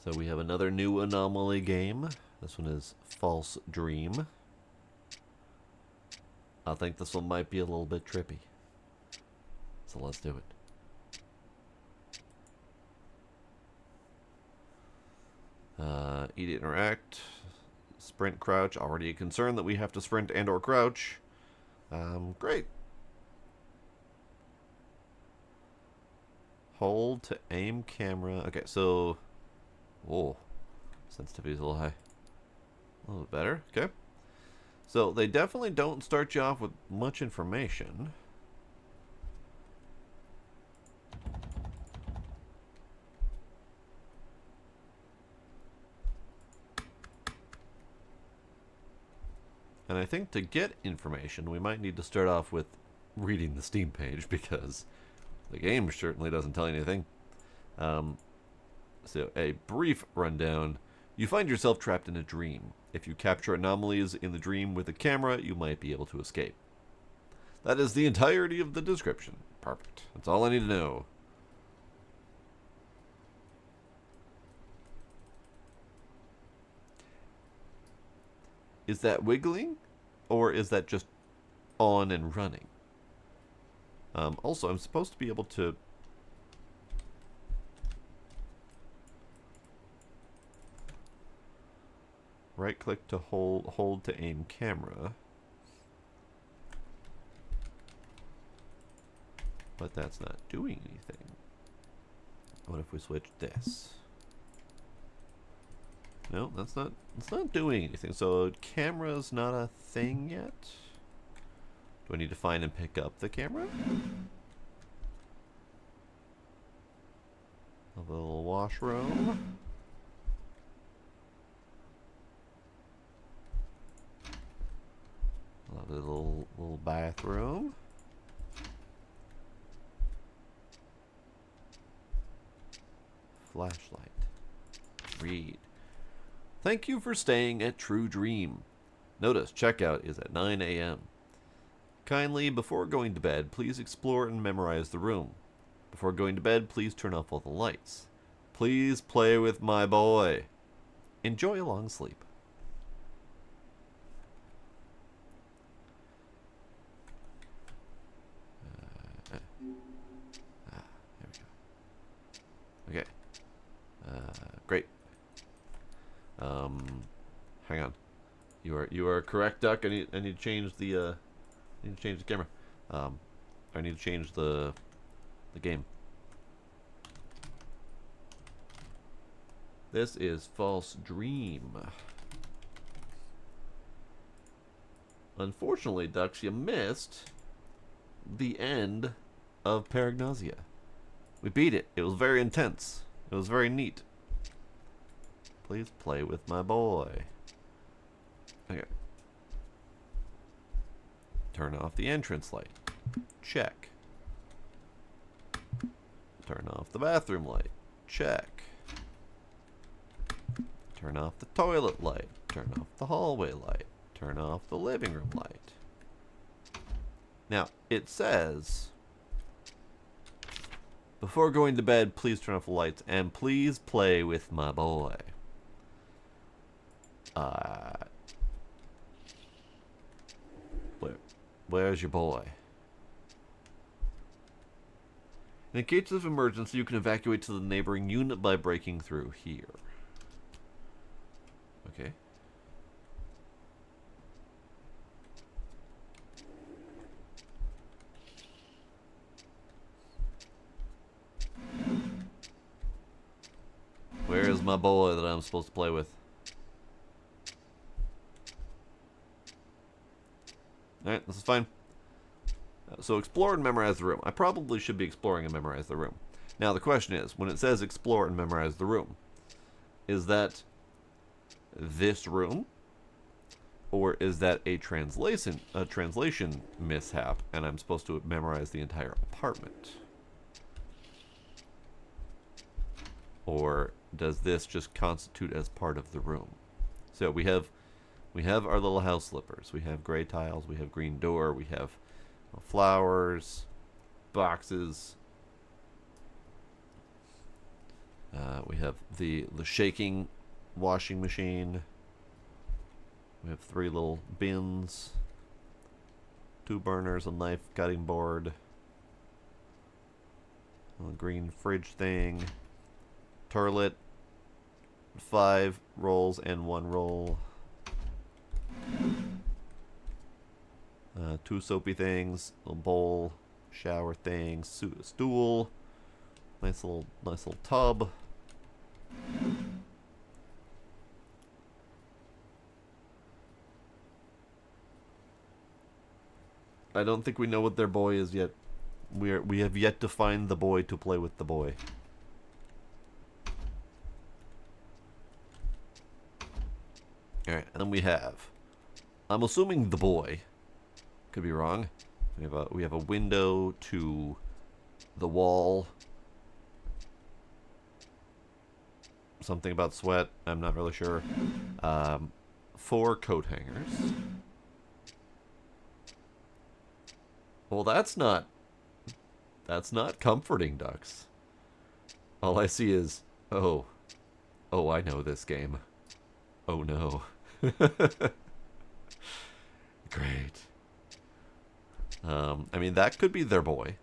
So we have another new anomaly game. This one is False Dream. I think this one might be a little bit trippy. So let's do it. Eat, interact, sprint, crouch. Already a concern that we have to sprint and or crouch. Great. Hold to aim camera. Okay, so... Whoa. Sensitivity is a little high. A little bit better. Okay. So they definitely don't start you off with much information. And I think to get information, we might need to start off with reading the Steam page, because the game certainly doesn't tell you anything. So, a brief rundown. You find yourself trapped in a dream. If you capture anomalies in the dream with a camera, you might be able to escape. That is the entirety of the description. Perfect. That's all I need to know. Is that wiggling? Or is that just on and running? Also, I'm supposed to be able to... right-click to hold to aim camera. But that's not doing anything. What if we switch this? No, it's not doing anything. So camera's not a thing yet. Do I need to find and pick up the camera? A little washroom. Lovely little bathroom. Flashlight. Read. Thank you for staying at True Dream. Notice checkout is at 9 a.m. Kindly, before going to bed, please explore and memorize the room. Before going to bed, please turn off all the lights. Please play with my boy. Enjoy a long sleep. There we go. Okay. Great. Hang on. You are correct, Duck. I need to change the camera. I need to change the game. This is False Dream. Unfortunately, Ducks, you missed the end of Paragnosia. We beat it. It was very intense. It was very neat. Please play with my boy. Okay. Turn off the entrance light. Check. Turn off the bathroom light. Check. Turn off the toilet light. Turn off the hallway light. Turn off the living room light. Now, it says, before going to bed, please turn off the lights and please play with my boy. Where's your boy? In case of emergency, you can evacuate to the neighboring unit by breaking through here. Okay. Where is my boy that I'm supposed to play with? Alright, this is fine. So explore and memorize the room. I probably should be exploring and memorize the room. Now the question is, when it says explore and memorize the room, is that this room? Or is that a translation mishap and I'm supposed to memorize the entire apartment? Or does this just constitute as part of the room? So we have our little house slippers. We have gray tiles. We have green door. We have flowers, boxes. We have the shaking washing machine. We have 3 little bins, 2 burners, a knife cutting board, a green fridge thing, toilet, 5 rolls and 1 roll, 2 soapy things, a bowl, shower thing, stool, nice little tub. I don't think we know what their boy is yet. We have yet to find the boy to play with the boy. Alright, and then we have, I'm assuming the boy. Could be wrong. We have a window to the wall. Something about sweat. I'm not really sure. 4 coat hangers. Well, that's not comforting, Ducks. All I see is, oh, I know this game. Oh no. Great. I mean, that could be their boy.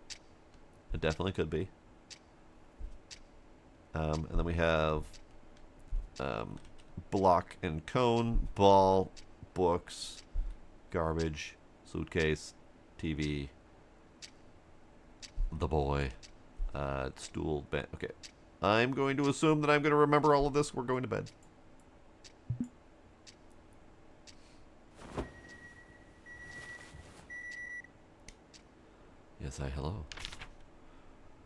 It definitely could be. And then we have block and cone, ball, books, garbage, suitcase, TV, the boy, stool, bed. Okay. I'm going to assume that I'm going to remember all of this. We're going to bed. Yes, hello.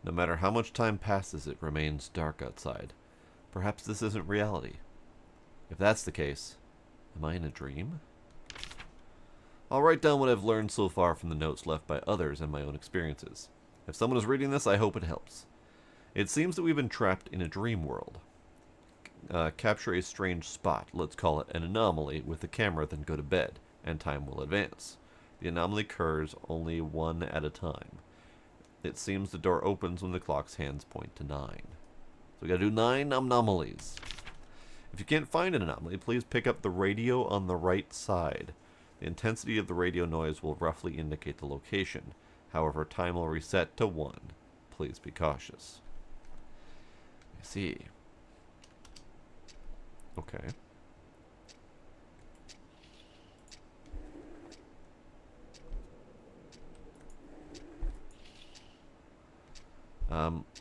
No matter how much time passes, it remains dark outside. Perhaps this isn't reality. If that's the case, am I in a dream? I'll write down what I've learned so far from the notes left by others and my own experiences. If someone is reading this, I hope it helps. It seems that we've been trapped in a dream world. Capture a strange spot, let's call it an anomaly, with the camera, then go to bed, and time will advance. The anomaly occurs only one at a time. It seems the door opens when the clock's hands point to 9. So we gotta do 9 anomalies. If you can't find an anomaly, please pick up the radio on the right side. The intensity of the radio noise will roughly indicate the location. However, time will reset to 1. Please be cautious. I see. Okay.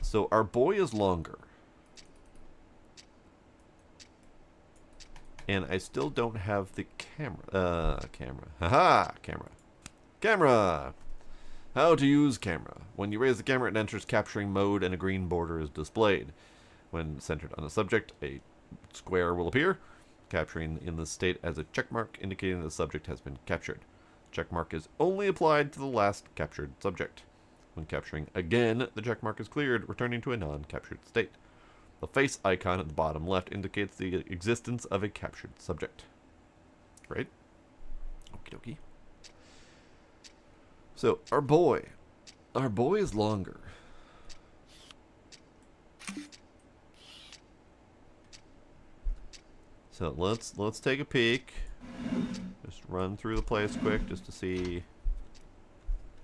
So our boy is longer. And I still don't have the camera. Haha! Camera! How to use camera. When you raise the camera, it enters capturing mode and a green border is displayed. When centered on a subject, a square will appear, capturing in the state as a checkmark, indicating the subject has been captured. Checkmark is only applied to the last captured subject. When capturing again, the checkmark is cleared, returning to a non-captured state. The face icon at the bottom left indicates the existence of a captured subject. Right? Okie dokie. So, our boy is longer. So let's take a peek. Just run through the place quick just to see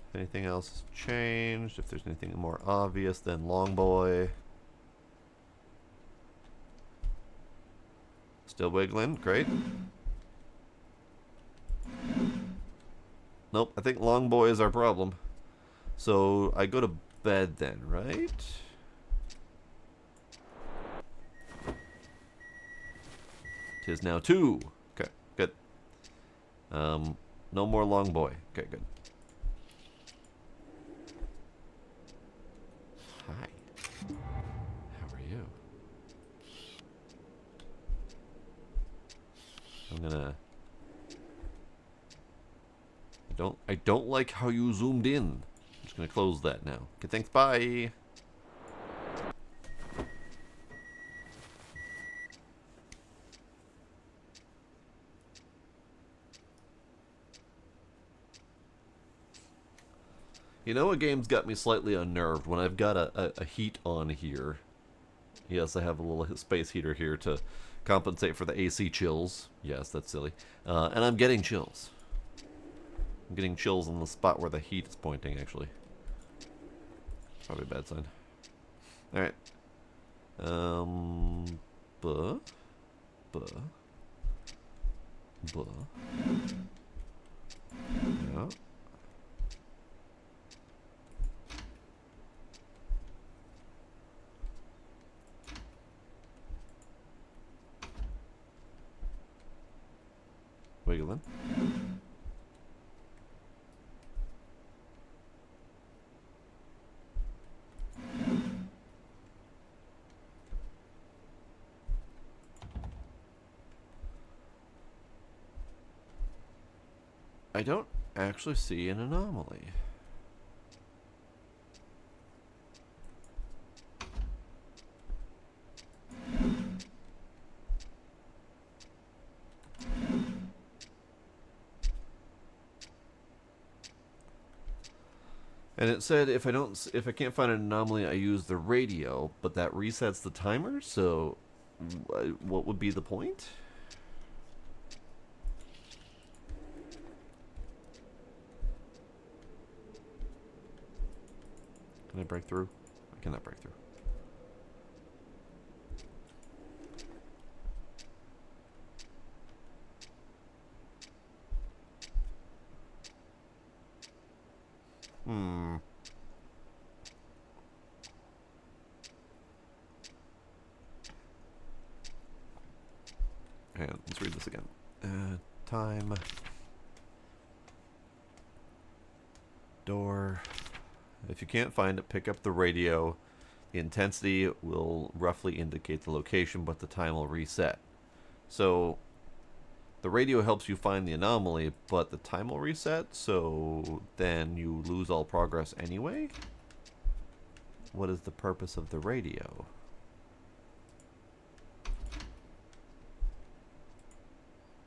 if anything else has changed, if there's anything more obvious than long boy. Still wiggling, great. Nope, I think long boy is our problem. So I go to bed then, right? Tis now 2. Okay, good. No more long boy. Okay, good. Hi. How are you? I'm gonna... I don't like how you zoomed in. I'm just gonna close that now. Okay, thanks, bye! You know, a game's got me slightly unnerved when I've got a heat on here. Yes, I have a little space heater here to compensate for the AC chills. Yes, that's silly. And I'm getting chills. I'm getting chills on the spot where the heat is pointing, actually. Probably a bad sign. Alright. Buh. Buh. Buh. Yeah. Wiggling. I don't actually see an anomaly. And it said if I can't find an anomaly, I use the radio, but that resets the timer. So, what would be the point? Can I break through? I cannot break through. Hang on, let's read this again. Time. Door. If you can't find it, pick up the radio. The intensity will roughly indicate the location, but the time will reset. So, the radio helps you find the anomaly, but the time will reset, so then you lose all progress anyway? What is the purpose of the radio?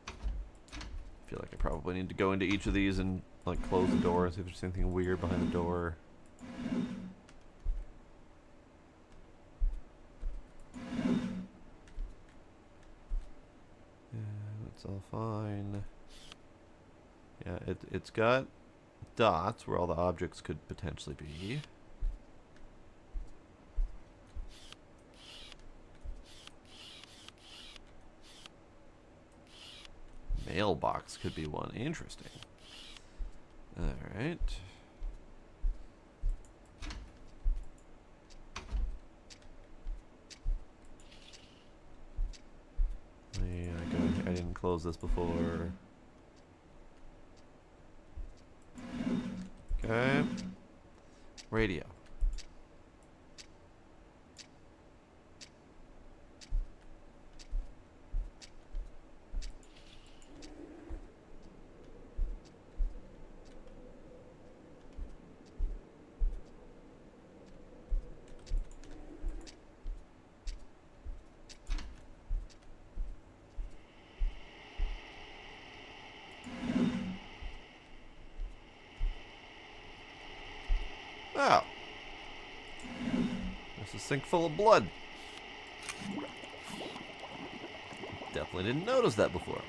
I feel like I probably need to go into each of these and like close the door and see if there's anything weird behind the door. It's all fine. Yeah, it's got dots where all the objects could potentially be. Mailbox could be one. Interesting. Alright. I didn't close this before. Okay. Radio. Oh. There's a sink full of blood. Definitely didn't notice that before.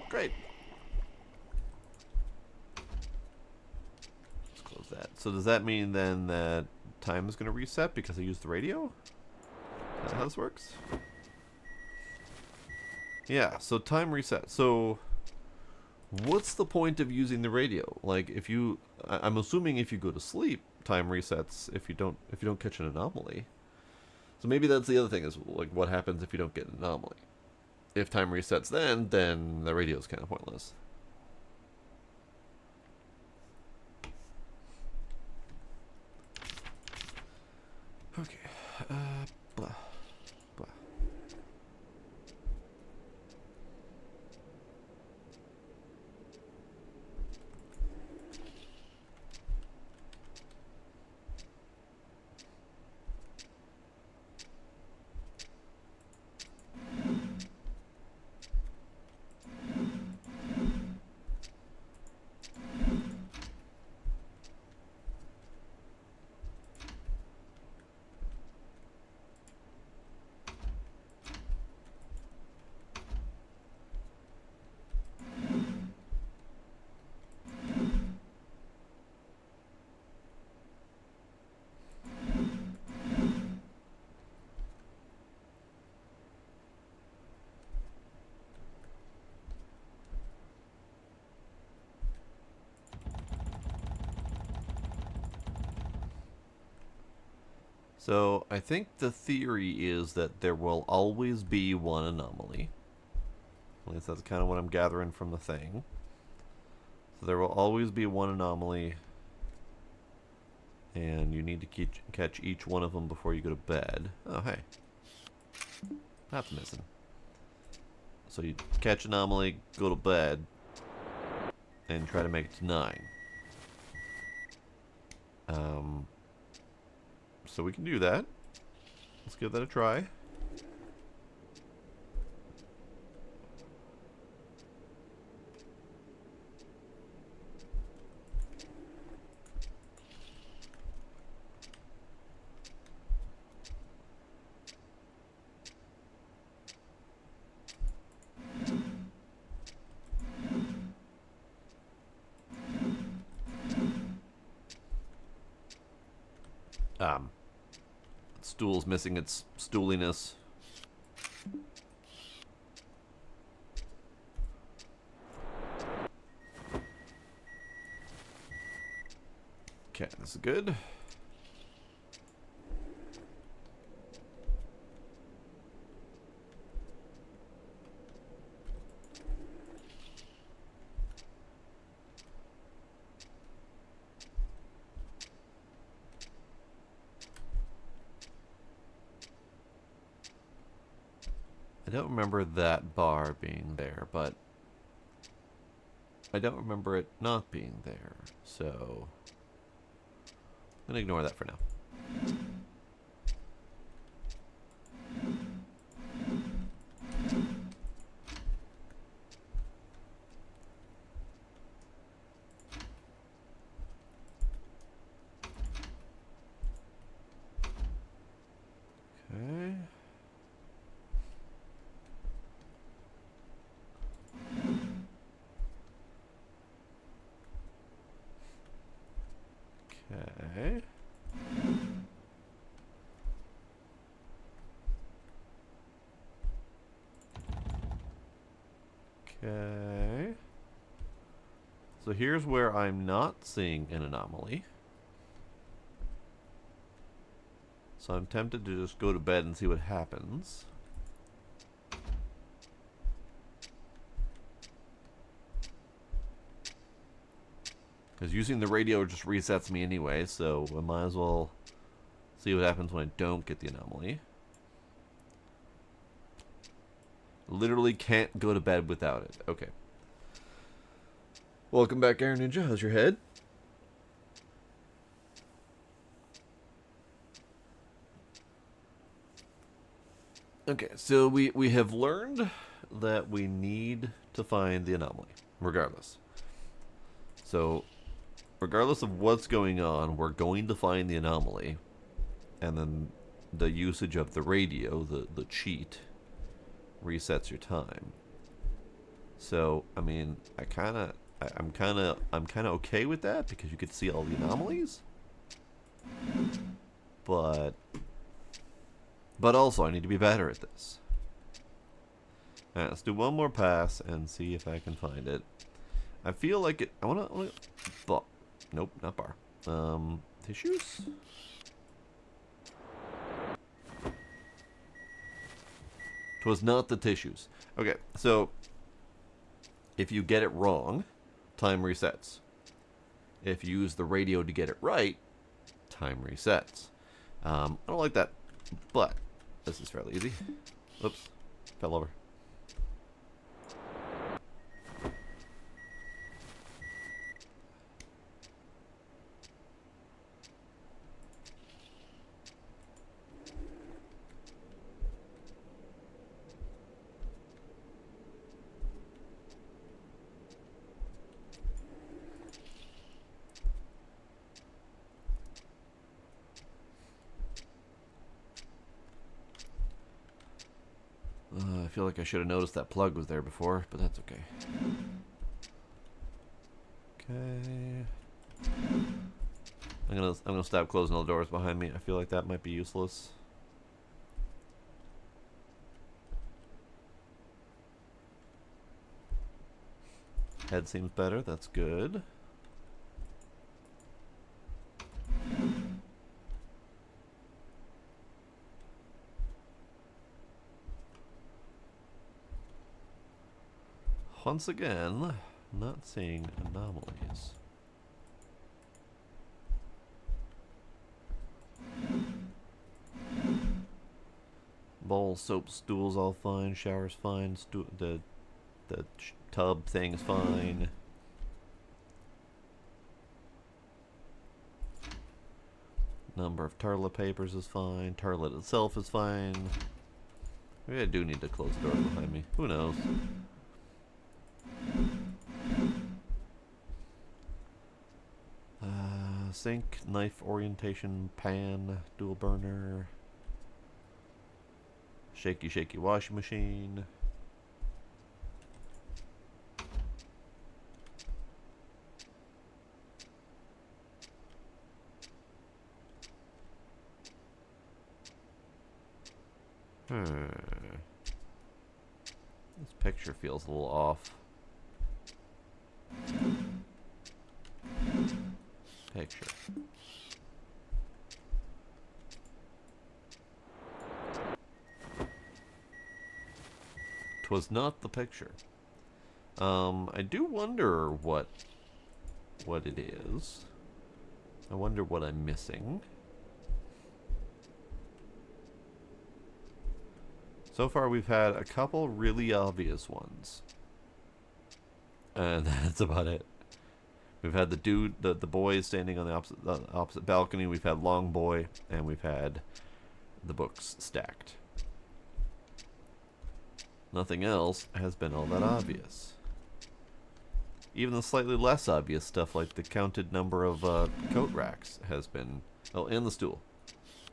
Great. Let's close that. So does that mean then that time is going to reset because I used the radio? Is that how this works? Yeah, so time reset. So what's the point of using the radio? Like, if you, I'm assuming if you go to sleep, time resets if you don't catch an anomaly. So maybe that's the other thing is like what happens if you don't get an anomaly. If time resets then the radio is kind of pointless. Okay. Blah. Blah. So I think the theory is that there will always be one anomaly. At least that's kind of what I'm gathering from the thing. So there will always be one anomaly, and you need to catch each one of them before you go to bed. Oh, hey. That's missing. So you catch anomaly, go to bed, and try to make it to 9. So we can do that. Let's give that a try. Stool's missing its stooliness. Okay, this is good. I don't remember that bar being there, but I don't remember it not being there, so I'm going to ignore that for now. Okay. Okay. Okay. So here's where I'm not seeing an anomaly. So I'm tempted to just go to bed and see what happens. Because using the radio just resets me anyway, so I might as well see what happens when I don't get the anomaly. Literally can't go to bed without it. Okay. Welcome back, Air Ninja. How's your head? Okay, so we have learned that we need to find the anomaly, regardless. So, regardless of what's going on, we're going to find the anomaly. And then the usage of the radio, the cheat, resets your time. So, I mean, I'm kind of okay with that because you get to see all the anomalies. But also I need to be better at this. Alright, let's do one more pass and see if I can find it. I feel like it. I wanna nope, not bar. Tissues? Twas not the tissues. Okay, so if you get it wrong, time resets. If you use the radio to get it right, time resets. I don't like that, but this is fairly easy. Oops, fell over. I feel like I should have noticed that plug was there before, but that's okay. Okay. I'm gonna stop closing all the doors behind me. I feel like that might be useless. Head seems better. That's good. Once again, not seeing anomalies. Bowl, soap, stools all fine, shower's fine, the tub thing's fine. Number of toilet papers is fine, toilet itself is fine. Maybe I do need to close the door behind me. Who knows? Sink, knife orientation, pan, dual burner. Shaky, shaky washing machine. This picture feels a little off. Picture. 'Twas not the picture. I do wonder what it is. I wonder what I'm missing. So far we've had a couple really obvious ones. And that's about it. We've had the boy standing on the opposite balcony. We've had Long Boy, and we've had the books stacked. Nothing else has been all that obvious. Even the slightly less obvious stuff, like the counted number of coat racks, has been... Oh, and the stool.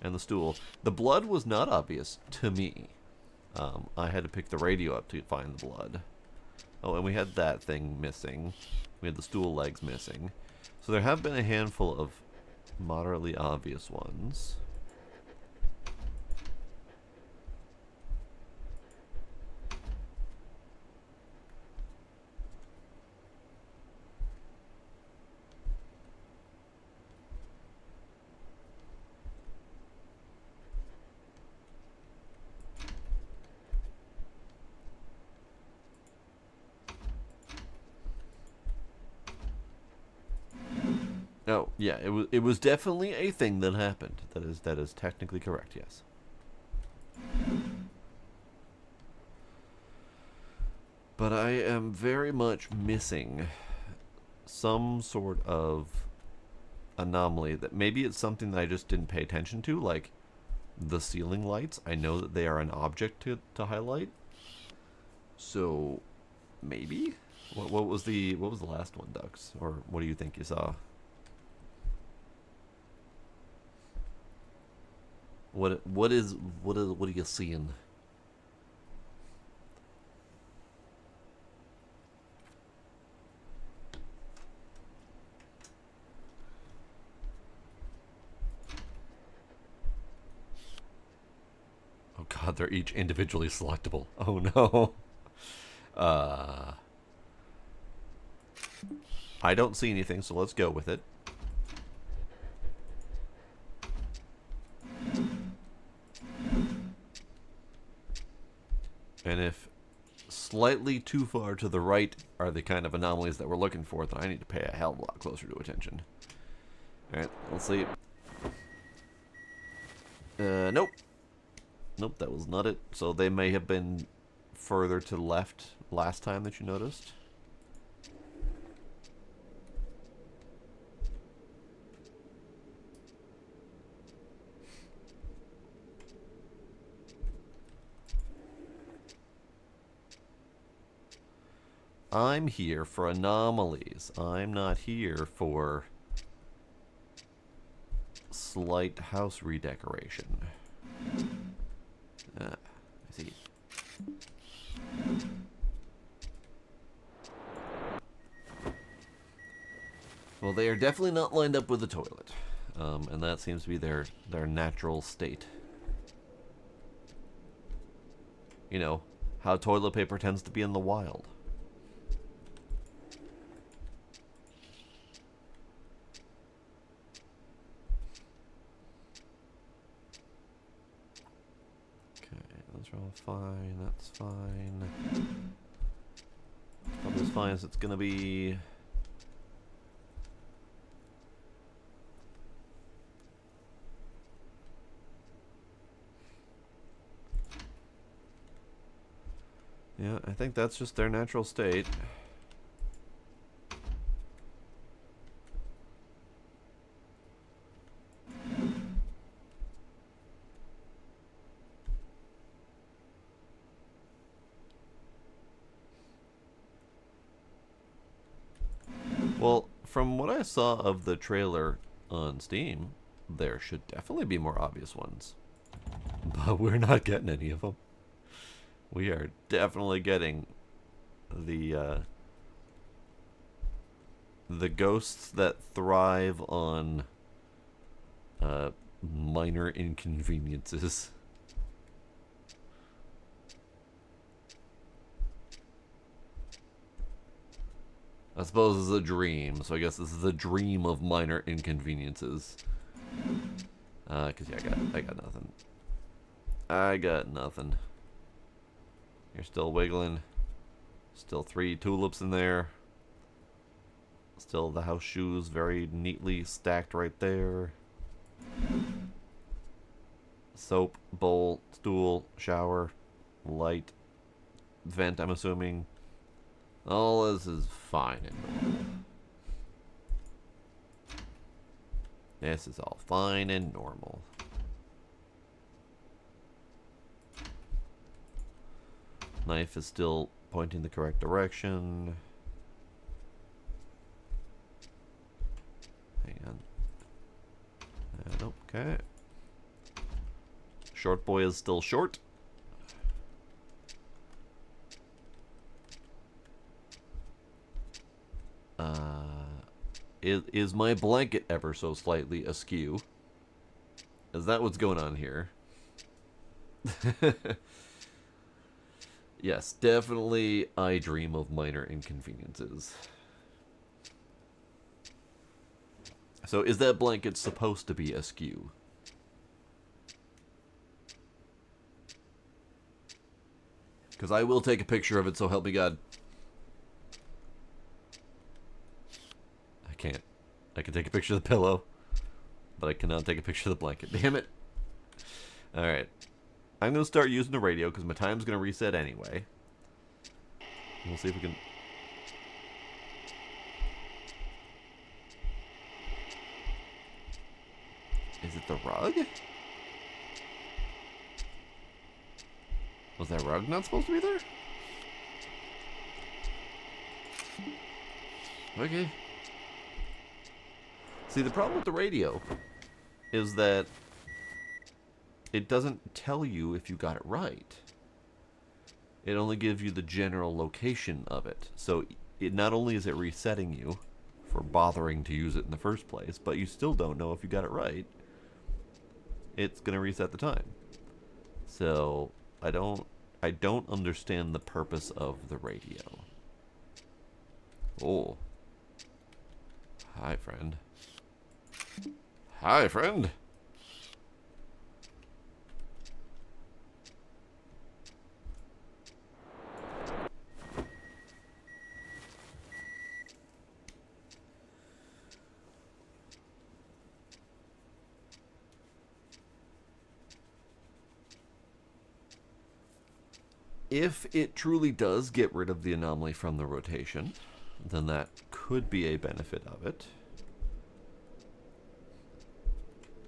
And the stool. The blood was not obvious to me. I had to pick the radio up to find the blood. Oh, and we had that thing missing. We had the stool legs missing. So there have been a handful of moderately obvious ones. Oh, yeah, it was definitely a thing that happened. That is technically correct, yes. But I am very much missing some sort of anomaly that maybe it's something that I just didn't pay attention to, like the ceiling lights. I know that they are an object to highlight. So maybe? What was the last one, Dux? Or what do you think you saw? What are you seeing? Oh god, they're each individually selectable. Oh no. I don't see anything, so let's go with it. And if slightly too far to the right are the kind of anomalies that we're looking for, then I need to pay a hell of a lot closer to attention. Alright, let's see. Nope. Nope, that was not it. So they may have been further to the left last time that you noticed. I'm here for anomalies. I'm not here for slight house redecoration. I see. Well, they are definitely not lined up with the toilet. And that seems to be their natural state. You know, how toilet paper tends to be in the wild. Those are all fine, that's fine. is fine, so it's gonna be... Yeah, I think that's just their natural state. Well, from what I saw of the trailer on Steam, there should definitely be more obvious ones. But we're not getting any of them. We are definitely getting the ghosts that thrive on minor inconveniences. I suppose this is a dream, so I guess this is a dream of minor inconveniences. Cause yeah, I got nothing. I got nothing. You're still wiggling. Still 3 tulips in there. Still the house shoes very neatly stacked right there. Soap, bowl, stool, shower, light, vent, I'm assuming. All this is fine and normal. This is all fine and normal. Knife is still pointing the correct direction. Hang on. Okay. Short boy is still short. Is my blanket ever so slightly askew? Is that what's going on here? Yes, definitely I dream of minor inconveniences. So is that blanket supposed to be askew? Because I will take a picture of it, so help me God. I can't. I can take a picture of the pillow, but I cannot take a picture of the blanket. Damn it. Alright. I'm going to start using the radio because my time's going to reset anyway. We'll see if we can... Is it the rug? Was that rug not supposed to be there? Okay. See, the problem with the radio is that it doesn't tell you if you got it right. It only gives you the general location of it. So it not only is it resetting you for bothering to use it in the first place, but you still don't know if you got it right. It's going to reset the time. So I don't understand the purpose of the radio. Oh. Hi, friend. Hi, friend. If it truly does get rid of the anomaly from the rotation, then that could be a benefit of it.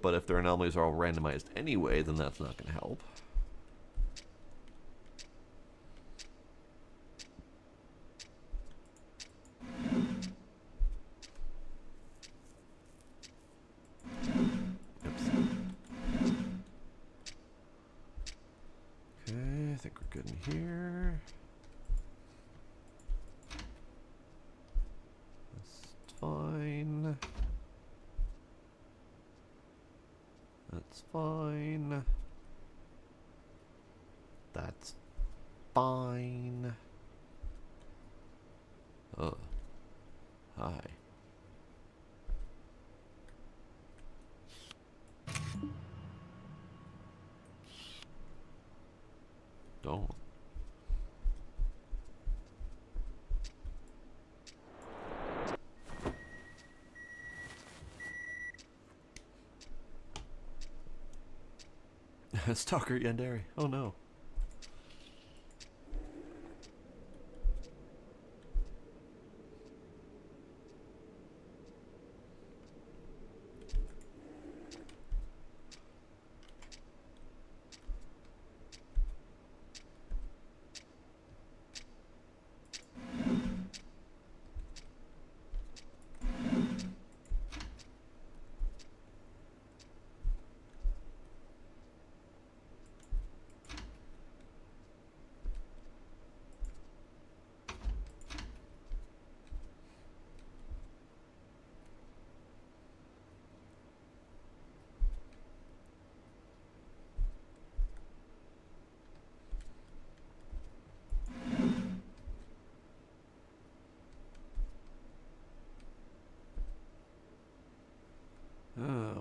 But if their anomalies are all randomized anyway, then that's not going to help. Oops. Okay, I think we're good in here. That's fine. That's fine. That's fine. Oh. Hi. Don't. Stalker Yandere. Oh no.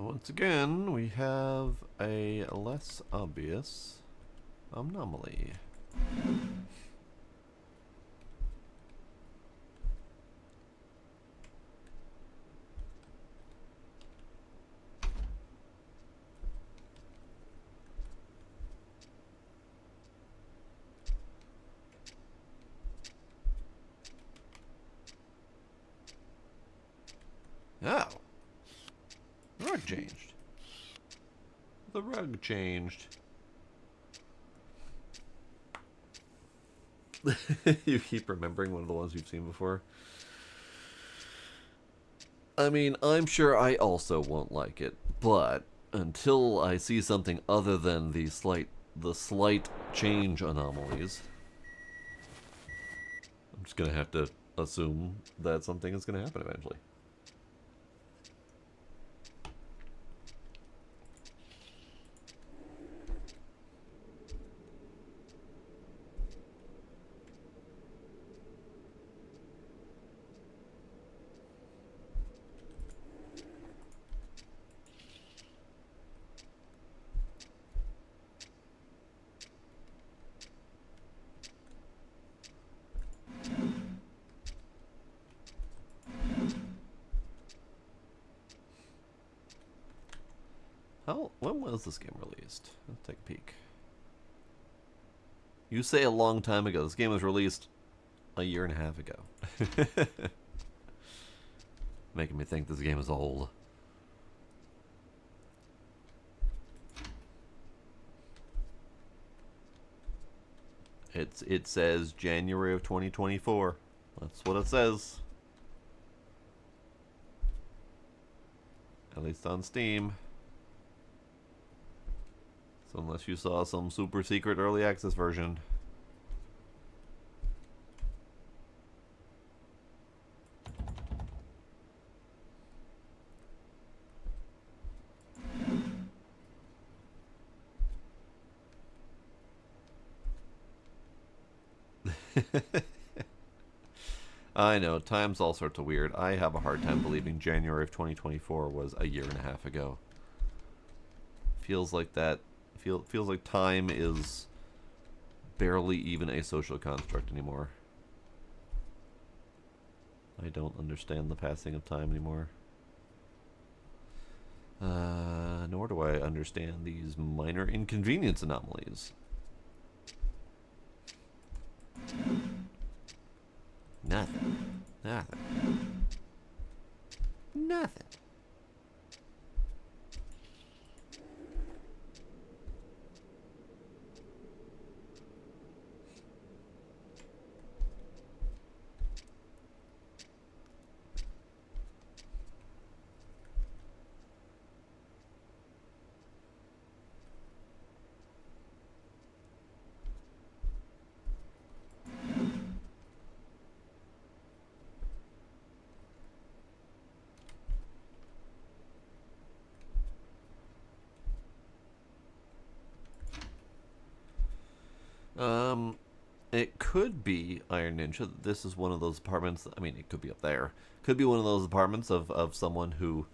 Once again, we have a less obvious anomaly. Oh. The rug changed. The rug changed. You keep remembering one of the ones you've seen before. I mean, I'm sure I also won't like it, but until I see something other than the slight change anomalies, I'm just gonna have to assume that something is gonna happen eventually. When was this game released? Let's take a peek. You say a long time ago. This game was released a year and a half ago. Making me think this game is old. It says January of 2024. That's what it says. At least on Steam. So unless you saw some super secret early access version. I know, time's all sorts of weird. I have a hard time believing January of 2024 was a year and a half ago. Feels like that. Feels like time is barely even a social construct anymore. I don't understand the passing of time anymore. Nor do I understand these minor inconvenience anomalies. Nothing. Nothing. Nothing. It could be Iron Ninja. This is one of those apartments. I mean, it could be up there. Could be one of those apartments of someone who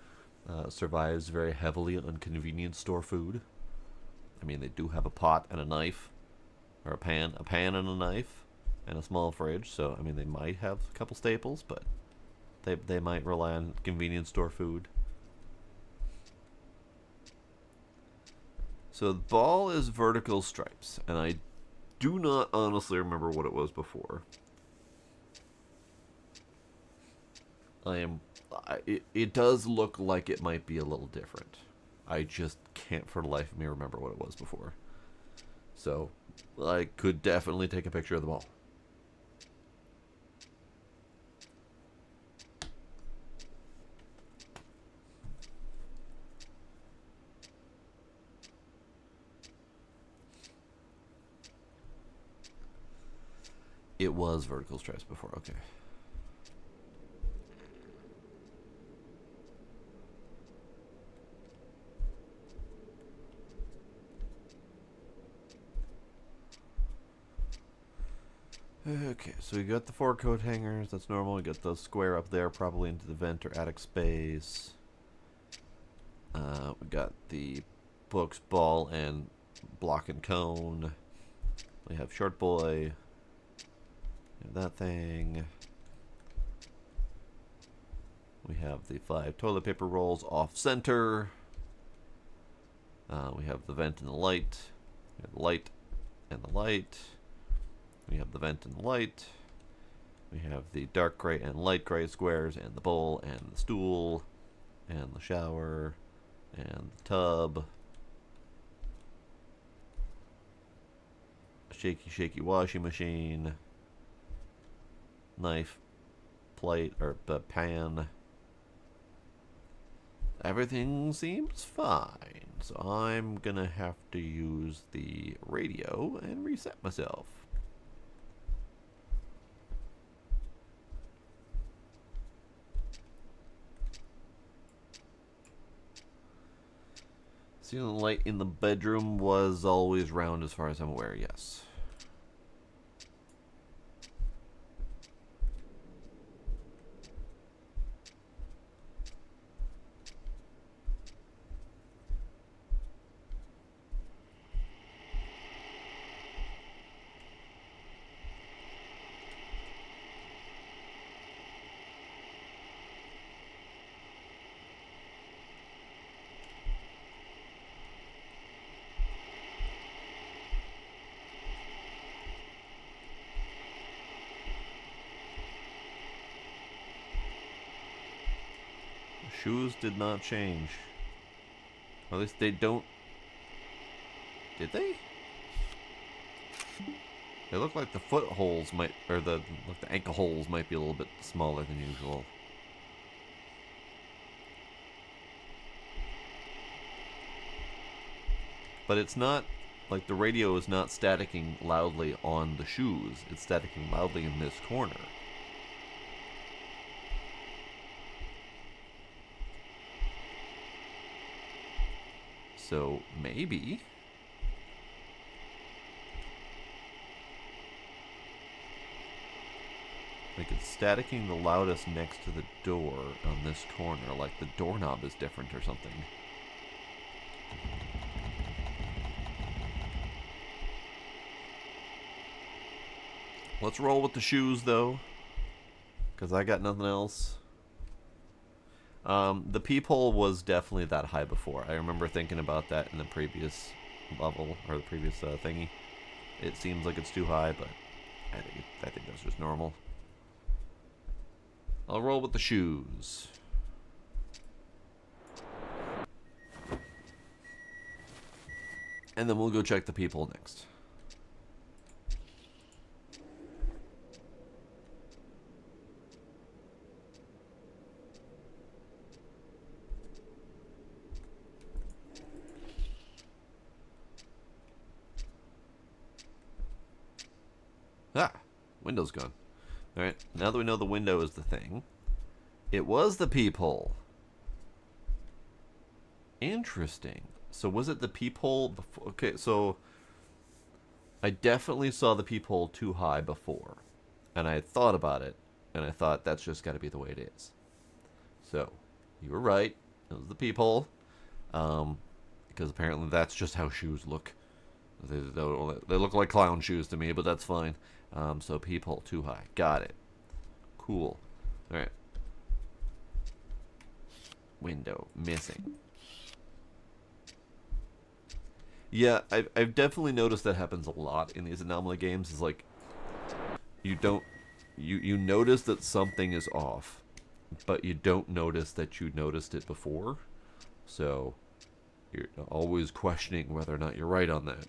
survives very heavily on convenience store food. I mean, they do have a pot and a knife, or a pan and a knife, and a small fridge. So, I mean, they might have a couple staples, but they might rely on convenience store food. So the ball is vertical stripes, and I do not honestly remember what it was before. It does look like it might be a little different. I just can't for the life of me remember what it was before. So I could definitely take a picture of the ball. It was vertical stripes before, okay. Okay, so we got the 4 coat hangers, that's normal. We got those square up there, probably into the vent or attic space. We got the books, ball, and block and cone. We have short boy. We have that thing. We have the 5 toilet paper rolls off center. We have the vent and the light. We have the light and the light. We have the vent and the light. We have the dark gray and light gray squares and the bowl and the stool and the shower and the tub. Shaky, shaky washing machine. Knife, plate, or pan. Everything seems fine. So I'm gonna have to use the radio and reset myself. Ceiling light in the bedroom was always round as far as I'm aware, yes. Shoes did not change. Or at least they don't. Did they? They look like the foot holes might, or the ankle holes might be a little bit smaller than usual. But it's not, like the radio is not staticking loudly on the shoes. It's staticking loudly in this corner. So maybe. Like it's staticking the loudest next to the door on this corner, like the doorknob is different or something. Let's roll with the shoes though, because I got nothing else. The peephole was definitely that high before. I remember thinking about that in the previous level, or the previous thingy. It seems like it's too high, but I think that's just normal. I'll roll with the shoes. And then we'll go check the peephole next. Ah, window's gone. Alright, now that we know the window is the thing, it was the peephole. Interesting. So was it the peephole before? Okay, so I definitely saw the peephole too high before. And I had thought about it, and I thought that's just got to be the way it is. So, you were right. It was the peephole. Because apparently that's just how shoes look. They look like clown shoes to me, but that's fine. So peephole too high. Got it. Cool. Alright. Window missing. Yeah, I've definitely noticed that happens a lot in these anomaly games. Is like you don't you notice that something is off, but you don't notice that you noticed it before. So you're always questioning whether or not you're right on that.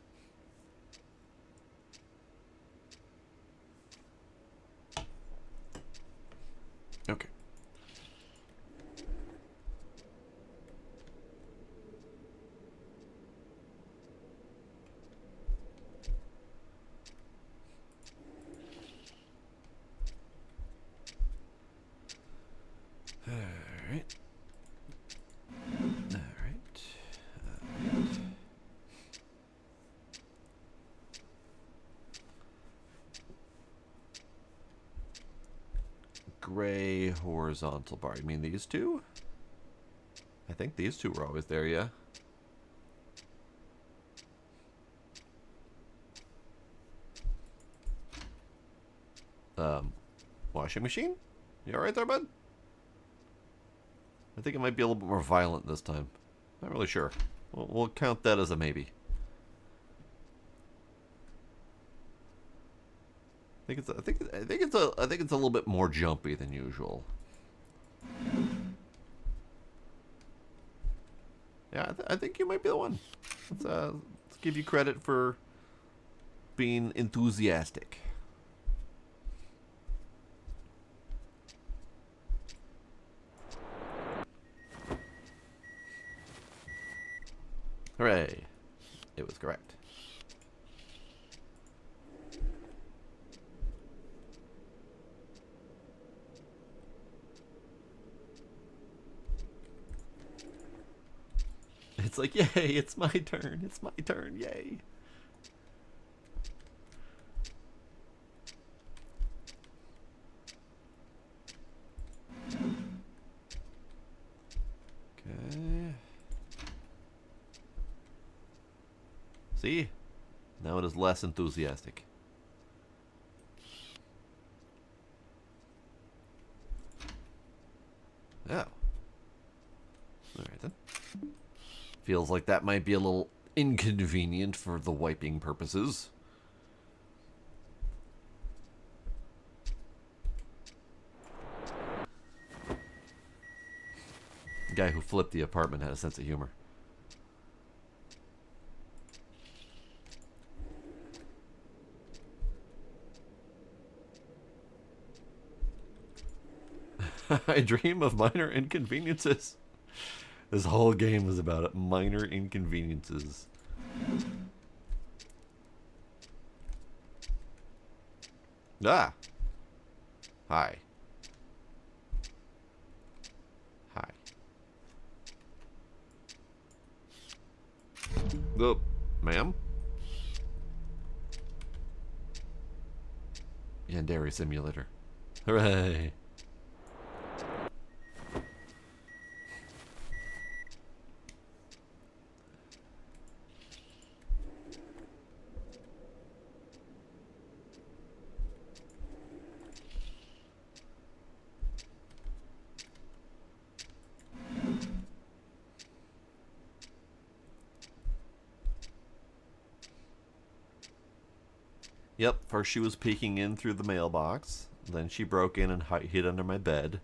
Okay. All right. All right. Gray horizontal bar. You mean these two? I think these two were always there, yeah. Washing machine? You alright there, bud? I think it might be a little bit more violent this time. Not really sure. We'll count that as a maybe. I think it's a little bit more jumpy than usual. Yeah, I think you might be the one. Let's give you credit for being enthusiastic. Hooray! It was correct. It's like, yay, it's my turn. It's my turn, yay. Okay. See? Now it is less enthusiastic. Oh. Alright then. Feels like that might be a little inconvenient for the wiping purposes. The guy who flipped the apartment had a sense of humor. I dream of minor inconveniences. This whole game is about it. Minor inconveniences. Ah. Hi. Hi. Oh, ma'am? Yandere Simulator. Hooray. Yep, first she was peeking in through the mailbox. Then she broke in and hid under my bed.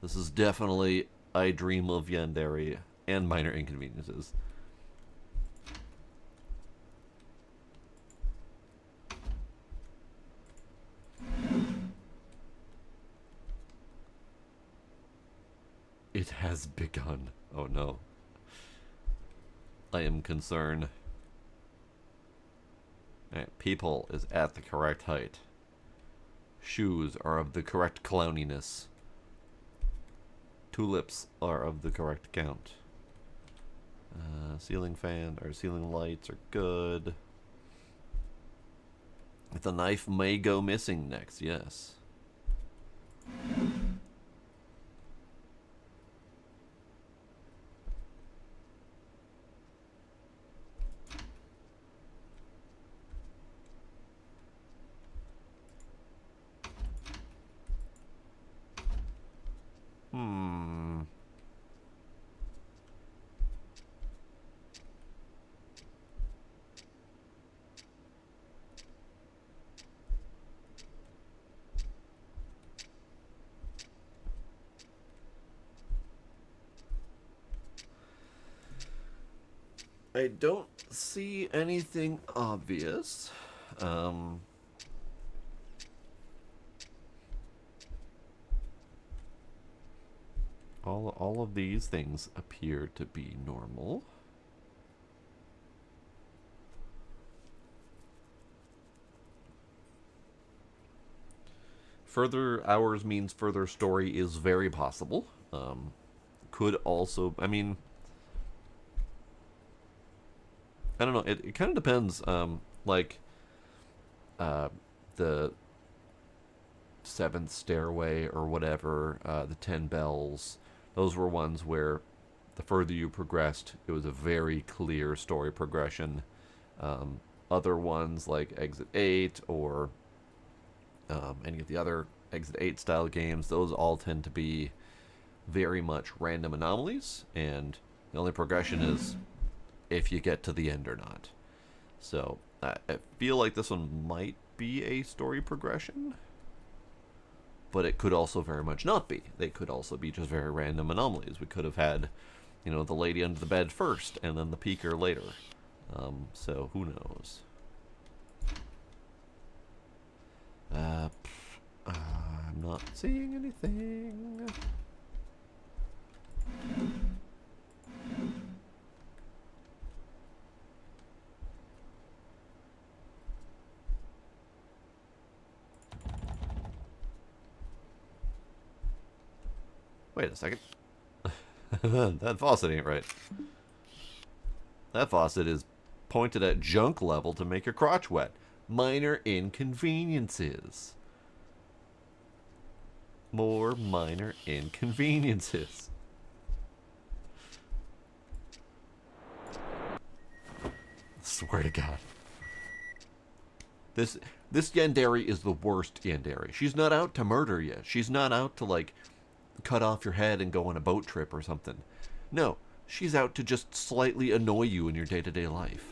This is definitely I Dream of Yandere and Minor Inconveniences. It has begun. Oh no. I am concerned. Alright, people is at the correct height. Shoes are of the correct clowniness. Tulips are of the correct count. Ceiling fan or ceiling lights are good. The knife may go missing next, yes. I don't see anything obvious. Um, all of these things appear to be normal. Further hours means further story is very possible. Could also, I mean, I don't know. It kind of depends. Like uh, the seventh stairway or whatever, the 10 bells. Those were ones where the further you progressed, it was a very clear story progression. Other ones like Exit 8 or any of the other Exit 8 style games, those all tend to be very much random anomalies, and the only progression is if you get to the end or not. So I feel like this one might be a story progression, but it could also very much not be. They could also be just very random anomalies. We could have had, the lady under the bed first, and then the peeker later. So who knows? I'm not seeing anything. Wait a second. That faucet ain't right. That faucet is pointed at junk level to make your crotch wet. Minor inconveniences. More minor inconveniences. Swear to God. This Yandere is the worst Yandere. She's not out to murder you. She's not out to, like, cut off your head and go on a boat trip or something. No, she's out to just slightly annoy you in your day-to-day life.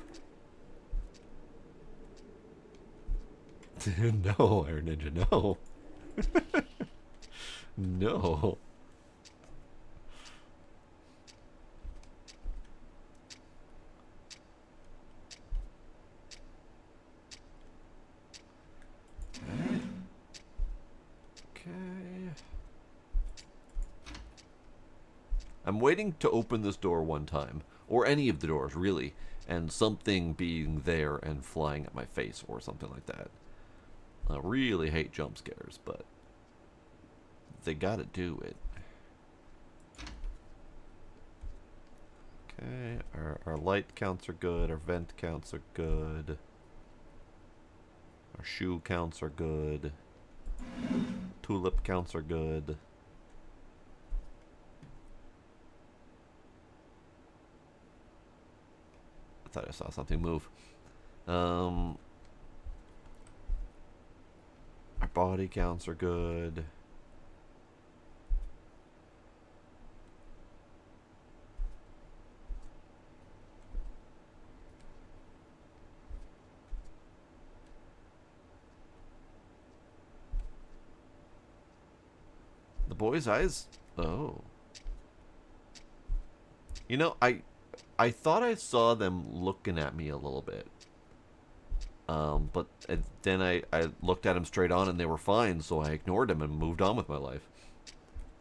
No, Iron Ninja, no. No. Okay. I'm waiting to open this door one time, or any of the doors, really, and something being there and flying at my face or something like that. I really hate jump scares, but they gotta do it. Okay, our light counts are good, our vent counts are good, our shoe counts are good, tulip counts are good. I thought I saw something move. Our body counts are good. The boy's eyes. Oh. I thought I saw them looking at me a little bit. But then I looked at him straight on and they were fine, so I ignored him and moved on with my life.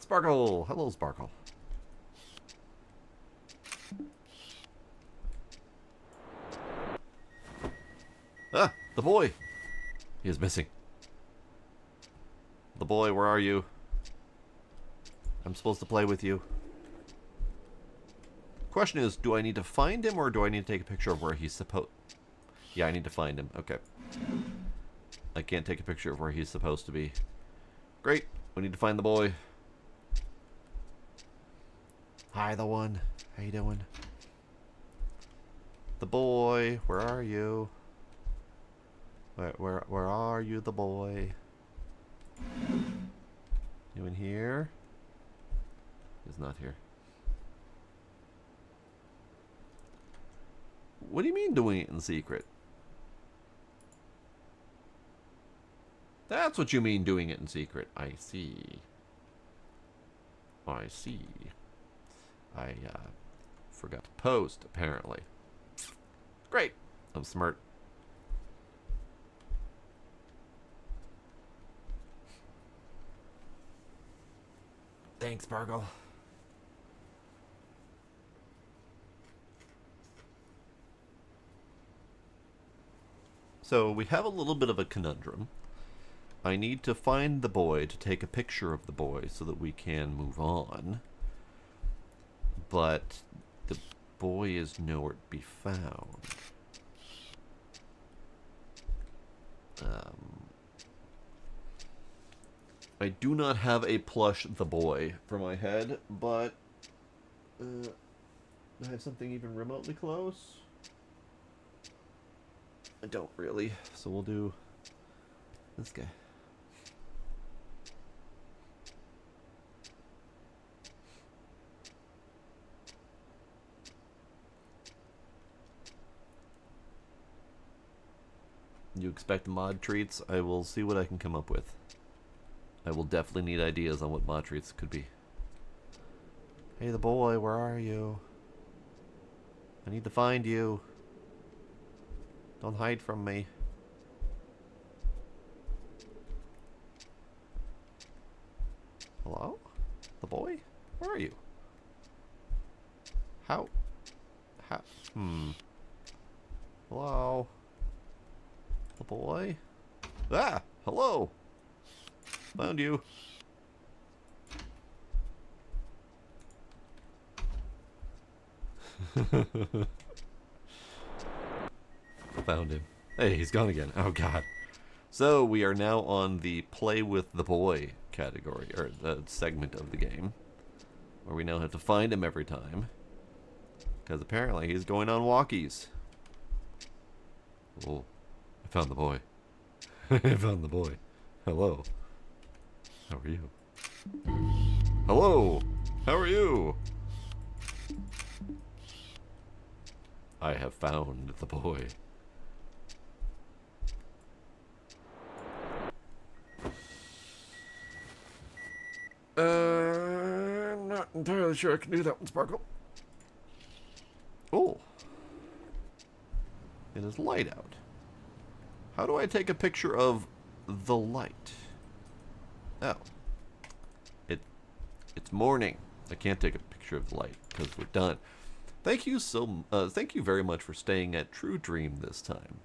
Sparkle! Hello, Sparkle. Ah! The boy! He is missing. The boy, where are you? I'm supposed to play with you. Question is, do I need to find him or do I need to take a picture of where he's supposed... Yeah, I need to find him. Okay. I can't take a picture of where he's supposed to be. Great. We need to find the boy. Hi, the one. How you doing? The boy. Where are you? Where are you, the boy? You in here? He's not here. What do you mean doing it in secret? That's what you mean doing it in secret. I see. I see. I forgot to post, apparently. Great. I'm smart. Thanks, Sparkle. So we have a little bit of a conundrum. I need to find the boy to take a picture of the boy so that we can move on. But the boy is nowhere to be found. I do not have a plush the boy for my head, but I have something even remotely close. I don't really, so we'll do this guy. You expect mod treats? I will see what I can come up with. I will definitely need ideas on what mod treats could be. Hey, the boy, where are you? I need to find you. Don't hide from me. Hello? The boy? Where are you? How? Hello? The boy? Ah! Hello! Found you. Found him. Hey, he's gone again. Oh, God. So, we are now on the play with the boy category, or segment of the game, where we now have to find him every time, because apparently he's going on walkies. Oh, I found the boy. I found the boy. Hello. How are you? Hello. How are you? I have found the boy. I'm not entirely sure I can do that one, Sparkle. Oh. It is light out. How do I take a picture of the light? Oh. It's morning. I can't take a picture of the light because we're done. Thank you very much for staying at True Dream this time.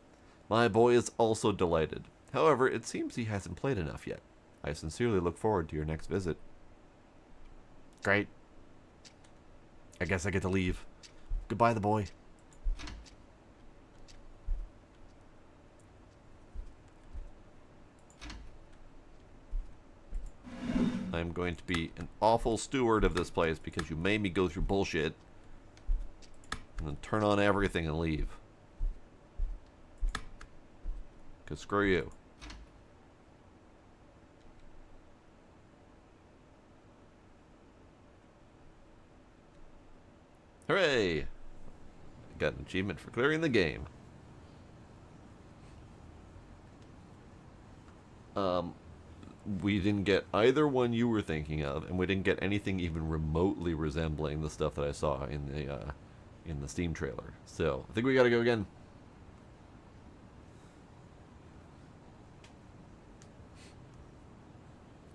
My boy is also delighted. However, it seems he hasn't played enough yet. I sincerely look forward to your next visit. Great. I guess I get to leave. Goodbye, the boy. I'm going to be an awful steward of this place because you made me go through bullshit and then turn on everything and leave. Because screw you. Hooray! I got an achievement for clearing the game. We didn't get either one you were thinking of, and we didn't get anything even remotely resembling the stuff that I saw in the Steam trailer. So I think we gotta go again.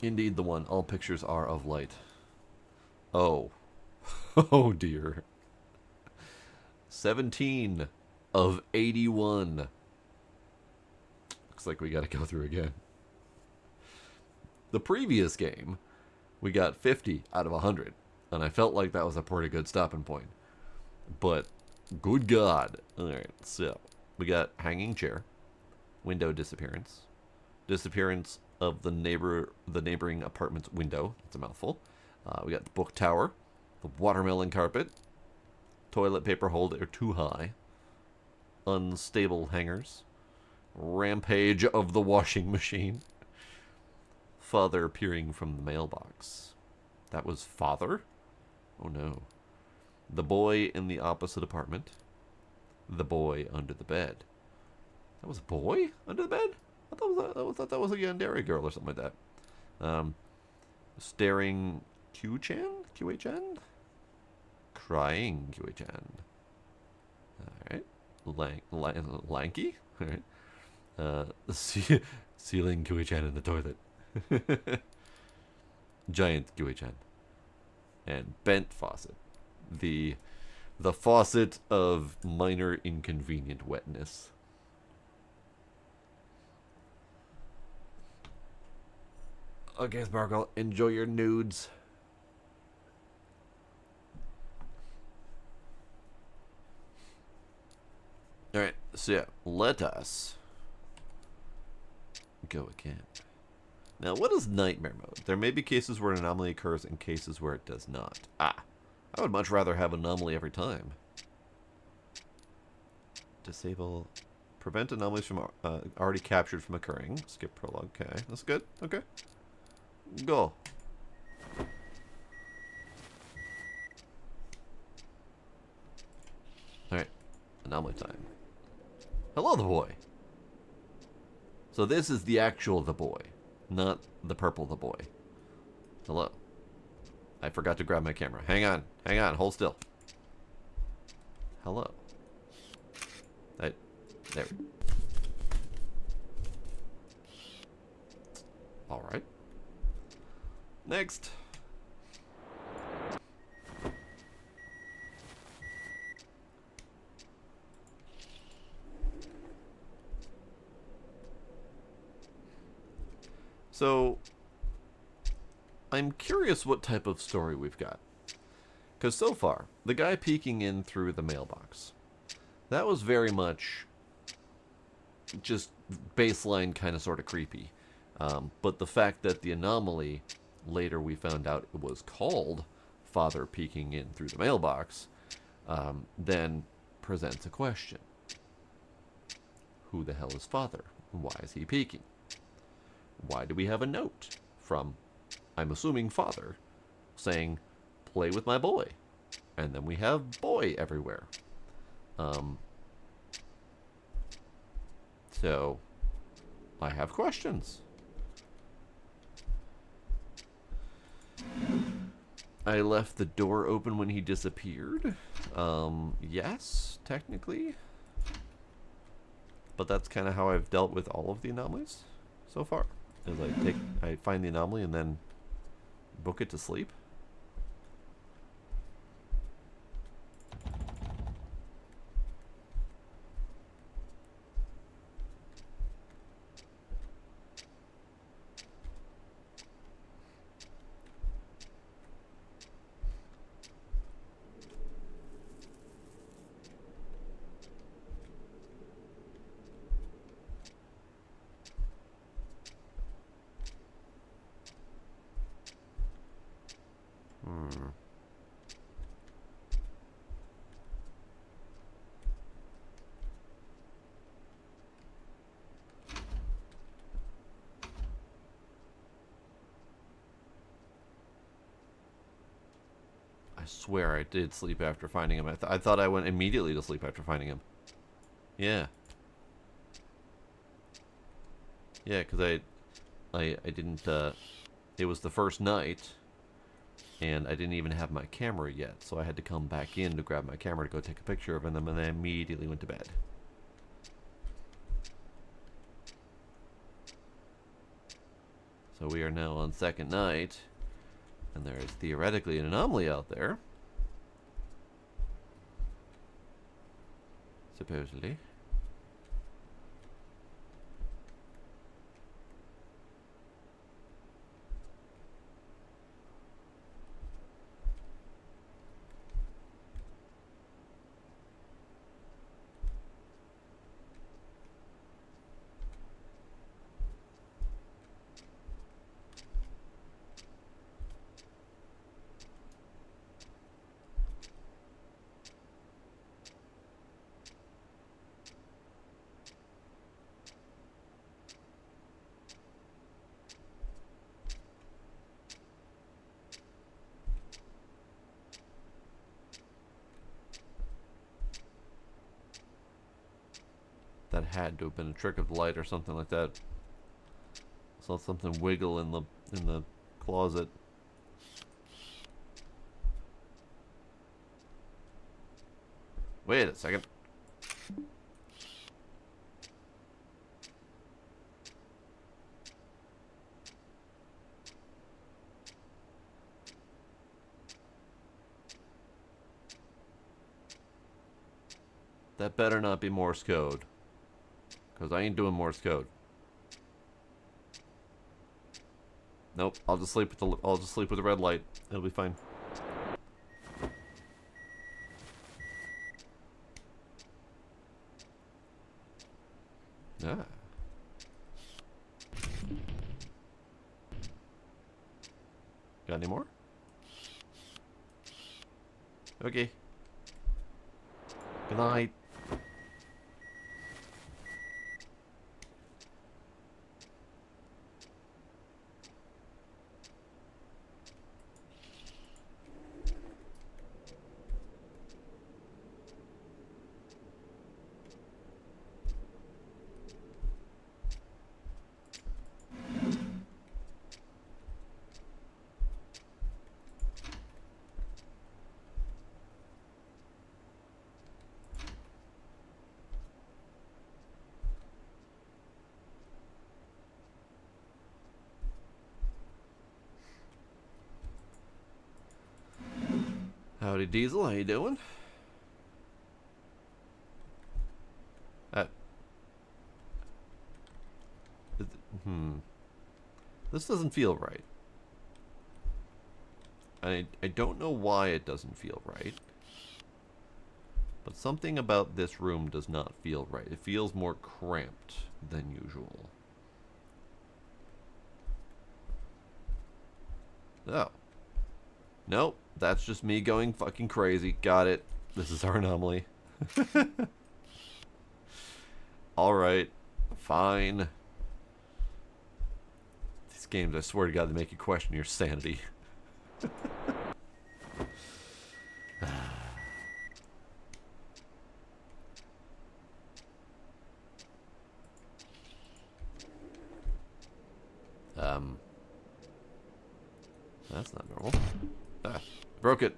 Indeed, the one. All pictures are of light. Oh. Oh dear. 17 of 81. Looks like we gotta go through again. The previous game, we got 50 out of 100, and I felt like that was a pretty good stopping point. But, good God. Alright, so, we got hanging chair, window disappearance, disappearance of the neighboring apartment's window, that's a mouthful. We got the book tower, the watermelon carpet, toilet paper holder too high, unstable hangers, rampage of the washing machine, father peering from the mailbox. That was father? Oh no. The boy in the opposite apartment. The boy under the bed. That was a boy under the bed? I thought that was a Yandere girl or something like that. Staring Q-chan? Q-A-chan? Crying Q-A-chan. Alright. Lanky? Alright. Ceiling Kiwi-chan in the toilet. Giant Kiwi-chan. And bent faucet. The faucet of minor inconvenient wetness. Okay, Sparkle, enjoy your nudes. Alright, so yeah, let us go again. Now, what is nightmare mode? There may be cases where an anomaly occurs and cases where it does not. I would much rather have an anomaly every time. Disable. Prevent anomalies from already captured from occurring. Skip prologue. Okay, that's good. Okay. Go. Alright. Anomaly time. Hello, the boy. So this is the actual the boy, not the purple the boy. Hello. I forgot to grab my camera. Hang on. Hang on. Hold still. Hello. There. Alright. Next. So, I'm curious what type of story we've got. Because so far, the guy peeking in through the mailbox, that was very much just baseline kind of sort of creepy. But the fact that the anomaly, later we found out it was called Father Peeking In Through the Mailbox, then presents a question. Who the hell is Father? Why is he peeking? Why do we have a note from, I'm assuming, Father, saying, play with my boy? And then we have boy everywhere. So, I have questions. I left the door open when he disappeared. Yes, technically. But that's kind of how I've dealt with all of the anomalies so far. Is I find the anomaly and then book it to sleep. I swear I did sleep after finding him. I thought I went immediately to sleep after finding him. Yeah. Yeah, because I didn't, it was the first night, and I didn't even have my camera yet, so I had to come back in to grab my camera to go take a picture of them, and then I immediately went to bed. So we are now on second night, and there is theoretically an anomaly out there. Supposedly. That had to have been a trick of the light or something like that. Saw something wiggle in the closet. Wait a second. That better not be Morse code. Because I ain't doing Morse code. Nope, I'll just sleep with the red light. It'll be fine. Ah. Got any more? Okay. Good night. Howdy, Diesel. How you doing? This doesn't feel right. I don't know why it doesn't feel right. But something about this room does not feel right. It feels more cramped than usual. Oh. Nope. That's just me going fucking crazy. Got it. This is our anomaly. Alright. Fine. These games, I swear to God, they make you question your sanity. That's not normal. Ah, broke it.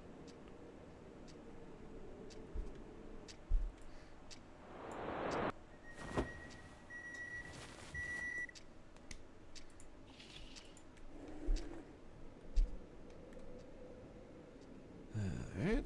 Alright.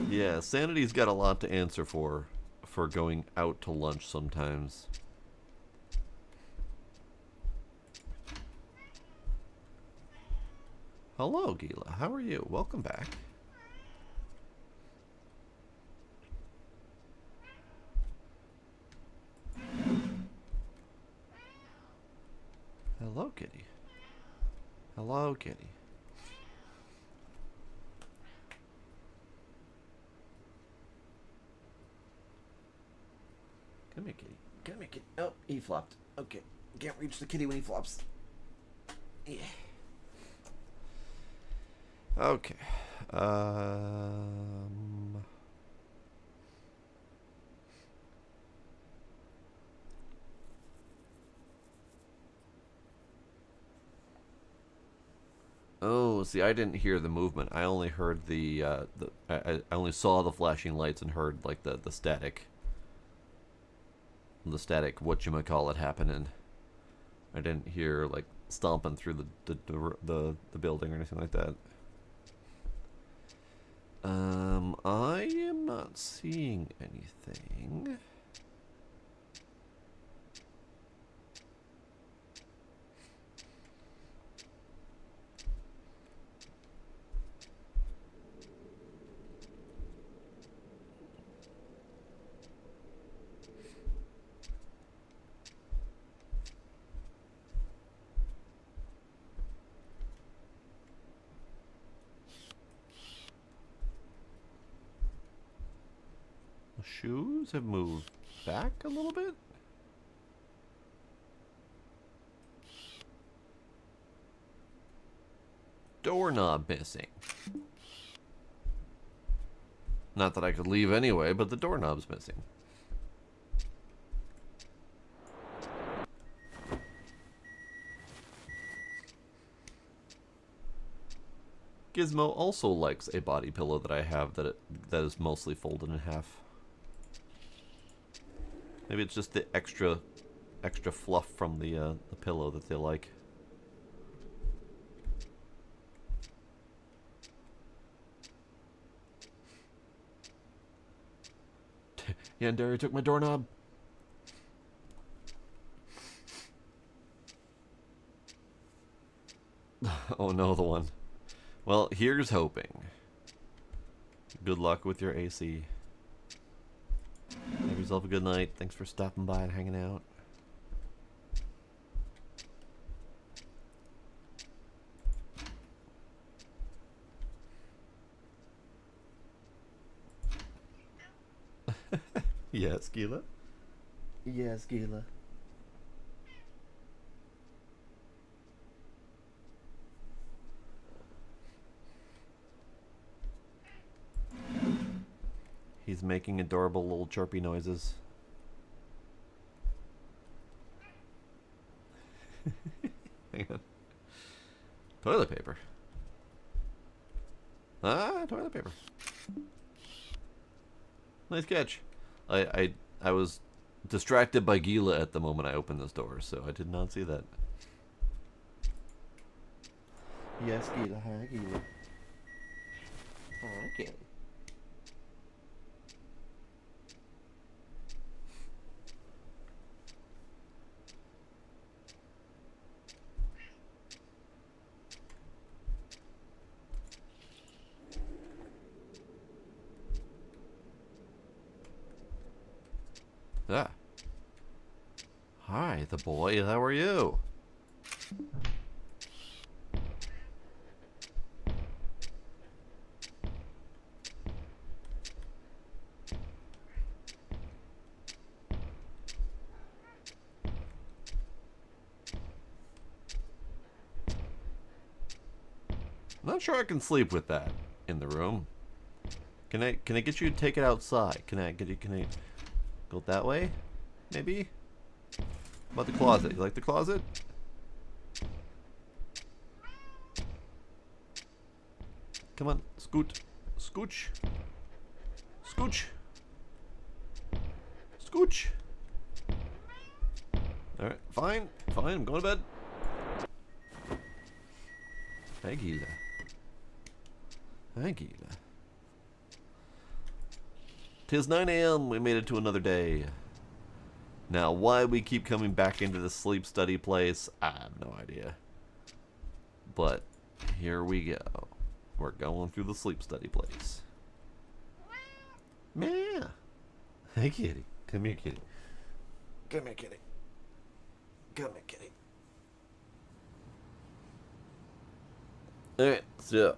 Yeah, Sanity's got a lot to answer for going out to lunch sometimes. Hello, Gila. How are you? Welcome back. Hello, kitty. Hello, kitty. Come here, kitty. Come here, kitty. Oh, he flopped. Okay. Can't reach the kitty when he flops. Yeah. Okay. Oh, see, I didn't hear the movement. I only heard I only saw the flashing lights and heard like the static. The static whatchamacallit happening. I didn't hear like stomping through the building or anything like that. I am not seeing anything. The shoes have moved back a little bit. Doorknob missing. Not that I could leave anyway, but the doorknob's missing. Gizmo also likes a body pillow that I have that is mostly folded in half. Maybe it's just the extra fluff from the pillow that they like. Yandere took my doorknob. Oh no, the one. Well, here's hoping. Good luck with your AC. Have yourself a good night. Thanks for stopping by and hanging out. Yes, Gila. Yes, Gila. He's making adorable little chirpy noises. Hang on. Toilet paper. Ah, toilet paper. Nice catch. I was distracted by Gila at the moment I opened this door, so I did not see that. Yes, Gila. Hi, Gila. Hi, Gila. Ah. Hi, the boy. How are you? I'm not sure I can sleep with that in the room. Can I get you to take it outside? Can I go that way? Maybe? How about the closet? You like the closet? Come on, scoot. Scooch. Scooch. Scooch. Alright, fine. Fine, I'm going to bed. Hi, Gila. Hi, Gila. 'Tis 9 a.m. We made it to another day. Now, why we keep coming back into the sleep study place, I have no idea. But here we go. We're going through the sleep study place. Meow. Hey, kitty. Come here, kitty. Come here, kitty. Come here, kitty. Alright, so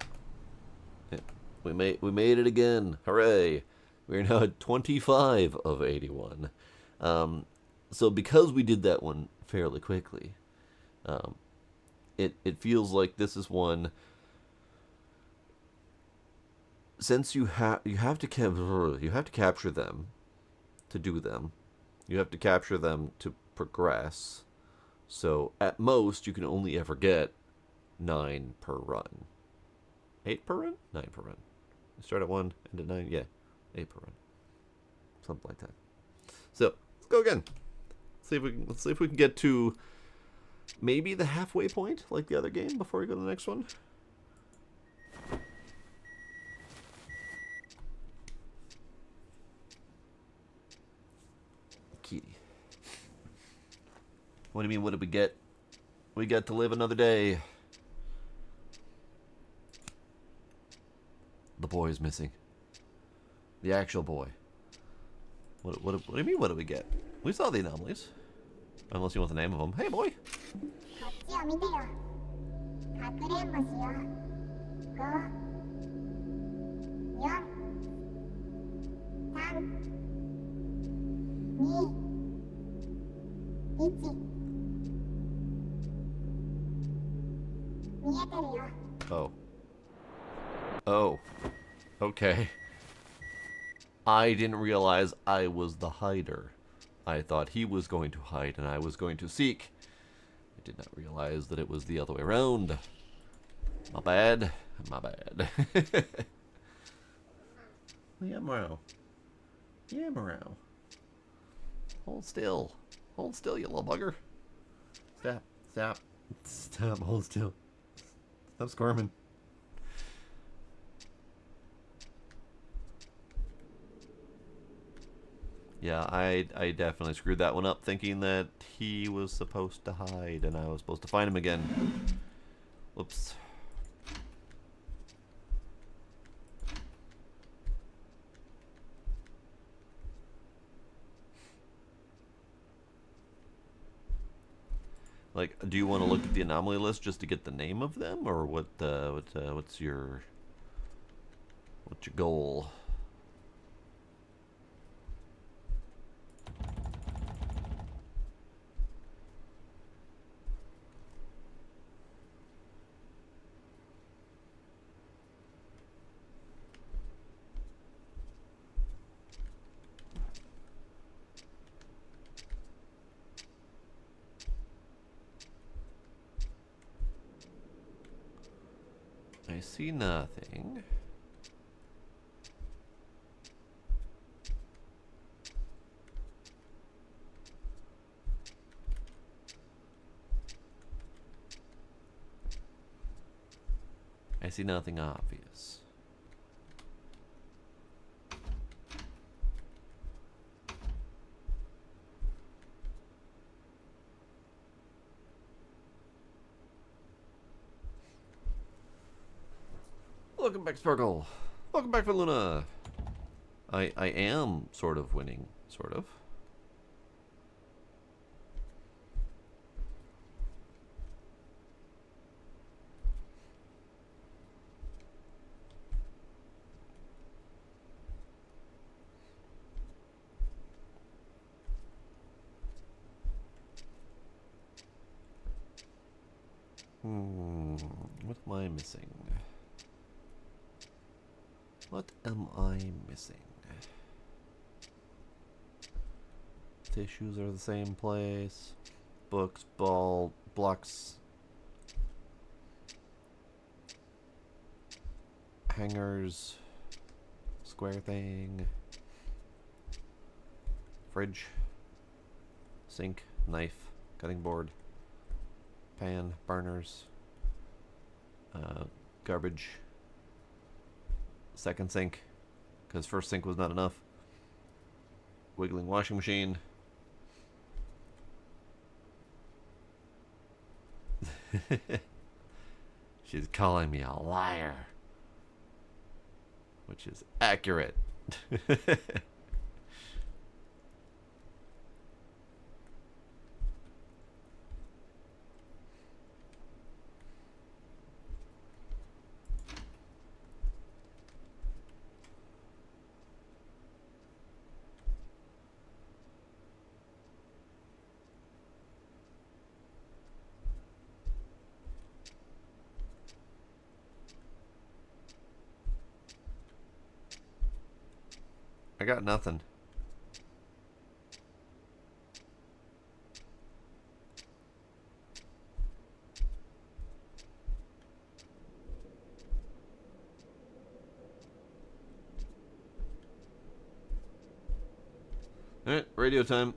we made it again. Hooray. We're now at 25 of 81. So because we did that one fairly quickly, it feels like this is one. Since you have to capture them to do them, you have to capture them to progress. So at most you can only ever get 9 per run. 8 per run? 9 per run. You start at 1, end at 9. Yeah, 8 per run. Something like that. So let's go again. Let's see if we can get to maybe the halfway point, like the other game, before we go to the next one. Kitty. What do you mean? What did we get? We got to live another day. The boy is missing. The actual boy. What do you mean? What do we get? We saw the anomalies. Unless you want the name of them. Hey, boy. Oh. Oh. Okay. I didn't realize I was the hider. I thought he was going to hide and I was going to seek. I did not realize that it was the other way around. My bad. My bad. Yammerow. Yammerow. Hold still. Hold still, you little bugger. Stop. Stop. Stop. Hold still. Stop squirming. Yeah, I definitely screwed that one up, thinking that he was supposed to hide and I was supposed to find him again. Whoops. Like, do you want to look at the anomaly list just to get the name of them, or what's your goal? I see nothing. I see nothing obvious. Welcome back, Sparkle. Welcome back for Luna. I am sort of winning, sort of. What am I missing? What am I missing? Tissues are the same place. Books, ball, blocks, hangers, square thing, fridge, sink, knife, cutting board, pan, burners, garbage, second sink, because first sink was not enough, wiggling washing machine. She's calling me a liar, which is accurate. I got nothing. Alright, radio time.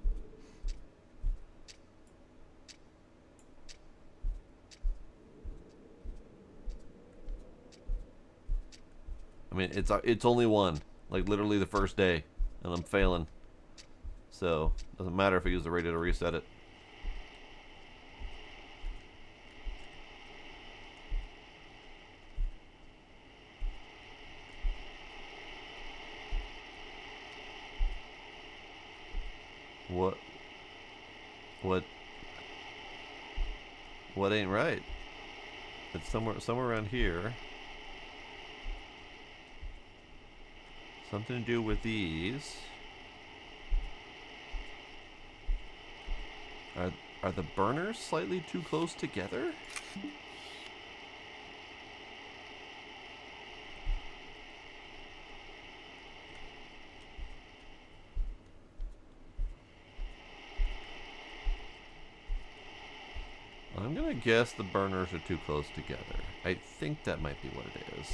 I mean, it's only one. Like, literally the first day. And I'm failing. So, doesn't matter if I use the radio to reset it. What? What ain't right? It's somewhere around here. Something to do with these. Are the burners slightly too close together? I'm gonna guess the burners are too close together. I think that might be what it is.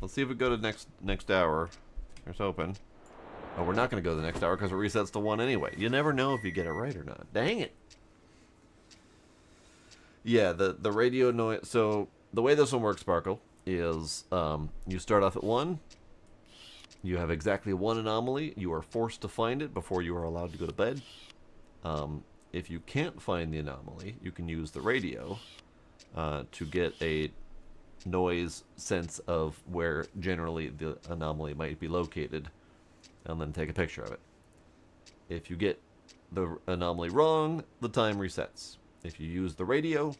Let's see if we go to next hour. Here's hoping. Oh, we're not gonna go to the next hour because it resets to 1 anyway. You never know if you get it right or not. Dang it. Yeah, the radio noise. So the way this one works, Sparkle, is you start off at 1. You have exactly 1 anomaly. You are forced to find it before you are allowed to go to bed. If you can't find the anomaly, you can use the radio to get a noise sense of where generally the anomaly might be located, and then take a picture of it. If you get the anomaly wrong, the time resets. If you use the radio,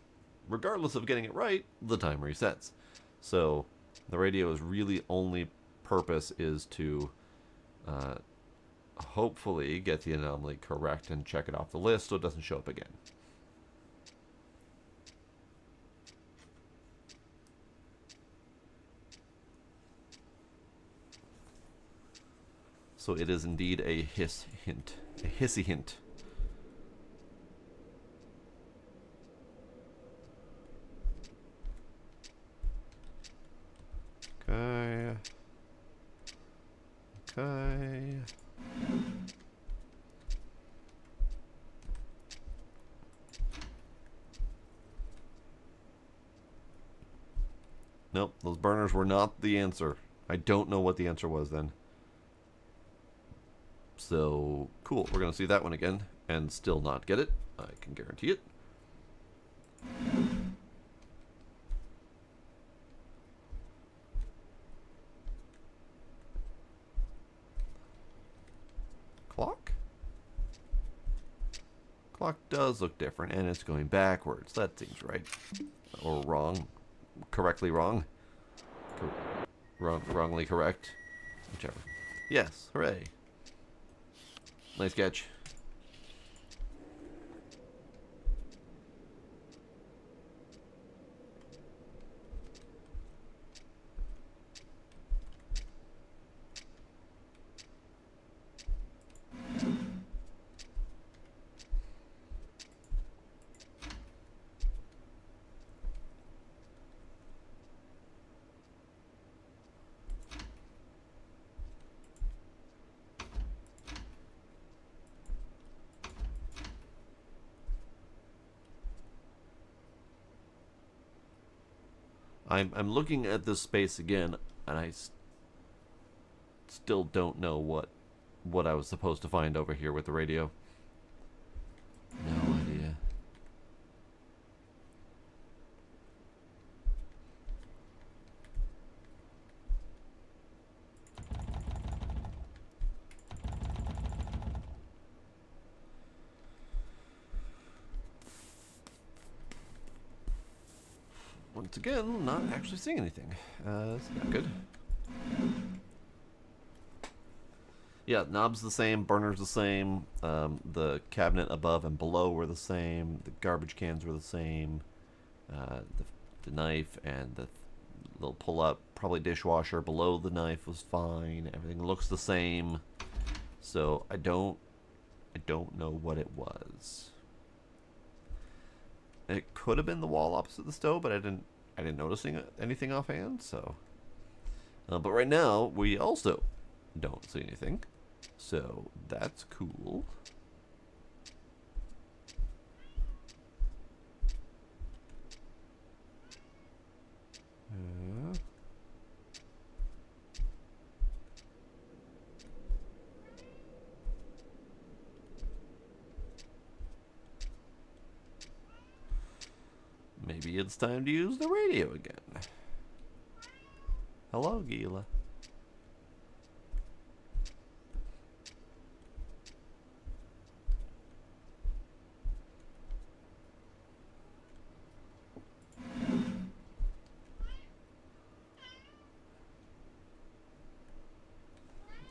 regardless of getting it right, the time resets. So the radio's really only purpose is to hopefully get the anomaly correct and check it off the list so it doesn't show up again. So it is indeed a hiss hint. A hissy hint. Okay. Okay. Nope, those burners were not the answer. I don't know what the answer was then. So, cool. We're going to see that one again and still not get it. I can guarantee it. Clock? Clock does look different, and it's going backwards. That seems right. Or wrong. Correctly wrong. Wrongly correct. Whichever. Yes, hooray. Nice catch. I'm looking at this space again, and I still don't know what I was supposed to find over here with the radio. No idea. Once again, not actually seeing anything. That's not good. Yeah, knob's the same, burner's the same, the cabinet above and below were the same, the garbage cans were the same, the knife and the little pull-up, probably dishwasher below the knife was fine, everything looks the same, so I don't know what it was. It could have been the wall opposite the stove, but I didn't notice anything offhand, so. But right now, we also don't see anything. So, that's cool. Maybe it's time to use the radio again. Hello, Gila.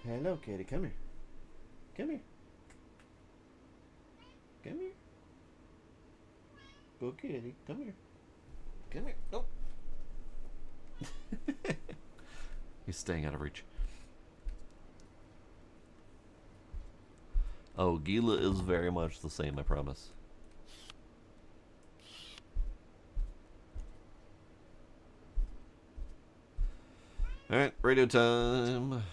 Hello, kitty. Come here. Come here. Come here. Go, kitty. Come here. Come here. Nope. He's staying out of reach. Oh, Gila is very much the same, I promise. Alright, radio time.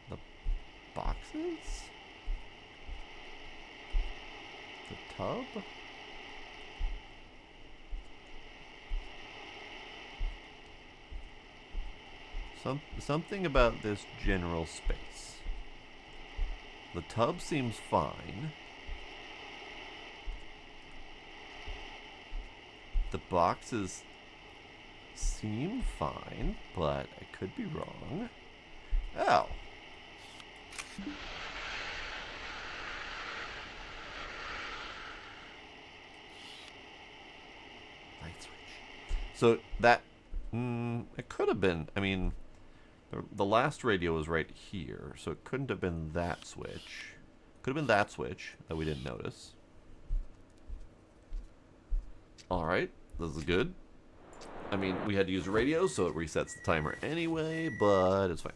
The boxes? The tub? Something about this general space. The tub seems fine. The boxes seem fine, but I could be wrong. Oh. Light switch. So that, it could have been, I mean, the last radio was right here, so it couldn't have been that switch. Could have been that switch that we didn't notice. Alright, this is good. I mean, we had to use a radio, so it resets the timer anyway, but it's fine.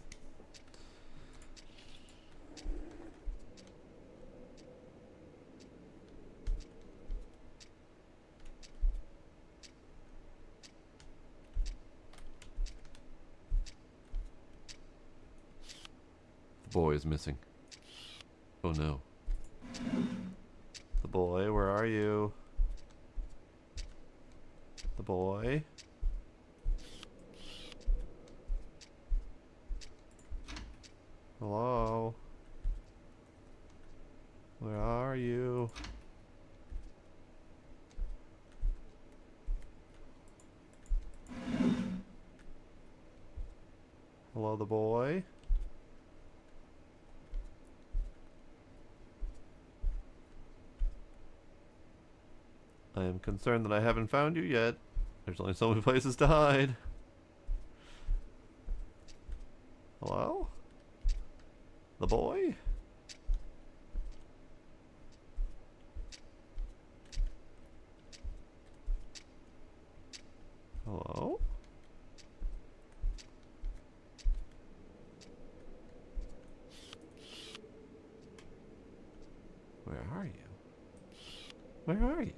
The boy is missing. Oh no. The boy, where are you? The boy? Hello? Where are you? Hello, the boy? I am concerned that I haven't found you yet. There's only so many places to hide. Hello? The boy? Hello? Where are you? Where are you?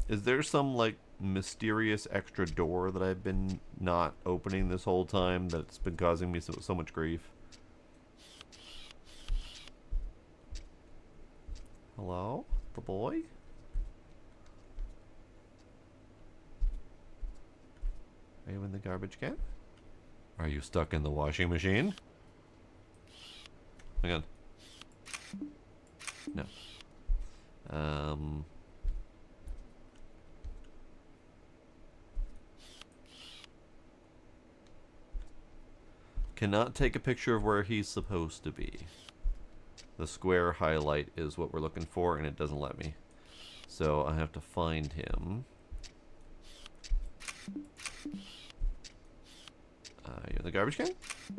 Is there some, like, mysterious extra door that I've been not opening this whole time that's been causing me so much grief? Hello? The boy? Are you in the garbage can? Are you stuck in the washing machine? Hang on. No. Cannot take a picture of where he's supposed to be. The square highlight is what we're looking for, and it doesn't let me. So I have to find him. You in the garbage can?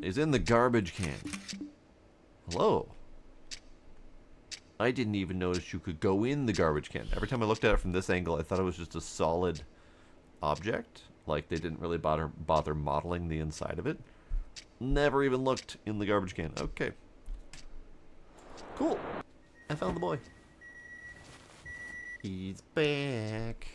He's in the garbage can. Hello. I didn't even notice you could go in the garbage can. Every time I looked at it from this angle, I thought it was just a solid object. Like they didn't really bother modeling the inside of it. Never even looked in the garbage can. Okay. Cool. I found the boy. He's back.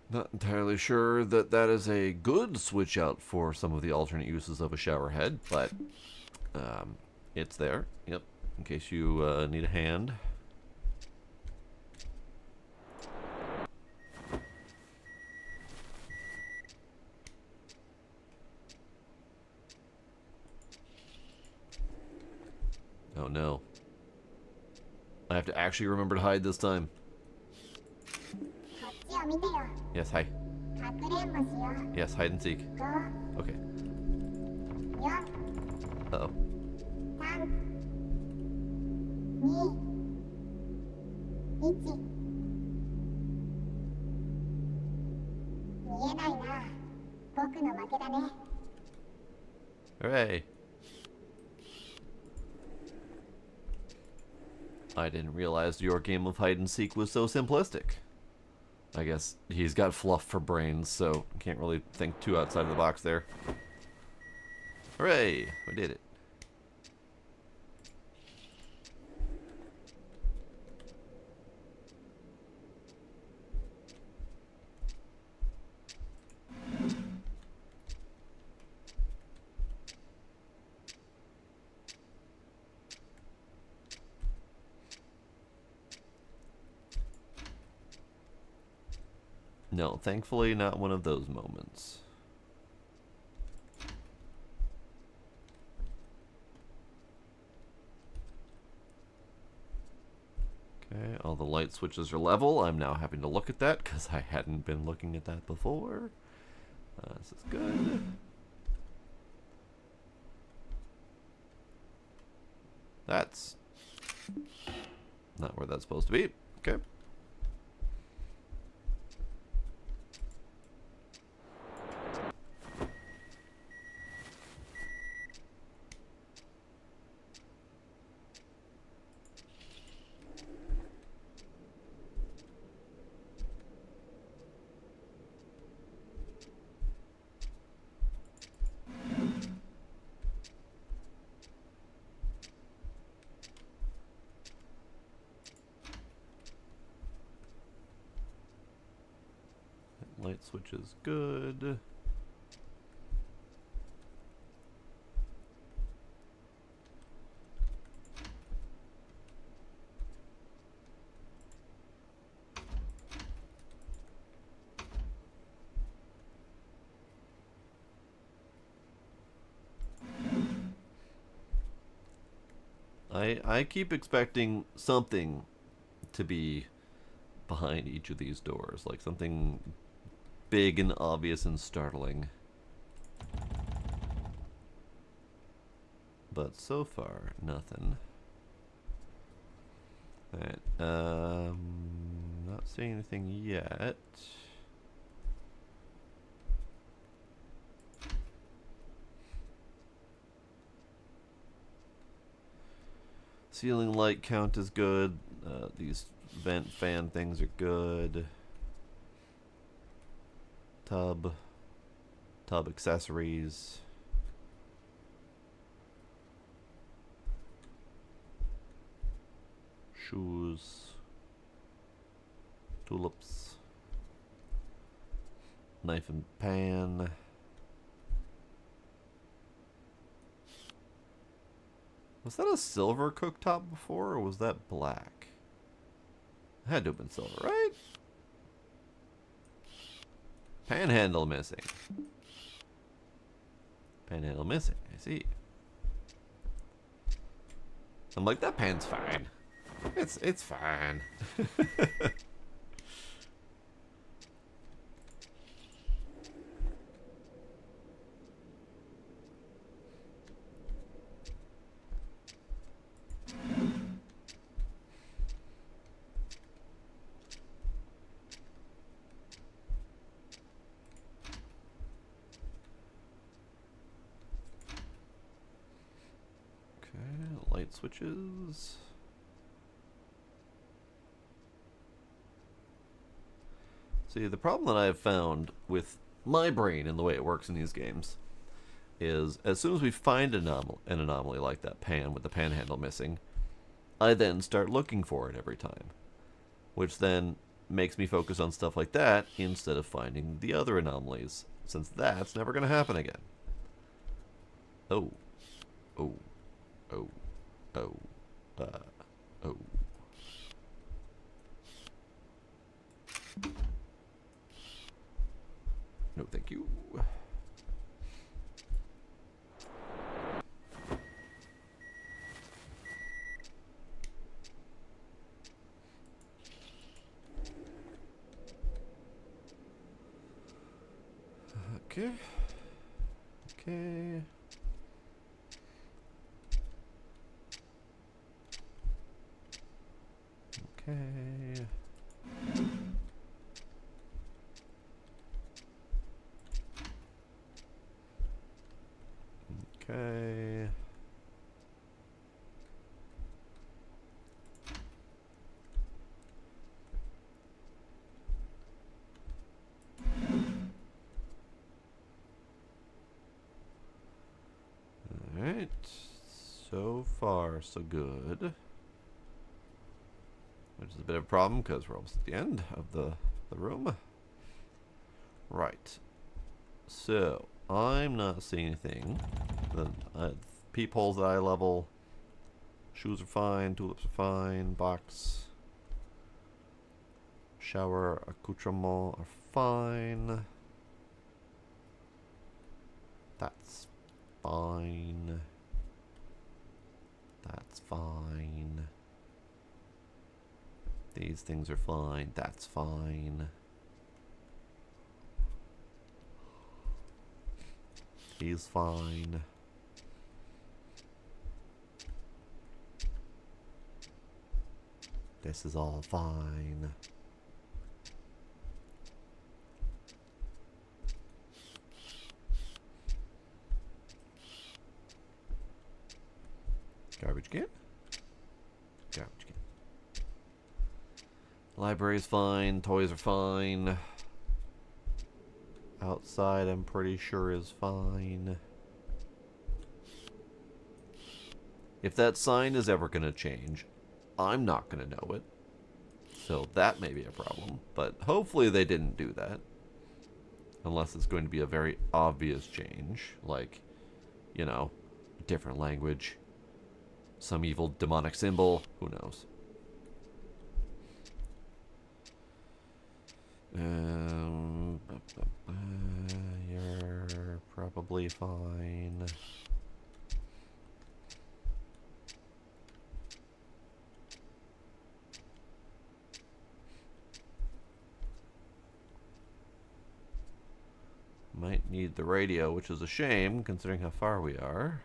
Not entirely sure that that is a good switch out for some of the alternate uses of a shower head, but it's there. Yep, in case you need a hand. Oh no. I have to actually remember to hide this time. Yes, hi. Yes, hide and seek. Okay. Uh-oh. 見えないな。僕の負けだね。 Hooray. I didn't realize your game of hide and seek was so simplistic. I guess he's got fluff for brains, so can't really think too outside of the box there. Hooray! We did it. No, thankfully not one of those moments. Okay, all the light switches are level. I'm now having to look at that because I hadn't been looking at that before. This is good. That's not where that's supposed to be. Okay. Light switch is good. I keep expecting something to be behind each of these doors, like something big and obvious and startling. But so far, nothing. Alright, not seeing anything yet. Ceiling light count is good. These vent fan things are good. Tub accessories. Shoes. Tulips. Knife and pan. Was that a silver cooktop before, or was that black? It had to have been silver, right? Panhandle missing. Panhandle missing, I see. I'm like, that pan's fine. It's fine. Light switches. See, the problem that I've found with my brain and the way it works in these games is as soon as we find an anomaly like that pan with the pan handle missing, I then start looking for it every time, which then makes me focus on stuff like that instead of finding the other anomalies, since that's never going to happen again. Oh. Oh. Oh. Oh. Oh. No, thank you. Okay. Okay. Okay. Okay. Alright. So far, so good. Which is a bit of a problem because we're almost at the end of the room. Right. So, I'm not seeing anything. The peepholes at eye level. Shoes are fine. Tulips are fine. Box. Shower accoutrements are fine. That's fine. That's fine. These things are fine. That's fine. He's fine. This is all fine. Garbage can? Garbage can. Library's fine. Toys are fine. Outside, I'm pretty sure is fine. If that sign is ever going to change, I'm not going to know it. So that may be a problem. But hopefully they didn't do that. Unless it's going to be a very obvious change. Like, you know, different language. Some evil demonic symbol. Who knows? You're probably fine. Might need the radio, which is a shame considering how far we are.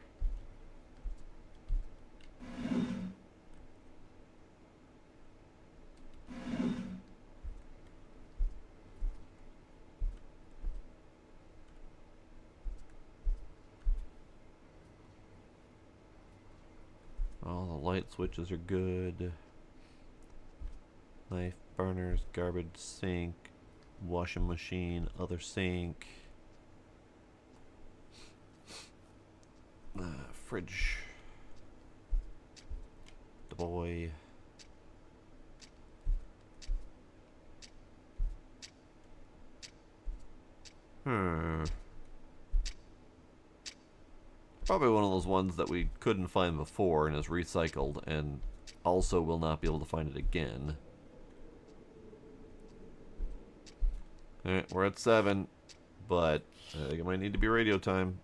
All the light switches are good. Knife, burners, garbage, sink, washing machine, other sink. Fridge. The boy. Probably one of those ones that we couldn't find before and is recycled and also will not be able to find it again. Alright, we're at 7, but I think it might need to be radio time.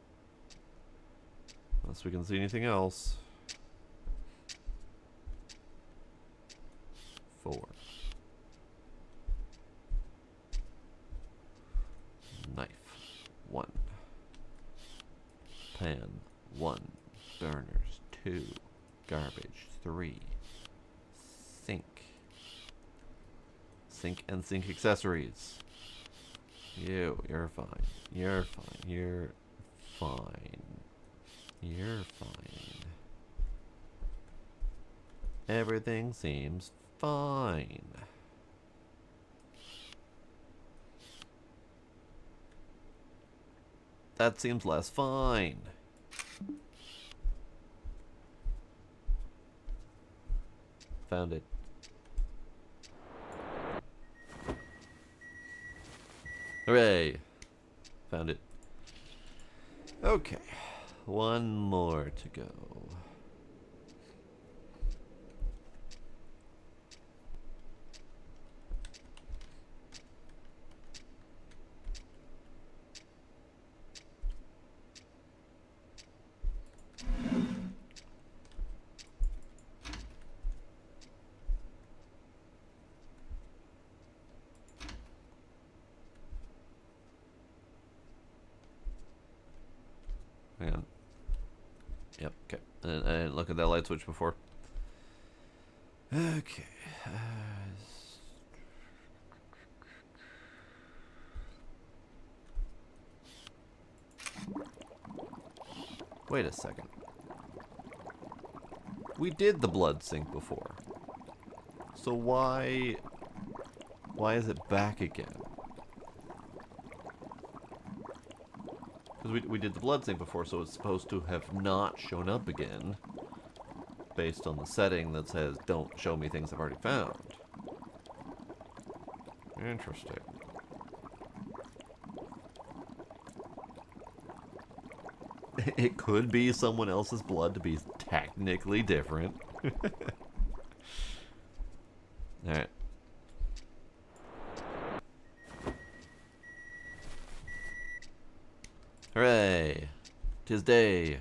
Unless we can see anything else. 4. Knife. 1. Pan. 1. Burners. 2. Garbage. 3. Sink. Sink and sink accessories. You're fine. You're fine. You're fine. You're fine. Everything seems fine. That seems less fine. Found it. Hooray! Found it. Okay. One more to go. Yep, okay. I didn't look at that light switch before. Okay. Wait a second. We did the blood sync before. So why is it back again? Because we did the blood sync before, so it's supposed to have not shown up again. Based on the setting that says, don't show me things I've already found. Interesting. It could be someone else's blood to be technically different. Alright. Hooray! 'Tis day.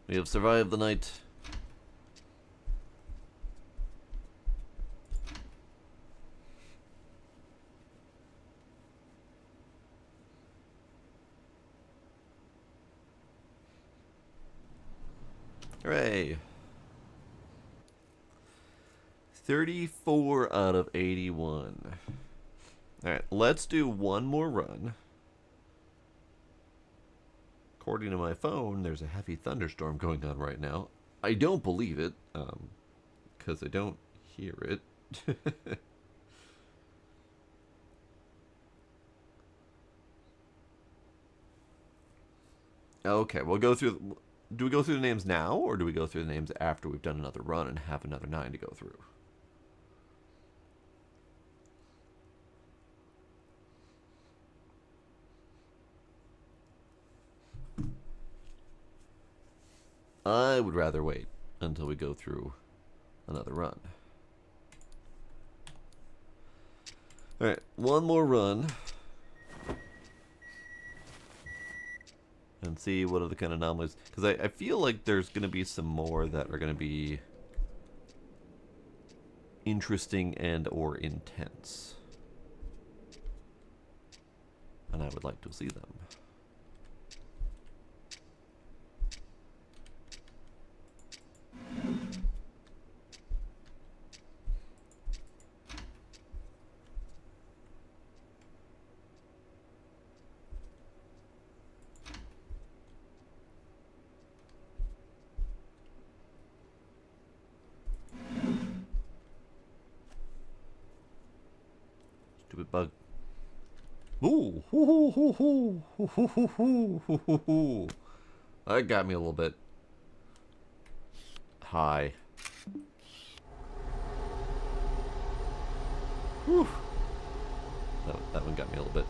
We have survived the night. Hooray! 34 out of 81. Alright, let's do one more run. According to my phone, there's a heavy thunderstorm going on right now. I don't believe it, because I don't hear it. Okay, we'll go through... Do we go through the names now, or do we go through the names after we've done another run and have another 9 to go through? I would rather wait until we go through another run. Alright, one more run. And see what are the kind of anomalies. Because I feel like there's going to be some more that are going to be interesting and or intense. And I would like to see them. Stupid bug. Ooh, hoo, hoo, hoo, hoo, hoo, hoo, hoo, hoo, hoo, hoo. That got me a little bit high. Whew. That one got me a little bit.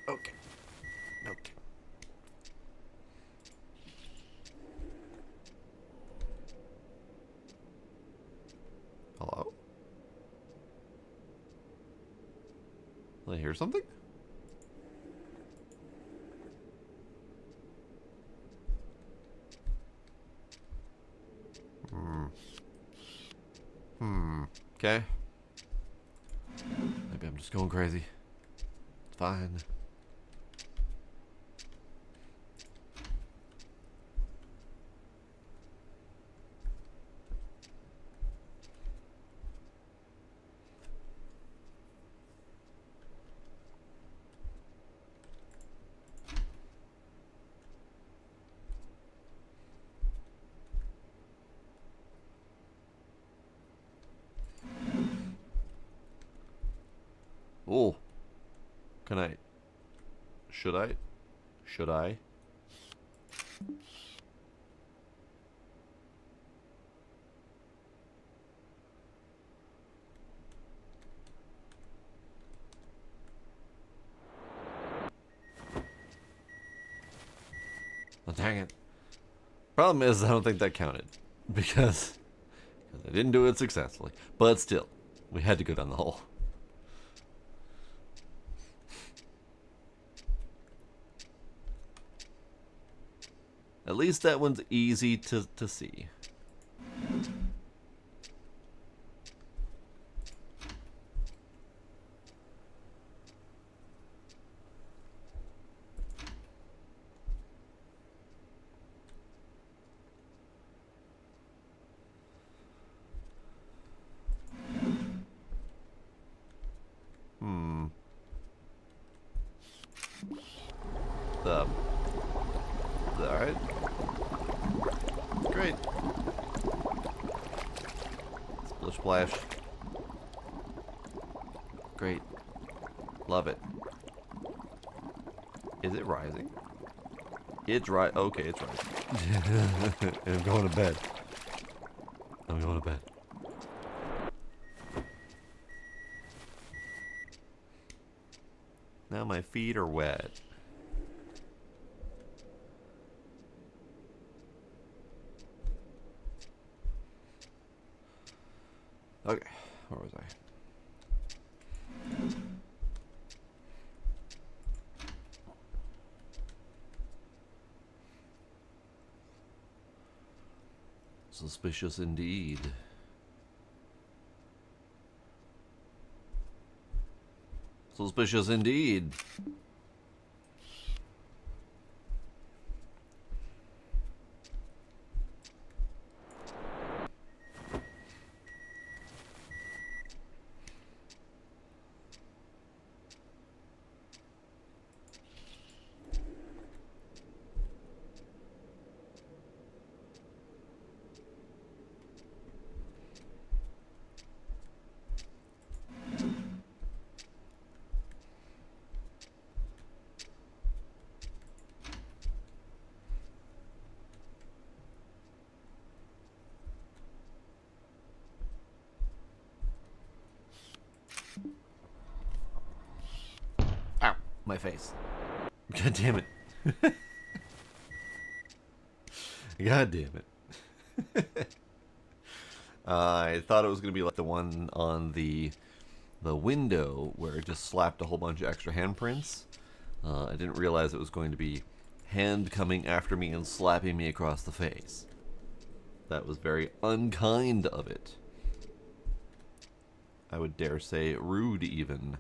Okay. Okay. Hello? Did I hear something? Okay. Maybe I'm just going crazy. It's fine. Oh. Can I? Should I? Should I? Oh, dang it. Problem is, I don't think that counted. Because I didn't do it successfully. But still, we had to go down the hole. At least that one's easy to see. Alright. Great. Splish splash. Great. Love it. Is it rising? It's right. Okay, it's rising. And I'm going to bed. I'm going to bed. Now my feet are wet. Okay, where was I? Suspicious indeed. Suspicious indeed. Ow, my face. God damn it. God damn it. I thought it was going to be like the one on the window where it just slapped a whole bunch of extra handprints. I didn't realize it was going to be hand coming after me and slapping me across the face. That was very unkind of it. I would dare say rude even.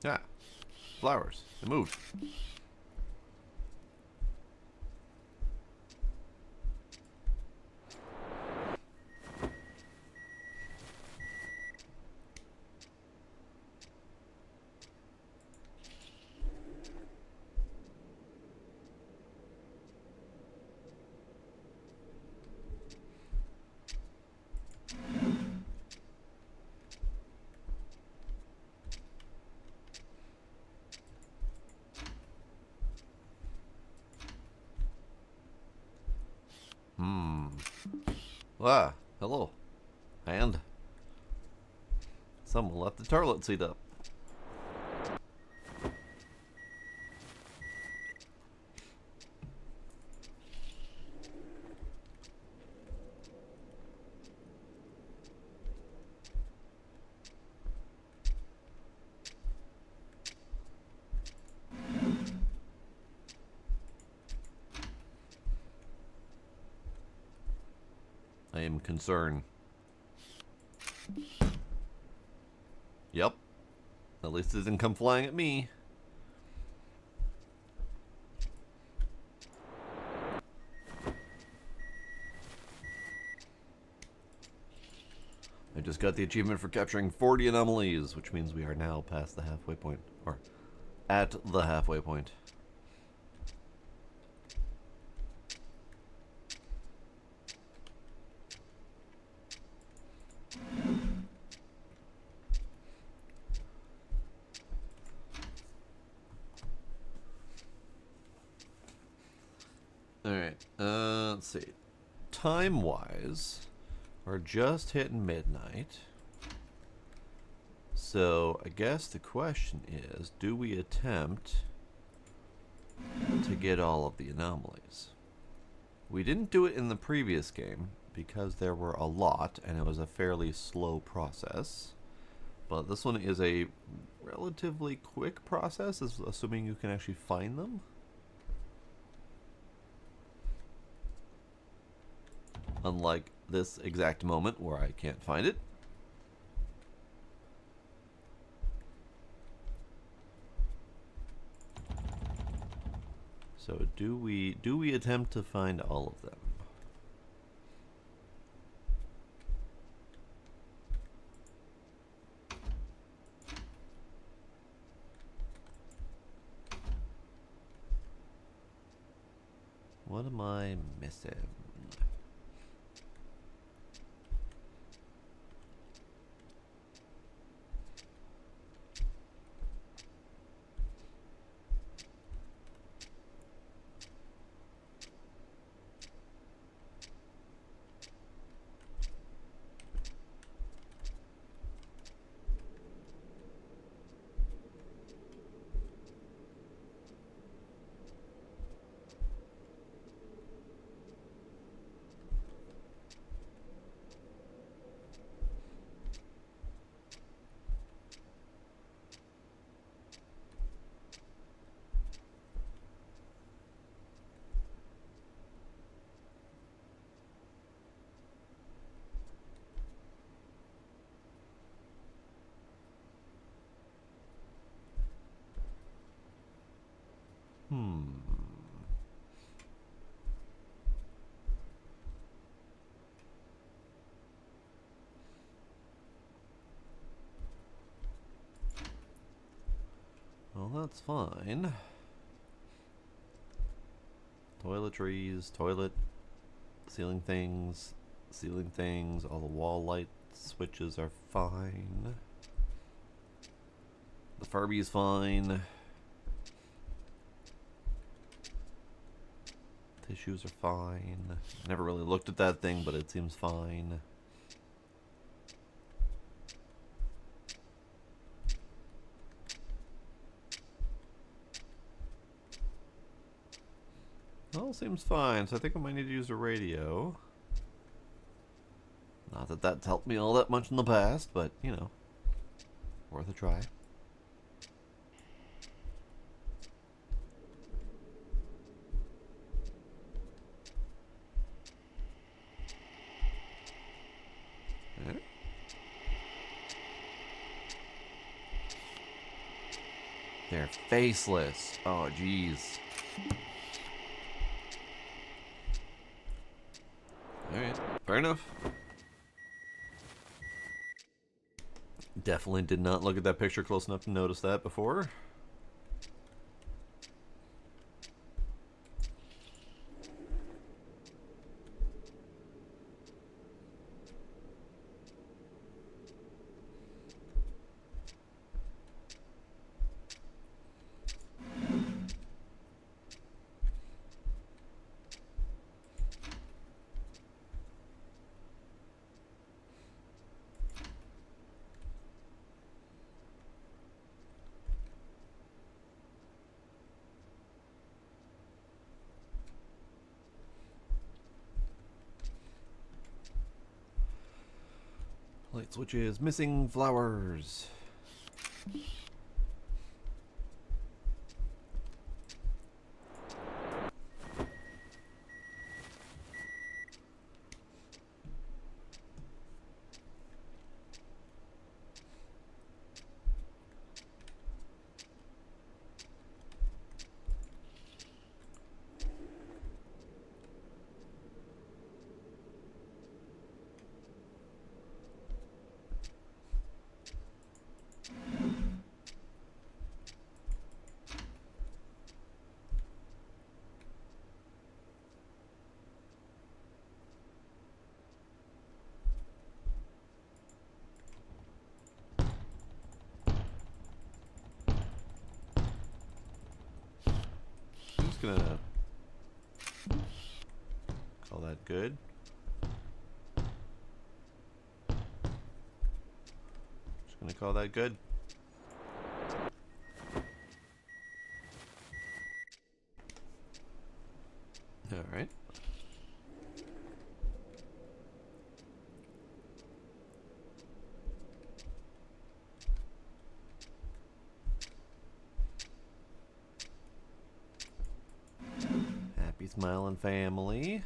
Yeah, flowers. They moved. Ah, hello. And someone left the toilet seat up. I am concerned. Yep. At least it didn't come flying at me. I just got the achievement for capturing 40 anomalies, which means we are now past the halfway point. Or at the halfway point. Alright, let's see. Time-wise, we're just hitting midnight. So, I guess the question is, do we attempt to get all of the anomalies? We didn't do it in the previous game, because there were a lot, and it was a fairly slow process. But this one is a relatively quick process, assuming you can actually find them. unlike this exact moment where I can't find it. So do we attempt to find all of them? What am I missing? Well, that's fine. Toiletries, toilet, ceiling things, all the wall light switches are fine. The Furby's fine. Tissues are fine. Never really looked at that thing, but it seems fine. All seems fine, so I think I might need to use a radio. Not that that's helped me all that much in the past, but, you know, worth a try. They're faceless. Oh, jeez. Alright, fair enough. Definitely did not look at that picture close enough to notice that before. Light switches, missing flowers. Gonna call that good. Just gonna call that good. All right. Happy smiling family.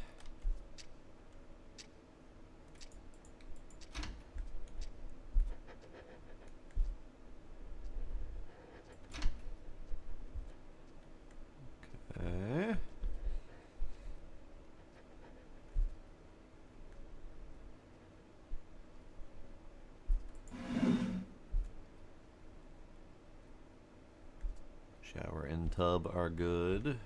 and tub are good.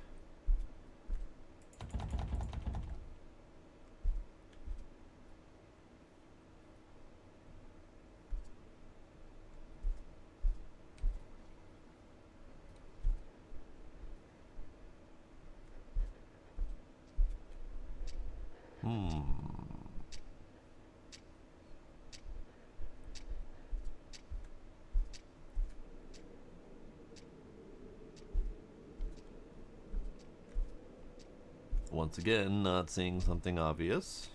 Once again, not seeing something obvious.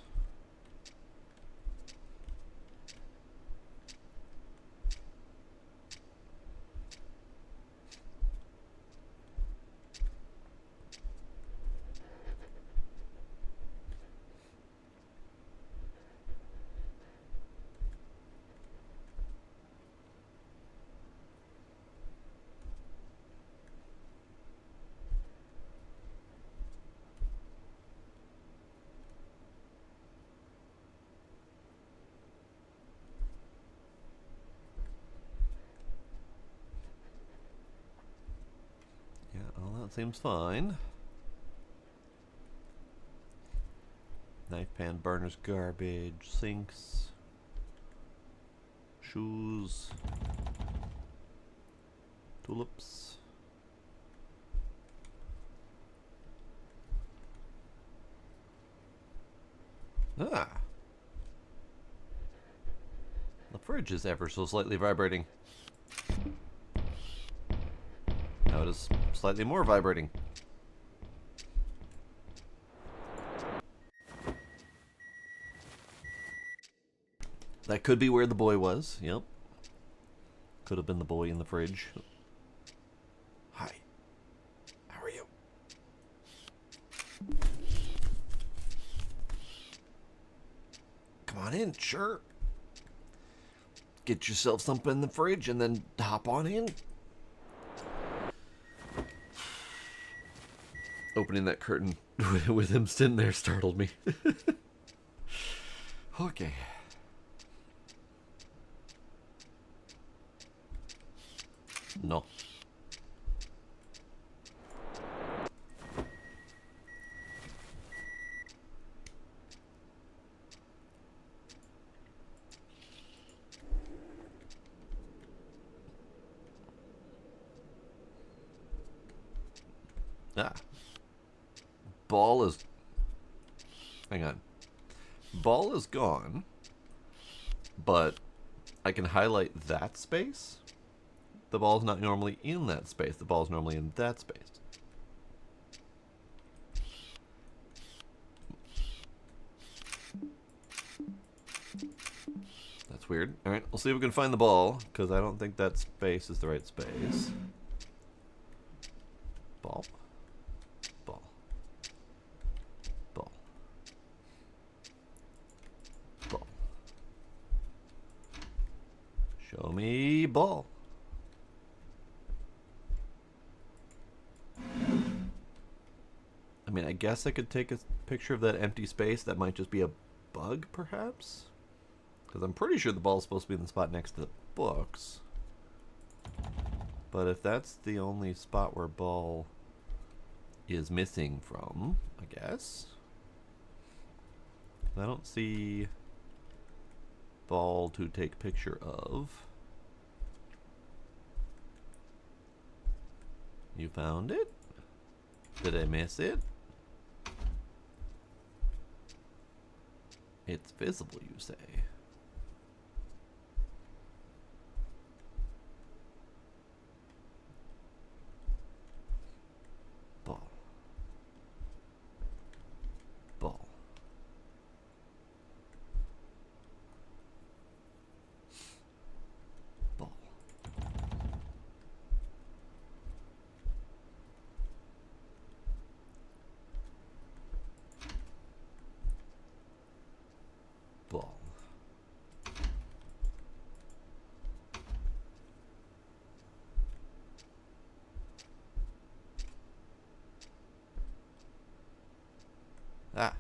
Yeah, all that seems fine. Knife, pan, burners, garbage, sinks, shoes, tulips. Ah! The fridge is ever so slightly vibrating. Now it is slightly more vibrating. That could be where the boy was. Yep. Could have been the boy in the fridge. Hi. How are you? Come on in, sure. Get yourself something in the fridge and then hop on in. Opening that curtain with him sitting there startled me. Okay. No. Ah. Ball is... Hang on. Ball is gone, but I can highlight that space. The ball's not normally in that space. The ball's normally in that space. That's weird. Alright, we'll see if we can find the ball, because I don't think that space is the right space. Ball. Ball. Ball. Ball. Show me ball. I mean, I guess I could take a picture of that empty space. That might just be a bug, perhaps? Because I'm pretty sure the ball's supposed to be in the spot next to the books. But if that's the only spot where ball is missing from, I guess. I don't see ball to take picture of. You found it? Did I miss it? It's visible, you say. Ball. Ball. Ball. Ball. Ah.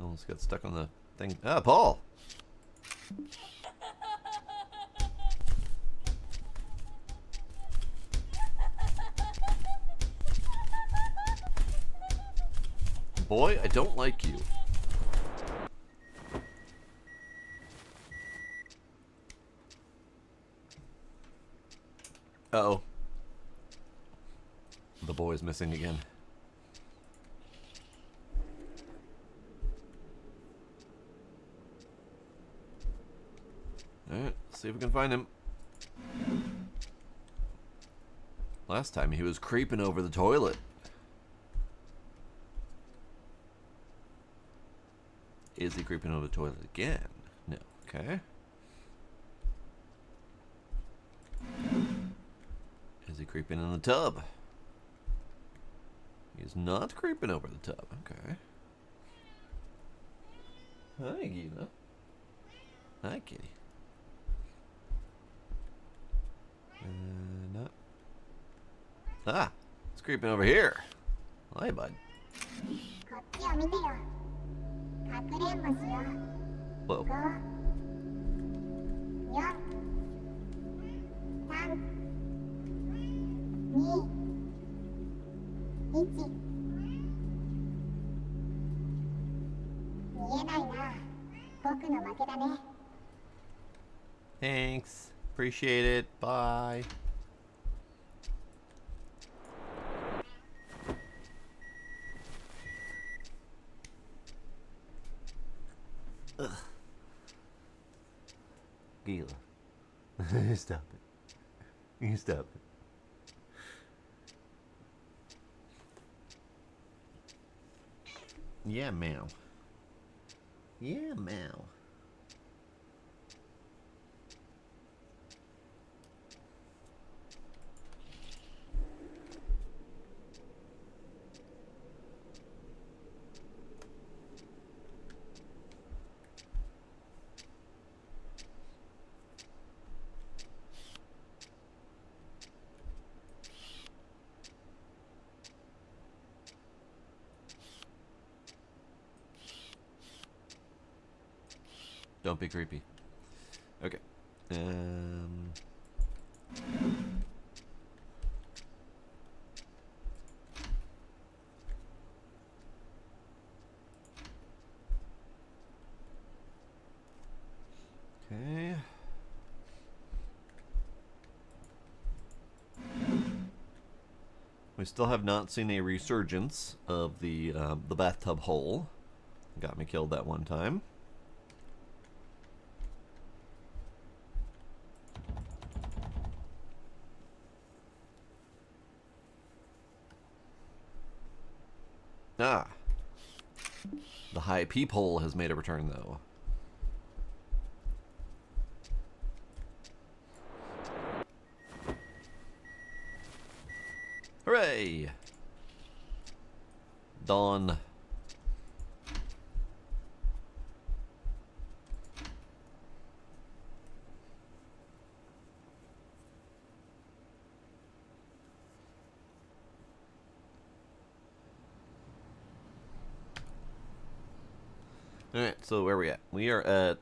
Almost got stuck on the thing. Ah, ball! Boy, I don't like you. Uh-oh. The boy's missing again. Alright, see if we can find him. Last time he was creeping over the toilet. Is he creeping over the toilet again? No. Okay. Is he creeping in the tub? He's not creeping over the tub. Okay. Hi, Gina. Hi, kitty. No. Ah, it's creeping over here. Hi, bud. こっちを見てよ。かくれんぼしよう。 Whoa. 5、4、3、2、1。見えないな。僕の負けだね。 Thanks. Appreciate it. Bye. Ugh. Gila. Stop it. You stop it. Yeah, meow. Yeah, meow. Don't be creepy. Okay. Okay. We still have not seen a resurgence of the bathtub hole. Got me killed that one time. Ah. The high peephole has made a return, though. Hooray! Dawn. Alright, so where are we at? We are at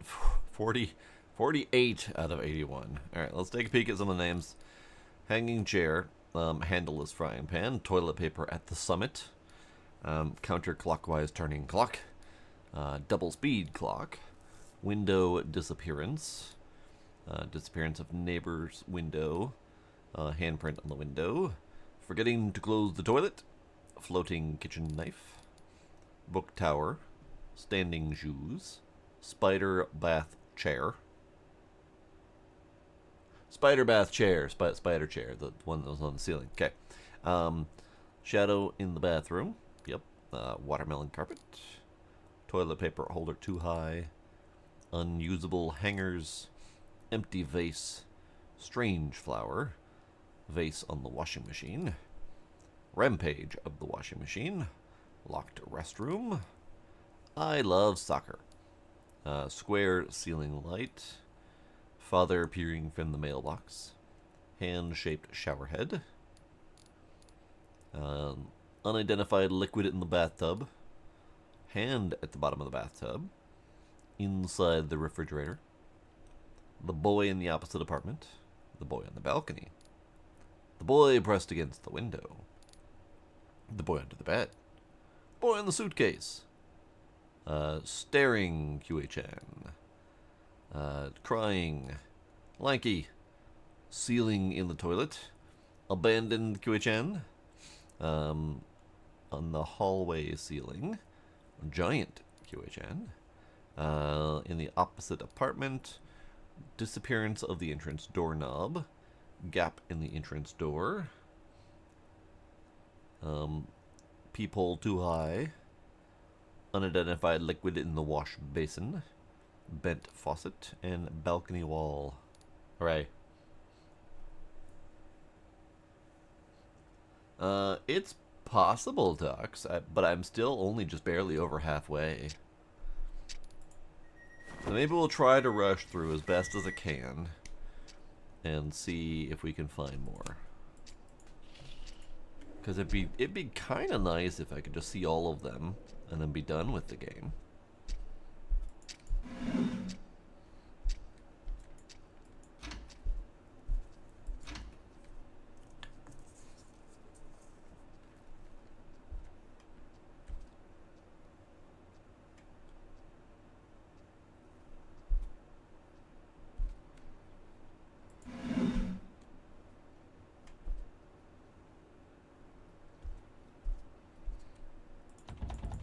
48 out of 81. Alright, let's take a peek at some of the names. Hanging chair, handleless frying pan, toilet paper at the summit, counterclockwise turning clock, double speed clock, window disappearance, disappearance of neighbor's window, handprint on the window, forgetting to close the toilet, floating kitchen knife, book tower, standing shoes, spider bath chair. Spider bath chair, spider chair, the one that was on the ceiling. Okay. Shadow in the bathroom. Yep. Watermelon carpet. Toilet paper holder too high. Unusable hangers. Empty vase. Strange flower. Vase on the washing machine. Rampage of the washing machine. Locked restroom. I love soccer. Square ceiling light. Father peering from the mailbox. Hand-shaped shower head. Unidentified liquid in the bathtub. Hand at the bottom of the bathtub. Inside the refrigerator. The boy in the opposite apartment. The boy on the balcony. The boy pressed against the window. The boy under the bed. boy in the suitcase. Staring QHN. Crying. Lanky. Ceiling in the toilet. Abandoned QHN. On the hallway ceiling. Giant QHN. In the opposite apartment. Disappearance of the entrance doorknob. Gap in the entrance door. Peephole too high. Unidentified liquid in the wash basin. Bent faucet. And balcony wall. Hooray. It's possible, Dux, but I'm still only just barely over halfway. So maybe we'll try to rush through as best as I can and see if we can find more. Because it'd be kind of nice if I could just see all of them and then be done with the game.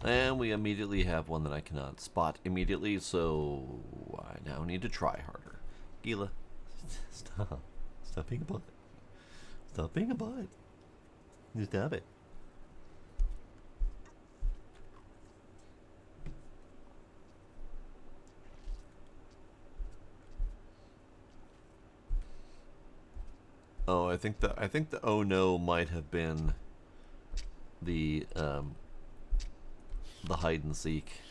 And we immediately have one that I cannot spot immediately, so I now need to try harder. Gila, stop. Stop being a butt. Stop being a butt. Just stop it. Oh, I think the oh no might have been the hide and seek.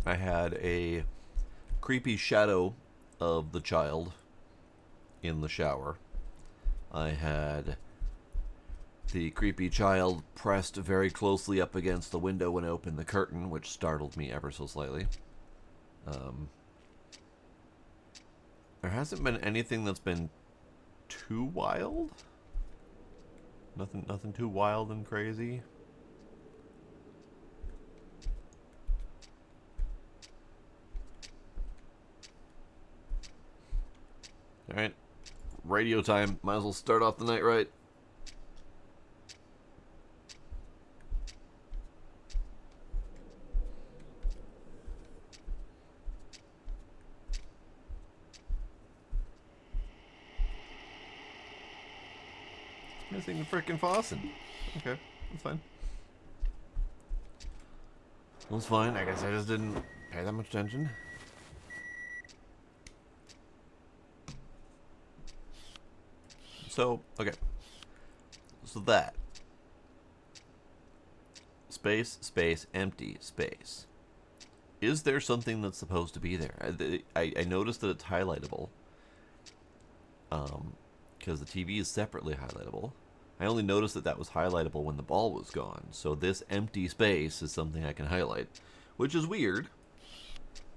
I had a creepy shadow of the child in the shower. I had the creepy child pressed very closely up against the window when I opened the curtain, which startled me ever so slightly. There hasn't been anything that's been too wild. Nothing too wild and crazy. Alright. Radio time. Might as well start off the night right. Missing the frickin' faucet. Okay, that's fine. That's fine. I guess I just didn't pay that much attention. So, okay. So that. Space, space, empty, space. Is there something that's supposed to be there? I noticed that it's highlightable. Because the TV is separately highlightable. I only noticed that that was highlightable when the ball was gone. So this empty space is something I can highlight, which is weird.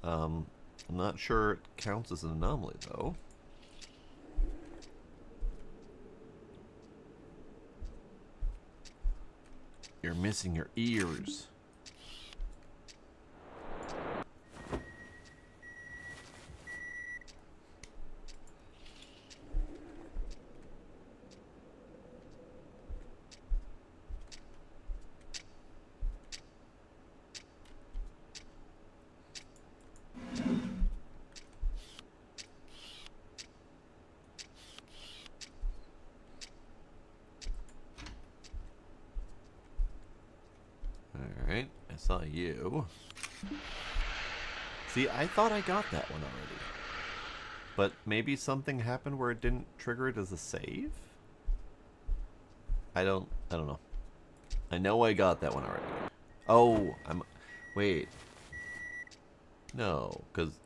I'm not sure it counts as an anomaly, though. You're missing your ears. Alright, I saw you. See, I thought I got that one already. But maybe something happened where it didn't trigger it as a save? I don't know. I know I got that one already. Oh, wait. No, because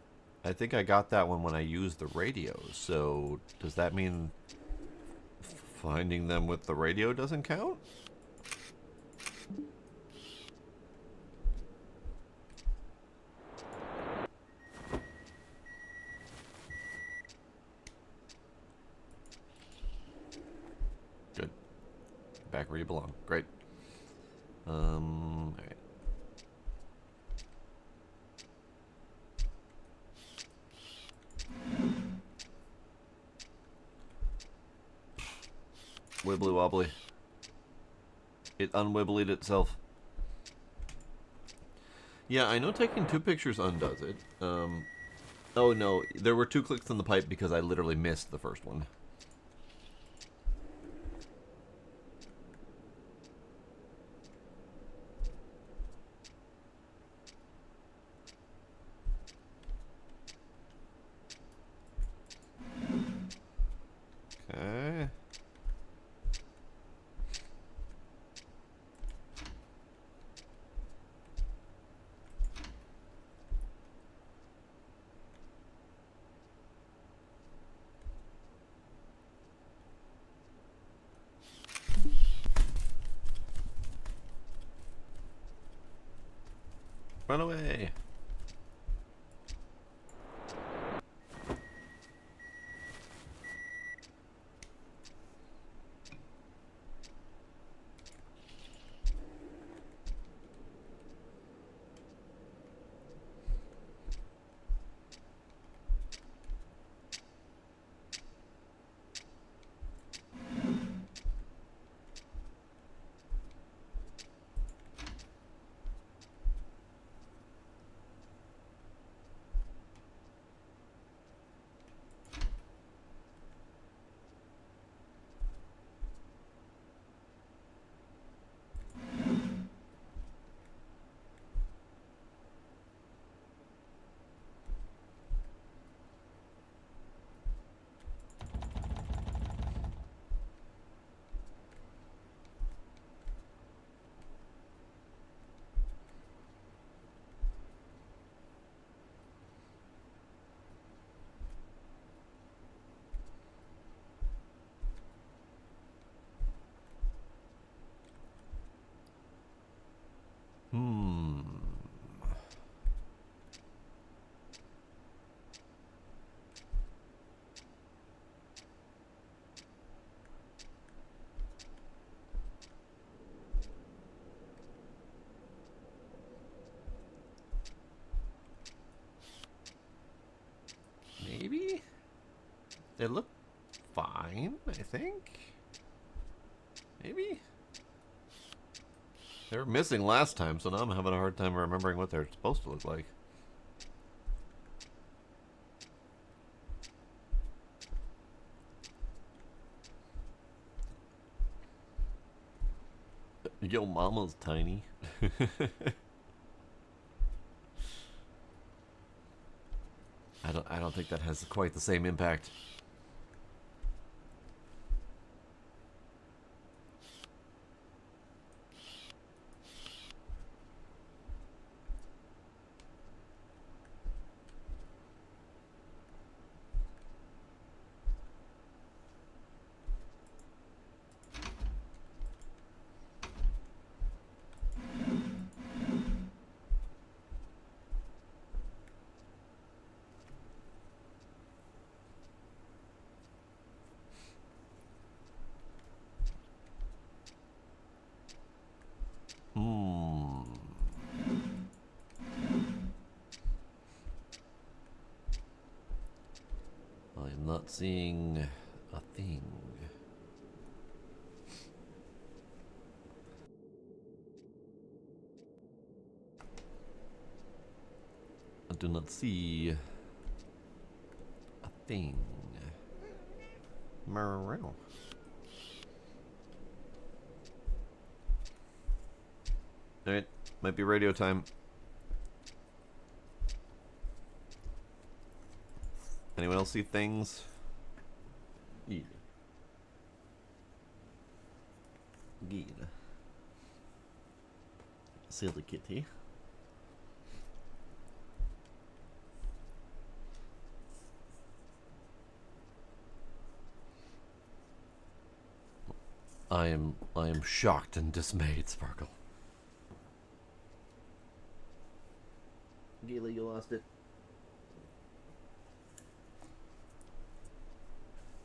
I think I got that one when I used the radio. So, does that mean finding them with the radio doesn't count? back where you belong. Great. Alright. Wibbly wobbly. It unwibblied itself. Yeah, I know taking 2 pictures undoes it. Oh no, there were 2 clicks in the pipe because I literally missed the first one. Okay. Run away. Maybe? They look fine, I think. Maybe? They were missing last time, so now I'm having a hard time remembering what they're supposed to look like. Yo, mama's tiny. I don't think that has quite the same impact. I'm not seeing a thing. I do not see a thing. Meow. Alright, might be radio time. Anyone else see things? Easy. Good. Silly kitty. I am shocked and dismayed, Sparkle. Gila, you lost it.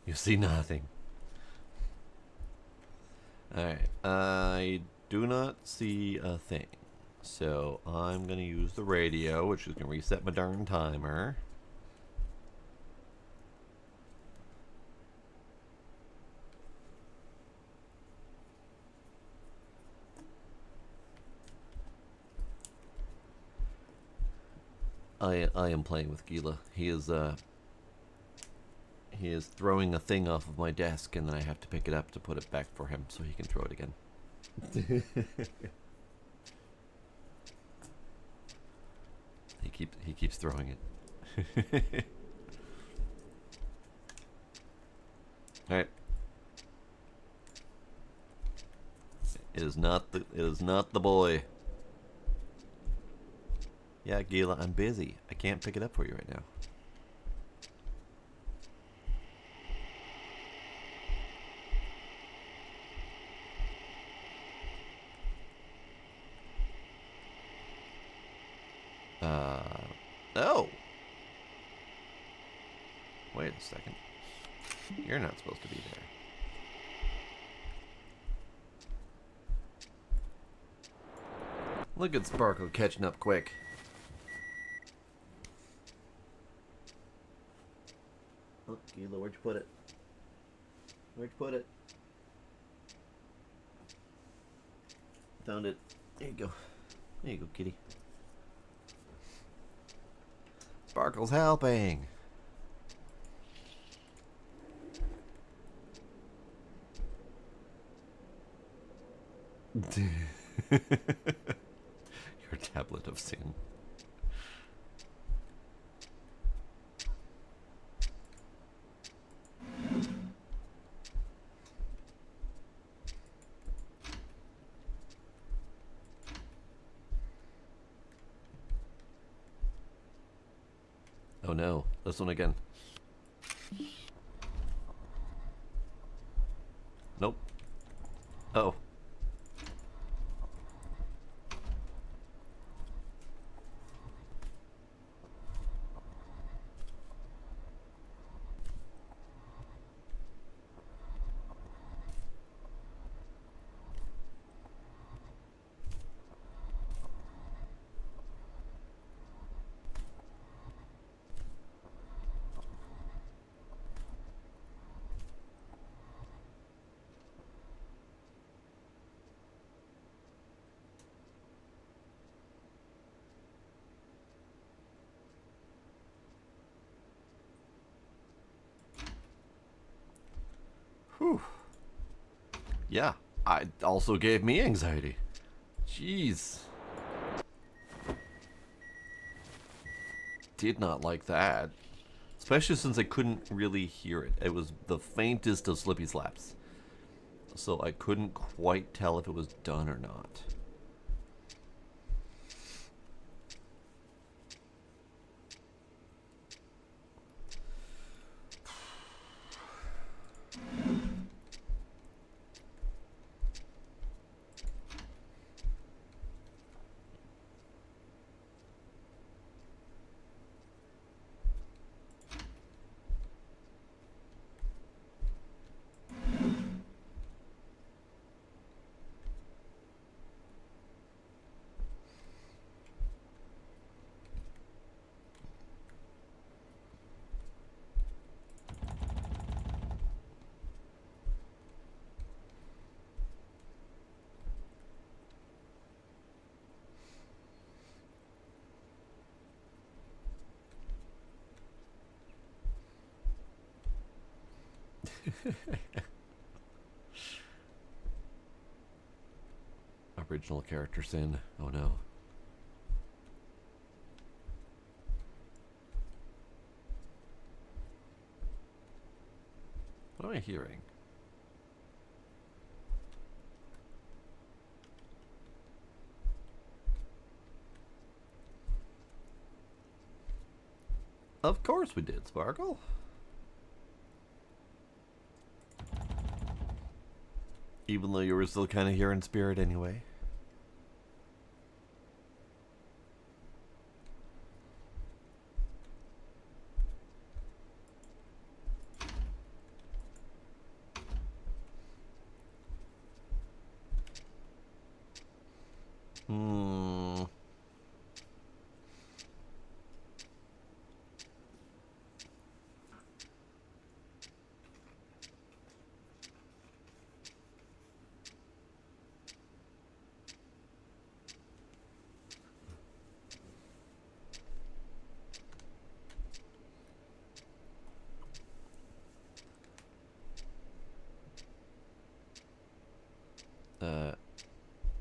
You see nothing. Alright, I do not see a thing. So I'm going to use the radio, which is going to reset my darn timer. I am playing with Gila. He is throwing a thing off of my desk, and then I have to pick it up to put it back for him so he can throw it again. he keeps throwing it. All right. It is not the boy. Yeah, Gila, I'm busy. I can't pick it up for you right now. Oh. Wait a second. You're not supposed to be there. Look at Sparkle catching up quick. Look, Gila, where'd you put it? Where'd you put it? Found it. There you go. There you go, kitty. Sparkle's helping. Your tablet of sin. Oh no, this one again. Nope. Oh. Whew. Yeah, it also gave me anxiety. Jeez. Did not like that. Especially since I couldn't really hear it. It was the faintest of slippy slaps. So I couldn't quite tell if it was done or not. Original character sin. Oh no. What am I hearing? Of course we did, Sparkle. Even though you were still kind of here in spirit anyway. Hmm.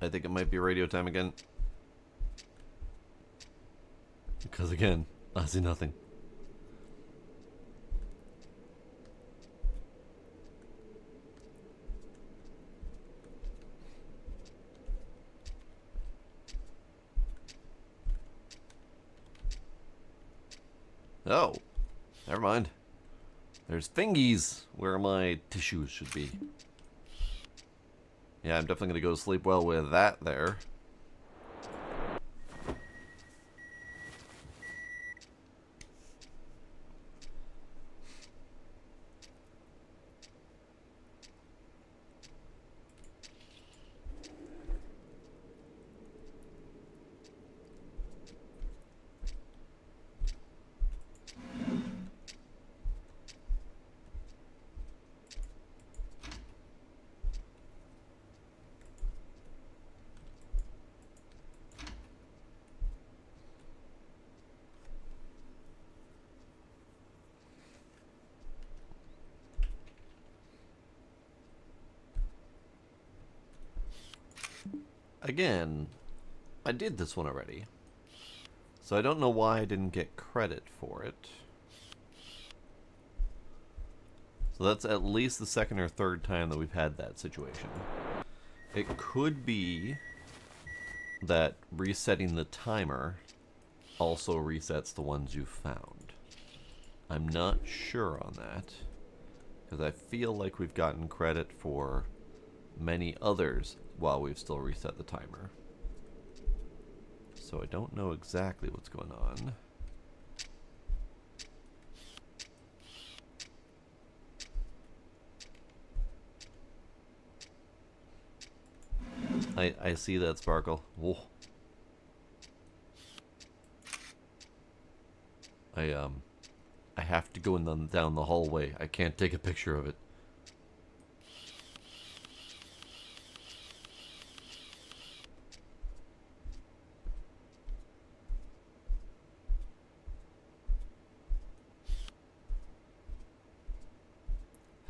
I think it might be radio time again. Because again, I see nothing. Oh, never mind. There's fingies where my tissues should be. Yeah, I'm definitely going to go to sleep well with that there. Again, I did this one already. So I don't know why I didn't get credit for it. So that's at least the second or third time that we've had that situation. It could be that resetting the timer also resets the ones you found. I'm not sure on that, because I feel like we've gotten credit for many others while we've still reset the timer. So I don't know exactly what's going on. I see that sparkle. Whoa. I have to go down the hallway. I can't take a picture of it.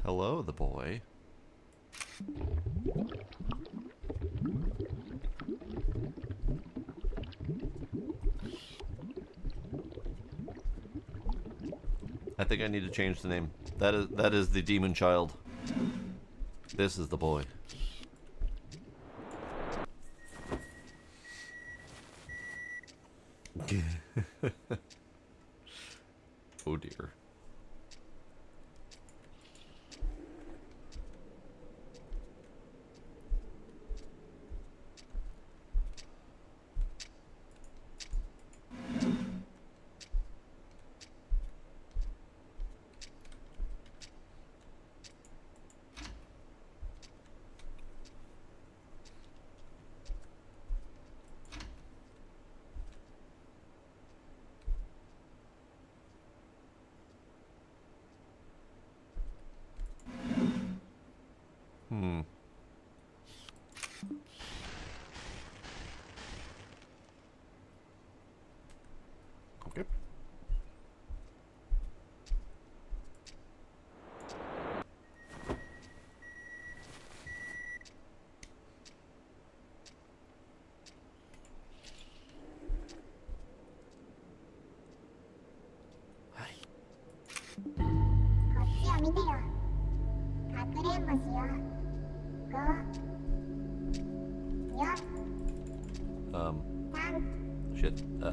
Hello, the boy. I think I need to change the name. That is the demon child. This is the boy. Oh dear. Okay. Hi. こっちを見てよ。かくれんぼしよう。5、4、3、 Shit. 2、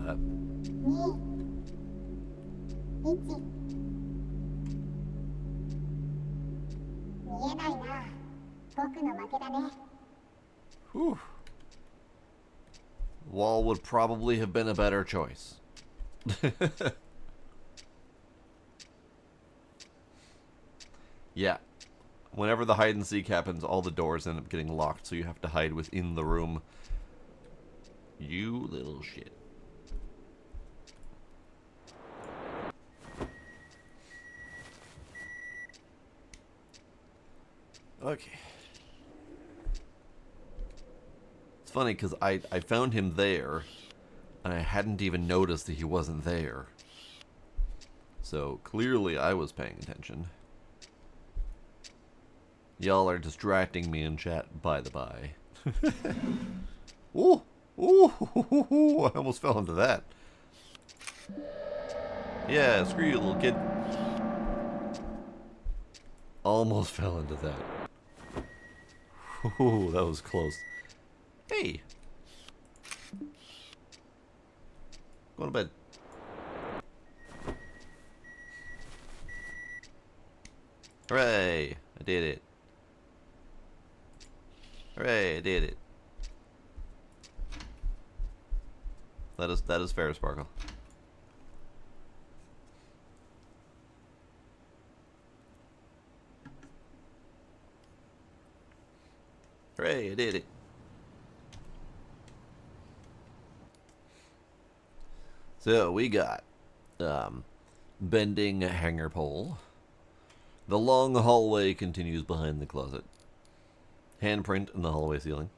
1。見えないな。僕の負けだね。 Whew. Wall would probably have been a better choice. Yeah. Whenever the hide and seek happens, all the doors end up getting locked, so you have to hide within the room. You little shit. Okay. It's funny because I found him there, and I hadn't even noticed that he wasn't there. So clearly I was paying attention. Y'all are distracting me in chat, by the by. Ooh! Ooh! I almost fell into that. Yeah, screw you, little kid. Almost fell into that. Ooh, that was close. Hey! Going to bed. Hooray! I did it. Hooray! I did it. That is fair, Sparkle. Hooray! I did it. So we got bending hanger pole. The long hallway continues behind the closet. Handprint in the hallway ceiling.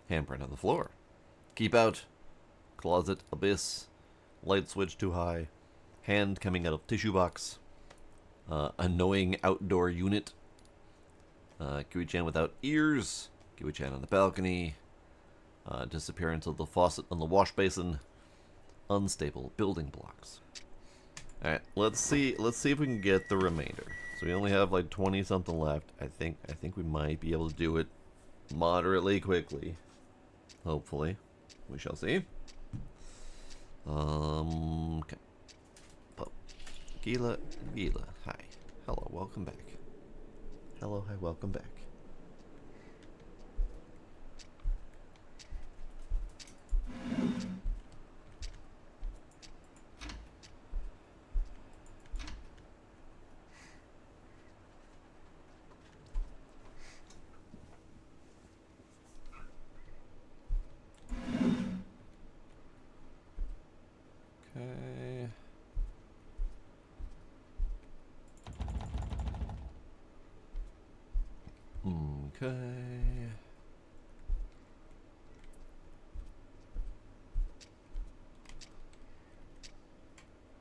Handprint on the floor. Keep out. Closet abyss. Light switch too high. Hand coming out of tissue box. Annoying outdoor unit. Kiwi-chan without ears. Kiwi-chan on the balcony. Disappearance of the faucet on the wash basin. Unstable building blocks. Alright, let's see if we can get the remainder. So we only have like 20 something left. I think we might be able to do it moderately quickly. Hopefully. We shall see. Okay. Gila, hi. Hello, welcome back. Hello, hi, welcome back. Okay. Okay.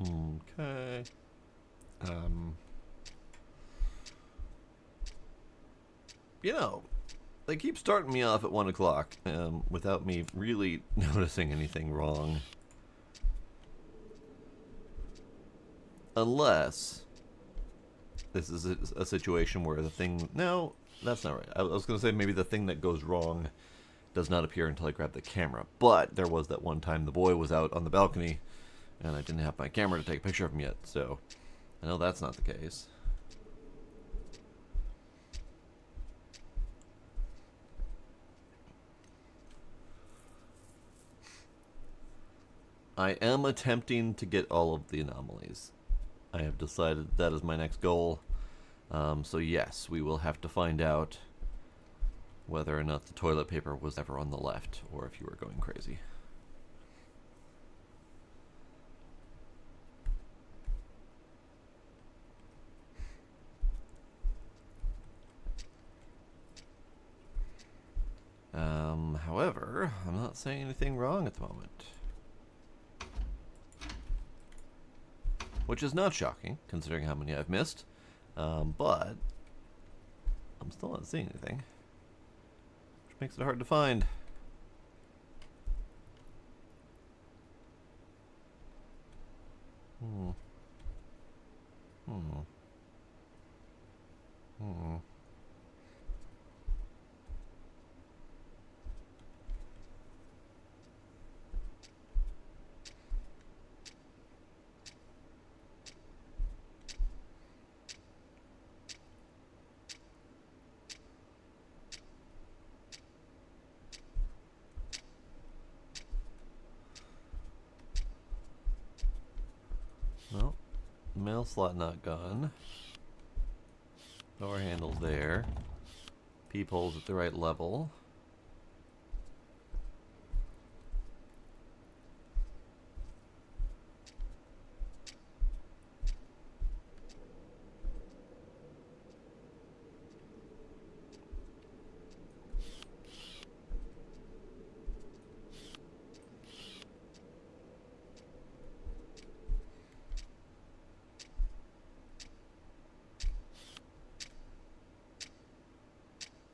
Okay. You know, they keep starting me off at 1 o'clock, without me really noticing anything wrong. Unless this is a situation where the thing... No, that's not right. I was going to say maybe the thing that goes wrong does not appear until I grab the camera. But there was that one time the boy was out on the balcony, and I didn't have my camera to take a picture of him yet, so I know that's not the case. I am attempting to get all of the anomalies. I have decided that is my next goal. So yes, we will have to find out whether or not the toilet paper was ever on the left, or if you were going crazy. However, I'm not saying anything wrong at the moment. Which is not shocking, considering how many I've missed. But I'm still not seeing anything, which makes it hard to find. Well, mail slot not gone. Door handles there. Peepholes at the right level.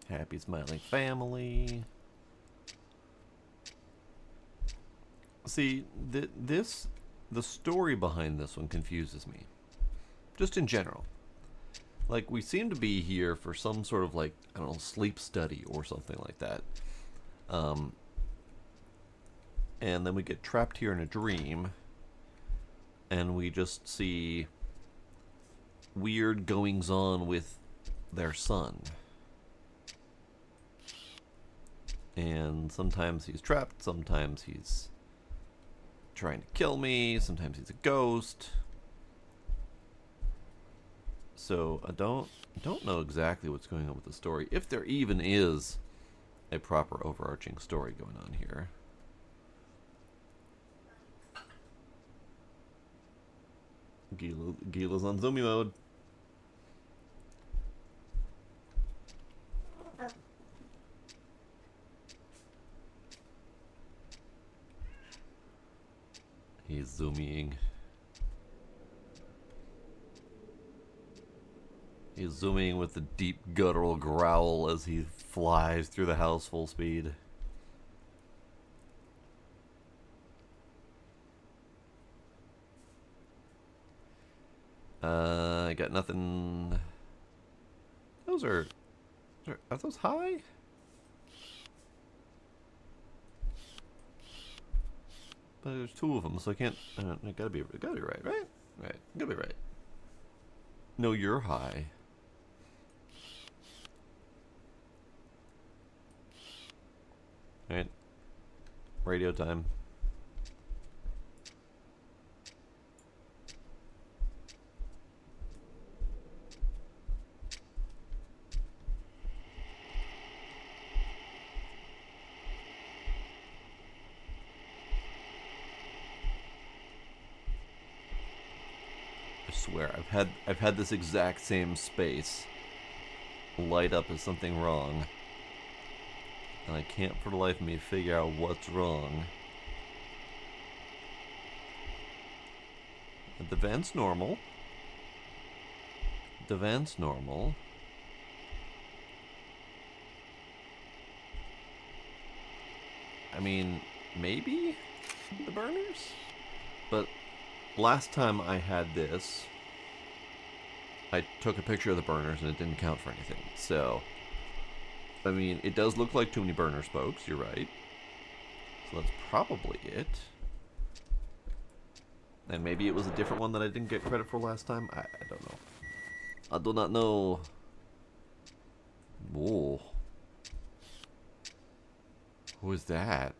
Happy smiling family. See, the story behind this one confuses me. Just in general. Like, we seem to be here for some sort of, like, I don't know, sleep study or something like that. And then we get trapped here in a dream, and we just see weird goings-on with their son. And sometimes he's trapped, sometimes he's trying to kill me, sometimes he's a ghost. So I don't know exactly what's going on with the story, if there even is a proper overarching story going on here. Gila's on zombie mode. He's zooming. He's zooming with a deep guttural growl as he flies through the house full speed. I got nothing. Those are those high? But there's two of them, so I can't. It gotta be right, right? Right, gotta be right. No, you're high. Alright. Radio time. I swear, I've had this exact same space light up as something wrong. And I can't for the life of me figure out what's wrong. The vent's normal. The vent's normal. I mean, maybe the burners? But last time I had this, I took a picture of the burners and it didn't count for anything. So, I mean, it does look like too many burner spokes, you're right. So that's probably it. And maybe it was a different one that I didn't get credit for last time. I don't know. I do not know. Whoa. Who is that?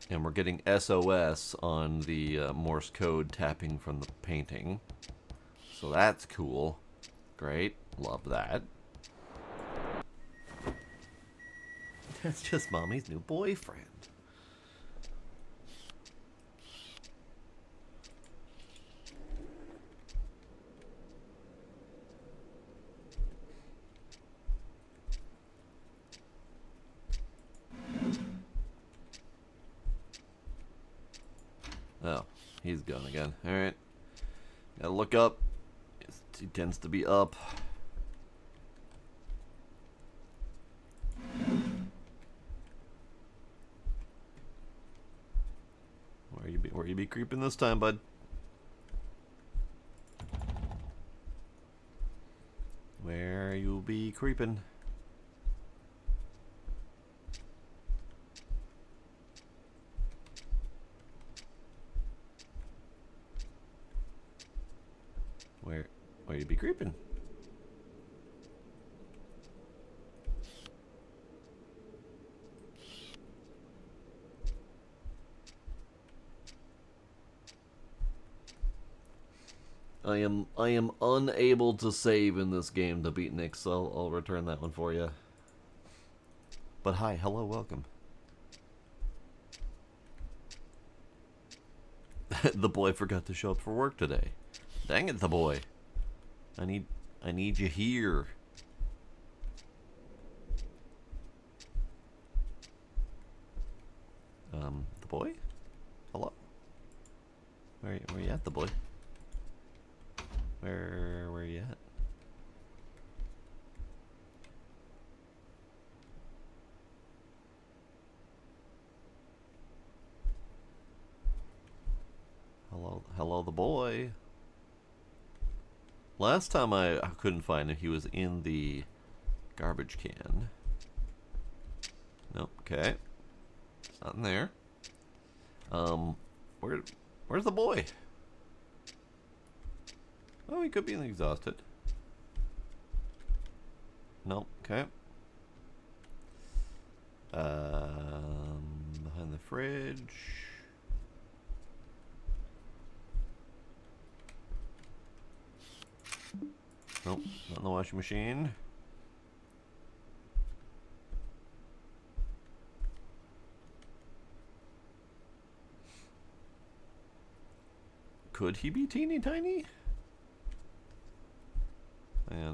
And we're getting SOS on the Morse code tapping from the painting. So that's cool. Great. Love that. That's just Mommy's new boyfriend. Oh, he's gone again. Alright. Gotta look up. He tends to be up. Where you be creeping this time, bud? Where you be creeping? Where you be creeping? I am unable to save in this game to beat Nick, so I'll return that one for you. But hi, hello, welcome. The boy forgot to show up for work today. Dang it, the boy. I need you here. The boy? Hello? the boy. Where you at? Hello, the boy. Last time I couldn't find him. He was in the garbage can. Nope. Okay. It's not in there. Where's the boy? Oh, he could be in the exhaust hood. Nope. Okay. Behind the fridge. Nope, not in the washing machine. Could he be teeny tiny? Yeah.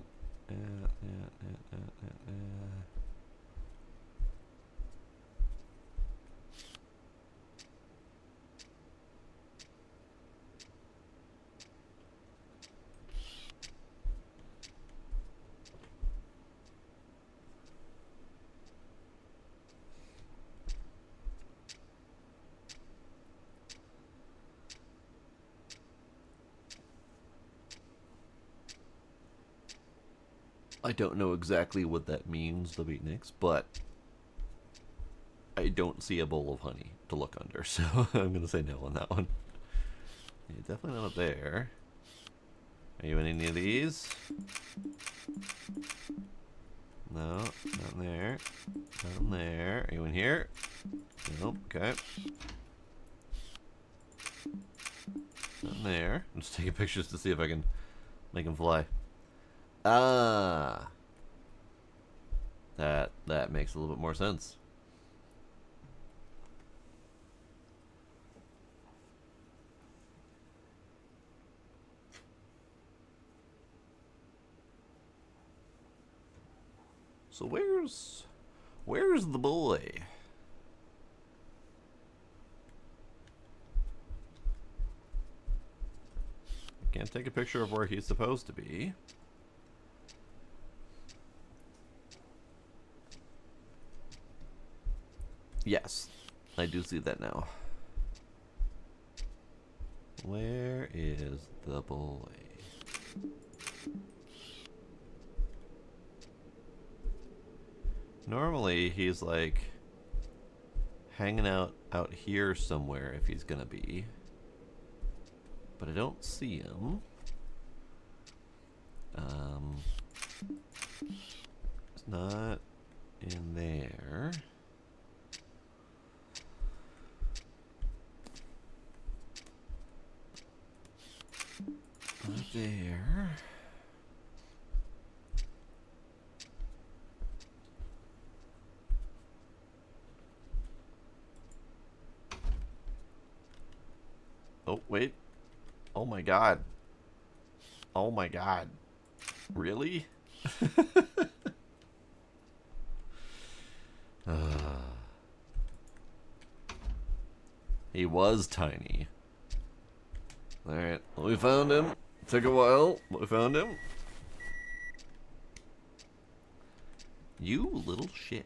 I don't know exactly what that means, the beatniks, but I don't see a bowl of honey to look under, so I'm going to say no on that one. You're definitely not up there. Are you in any of these? No, not in there. Not in there. Are you in here? Nope, okay. Not in there. I'm just taking pictures to see if I can make him fly. Ah. That makes a little bit more sense. So where's the boy? I can't take a picture of where he's supposed to be. Yes, I do see that now. Where is the boy? Normally, he's like hanging out here somewhere if he's gonna be. But I don't see him. It's not in there. Not there. Oh, wait. Oh my god. Oh my god. Really? He was tiny. Alright, well, we found him. Took a while, but we found him. You little shit.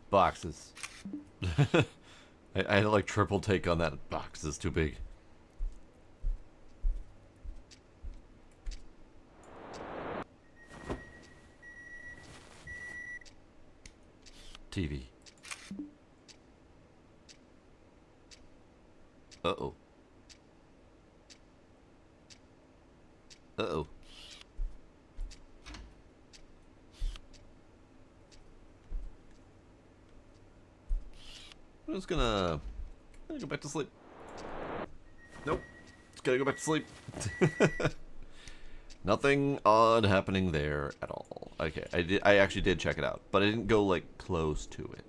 Boxes. I had to like triple take on that. Box is too big. TV. Uh-oh. Uh-oh. I'm just gonna Gonna go back to sleep. Nope. Just gotta go back to sleep. Nothing odd happening there at all. Okay, I actually did check it out, but I didn't go like close to it.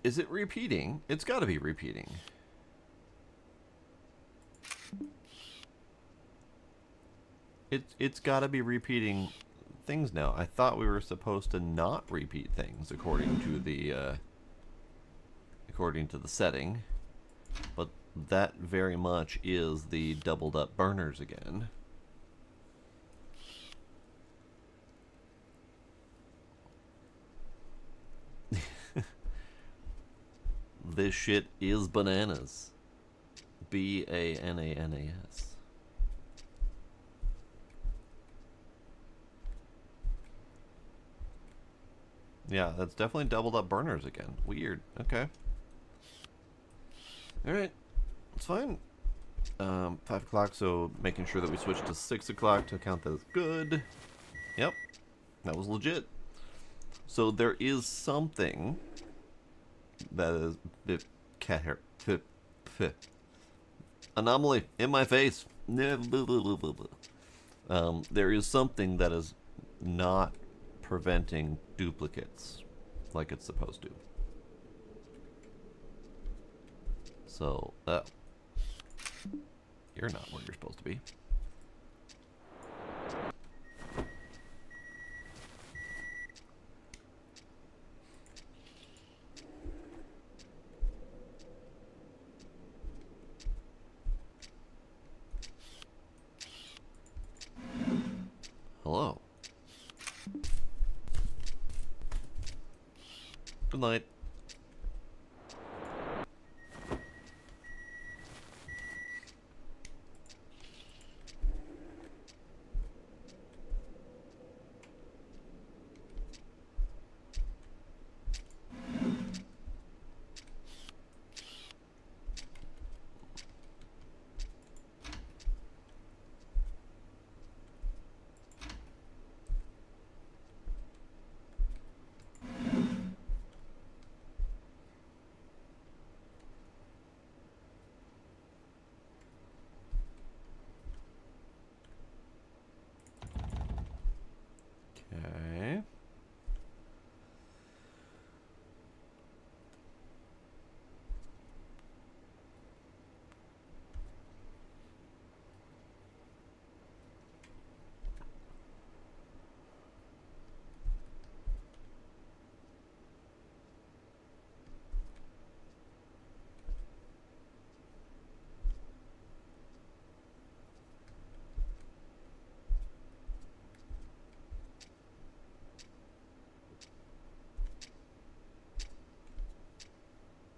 Is it repeating? It's got to be repeating. It's got to be repeating things now. I thought we were supposed to not repeat things according to the setting, but that very much is the doubled up burners again. This shit is bananas. Bananas. Yeah, that's definitely doubled up burners again. Weird. Okay. Alright. It's fine. 5 o'clock, so making sure that we switch to 6 o'clock to count that as good. Yep. That was legit. So there is something that is cat hair. Anomaly in my face. There is something that is not preventing duplicates like it's supposed to. So, you're not where you're supposed to be. Hello. Good night. Okay.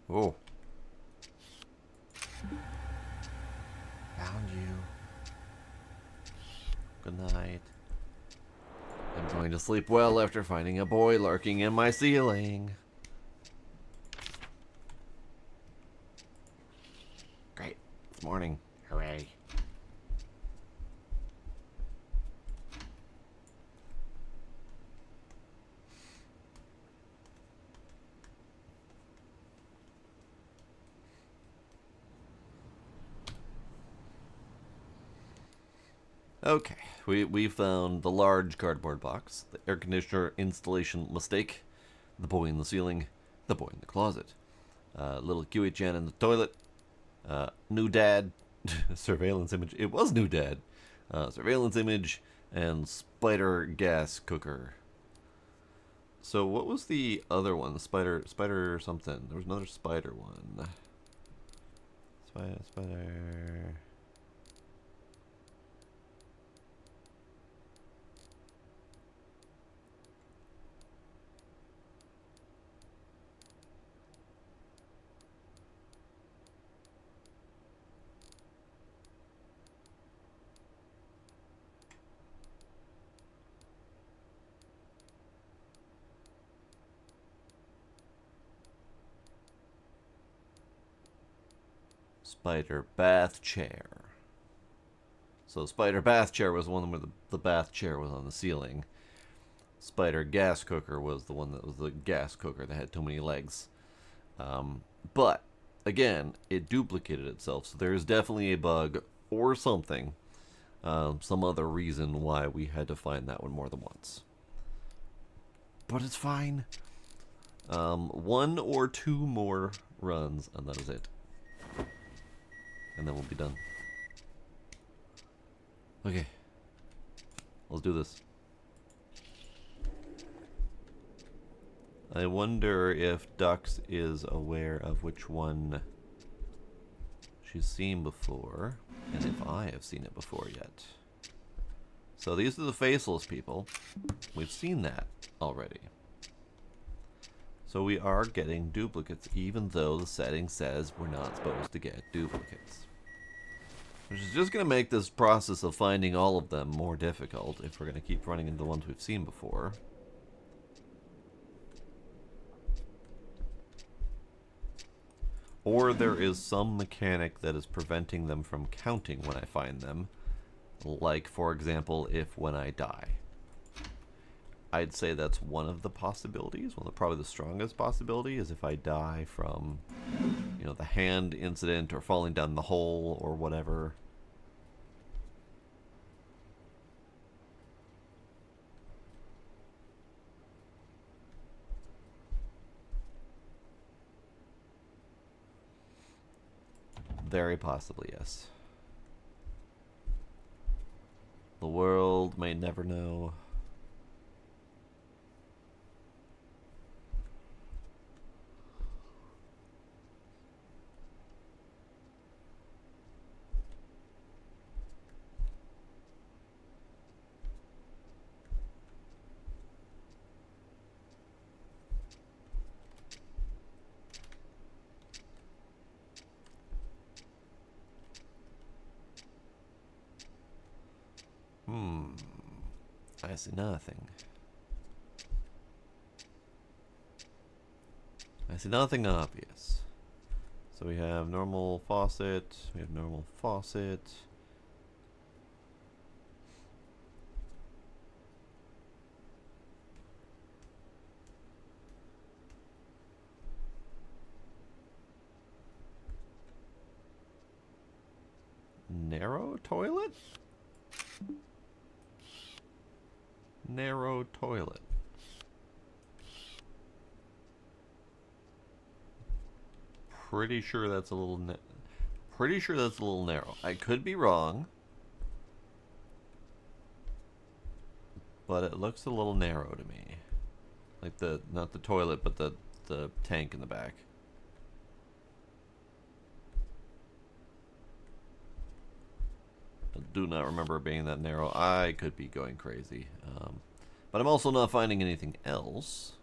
Oh. Found you. Good night. I'm going to sleep well after finding a boy lurking in my ceiling. Great. It's morning. Hooray. Okay, we found the large cardboard box, the air conditioner installation mistake, the boy in the ceiling, the boy in the closet, little QHN in the toilet, new dad, surveillance image. It was new dad, surveillance image, and spider gas cooker. So what was the other one? The spider something. There was another spider one. Spider. Spider bath chair. So spider bath chair was the one where the bath chair was on the ceiling. Spider gas cooker was the one that was the gas cooker that had too many legs. But, again, it duplicated itself, so there is definitely a bug or something. Some other reason why we had to find that one more than once. But it's fine. 1 or 2 more runs, and that is it. And then we'll be done. Okay. Let's do this. I wonder if Dux is aware of which one she's seen before, and if I have seen it before yet. So these are the faceless people. We've seen that already. So we are getting duplicates, even though the setting says we're not supposed to get duplicates. Which is just going to make this process of finding all of them more difficult if we're going to keep running into the ones we've seen before. Or there is some mechanic that is preventing them from counting when I find them. Like, for example, if when I die. I'd say that's one of the possibilities. Probably the strongest possibility is if I die from, you know, the hand incident or falling down the hole or whatever. Very possibly, yes. The world may never know. I see nothing. I see nothing obvious. So we have normal faucet, we have normal faucet. Narrow toilet? Narrow toilet. Pretty sure that's a little narrow. I could be wrong, but it looks a little narrow to me. Like not the toilet, but the tank in the back. I do not remember it being that narrow. I could be going crazy. But I'm also not finding anything else.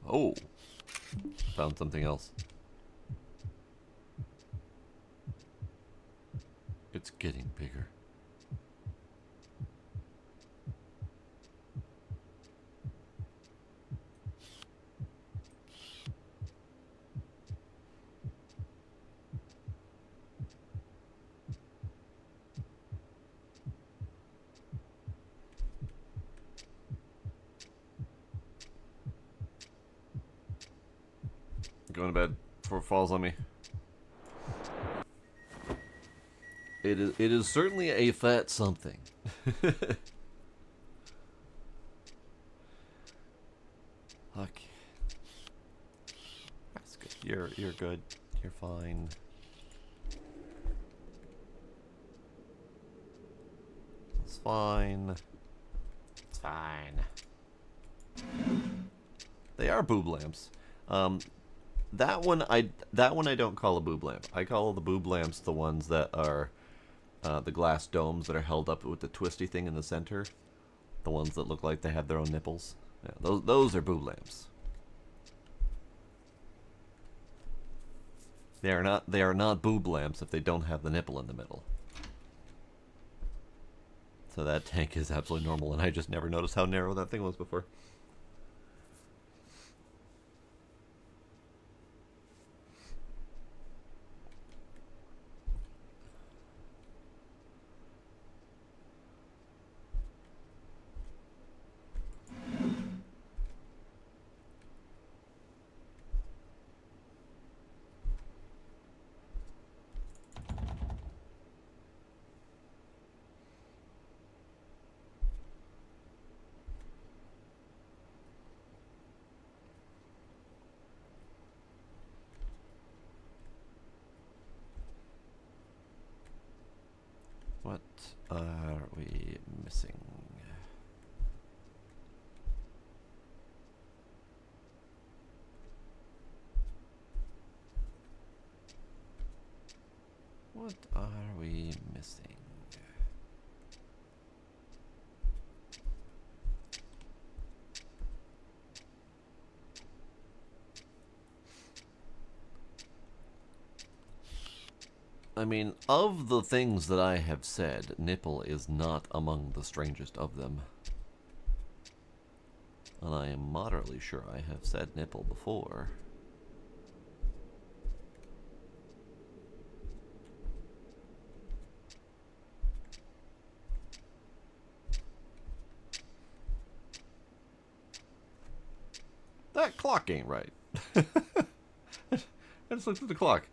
Oh, found something else. It's getting bigger. Going to bed before it falls on me. It is certainly a fat something. Okay. That's good. You're good. You're fine. It's fine. It's fine. They are boob lamps. That one I don't call a boob lamp. I call the boob lamps the ones that are the glass domes that are held up with the twisty thing in the center. The ones that look like they have their own nipples. Yeah, those are boob lamps. They are not boob lamps if they don't have the nipple in the middle. So that tank is absolutely normal, and I just never noticed how narrow that thing was before. What are we missing? What are we missing? I mean, of the things that I have said, nipple is not among the strangest of them. And I am moderately sure I have said nipple before. That clock ain't right. I just looked at the clock.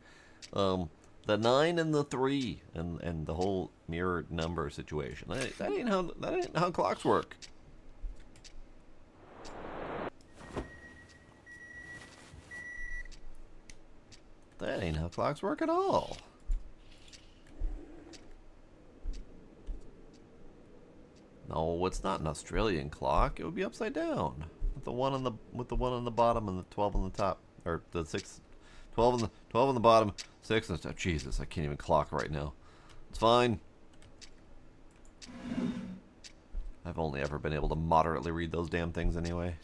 The 9 and the 3 and the whole mirrored number situation. That ain't how clocks work. That ain't how clocks work at all. No, it's not an Australian clock. It would be upside down. With the 1 on the bottom and the 12 on the top, or the 6, 12 on the bottom, 6 on the top. Jesus, I can't even clock right now. It's fine. I've only ever been able to moderately read those damn things anyway.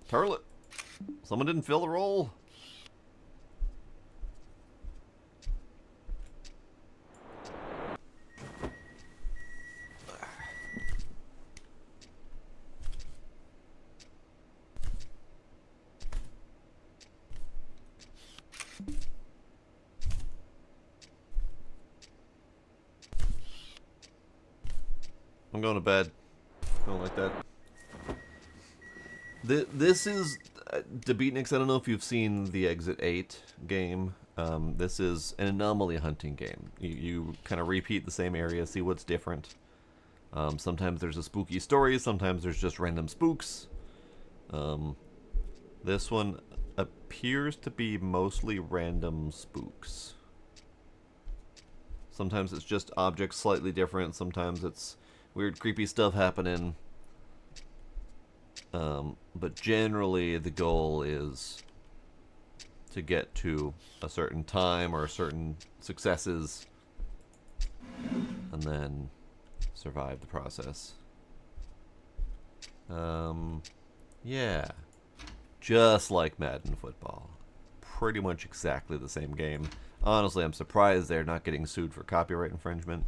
Turlet. Someone didn't fill the roll. I'm going to bed. Don't like that. This is Debeatniks. I don't know if you've seen the Exit 8 game. This is an anomaly hunting game. You kind of repeat the same area, see what's different. Sometimes there's a spooky story, sometimes there's just random spooks. This one appears to be mostly random spooks. Sometimes it's just objects slightly different, sometimes it's weird creepy stuff happening. But generally the goal is to get to a certain time or certain successes and then survive the process. Yeah. Just like Madden Football. Pretty much exactly the same game. Honestly, I'm surprised they're not getting sued for copyright infringement.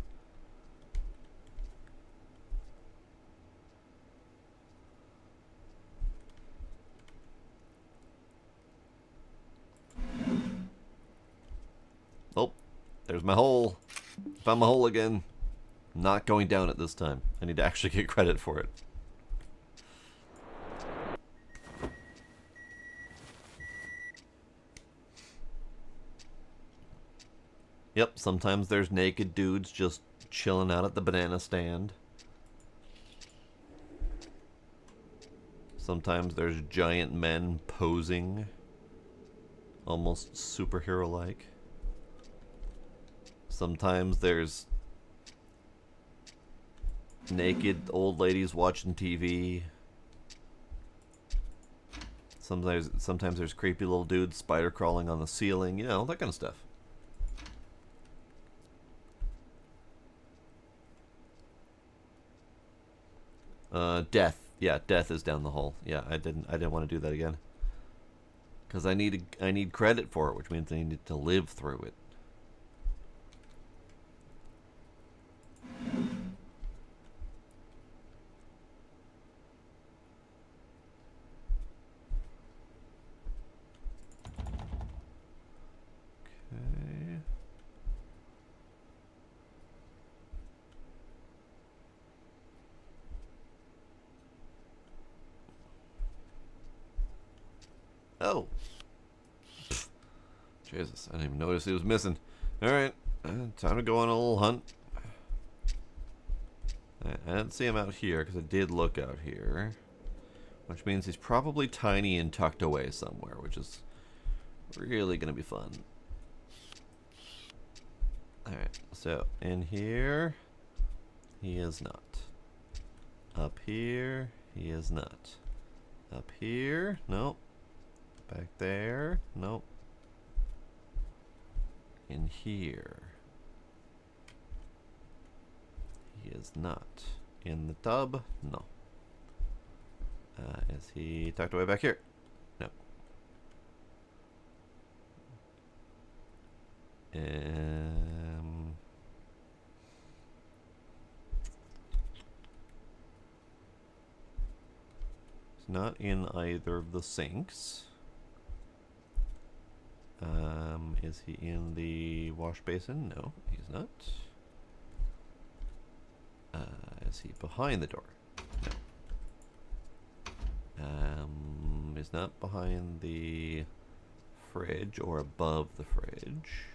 Oh, there's my hole. Found my hole again. Not going down it this time. I need to actually get credit for it. Yep, sometimes there's naked dudes just chilling out at the banana stand. Sometimes there's giant men posing, almost superhero-like. Sometimes there's naked old ladies watching TV. Sometimes there's creepy little dudes spider crawling on the ceiling, you know, that kind of stuff. Death. Yeah, death is down the hole. Yeah, I didn't want to do that again. Because I need credit for it, which means I need to live through it. Okay. Oh. Pfft. Jesus, I didn't even notice he was missing. Alright, time to go on a little hunt. I didn't see him out here, because I did look out here. Which means he's probably tiny and tucked away somewhere, which is really going to be fun. Alright, so in here, he is not. Up here, he is not. Up here, nope. Back there, nope. In here, he is not. In the tub, no. Is he tucked away back here? No. He's not in either of the sinks. Is he in the wash basin? No, he's not. Is he behind the door? No. He's not behind the fridge or above the fridge.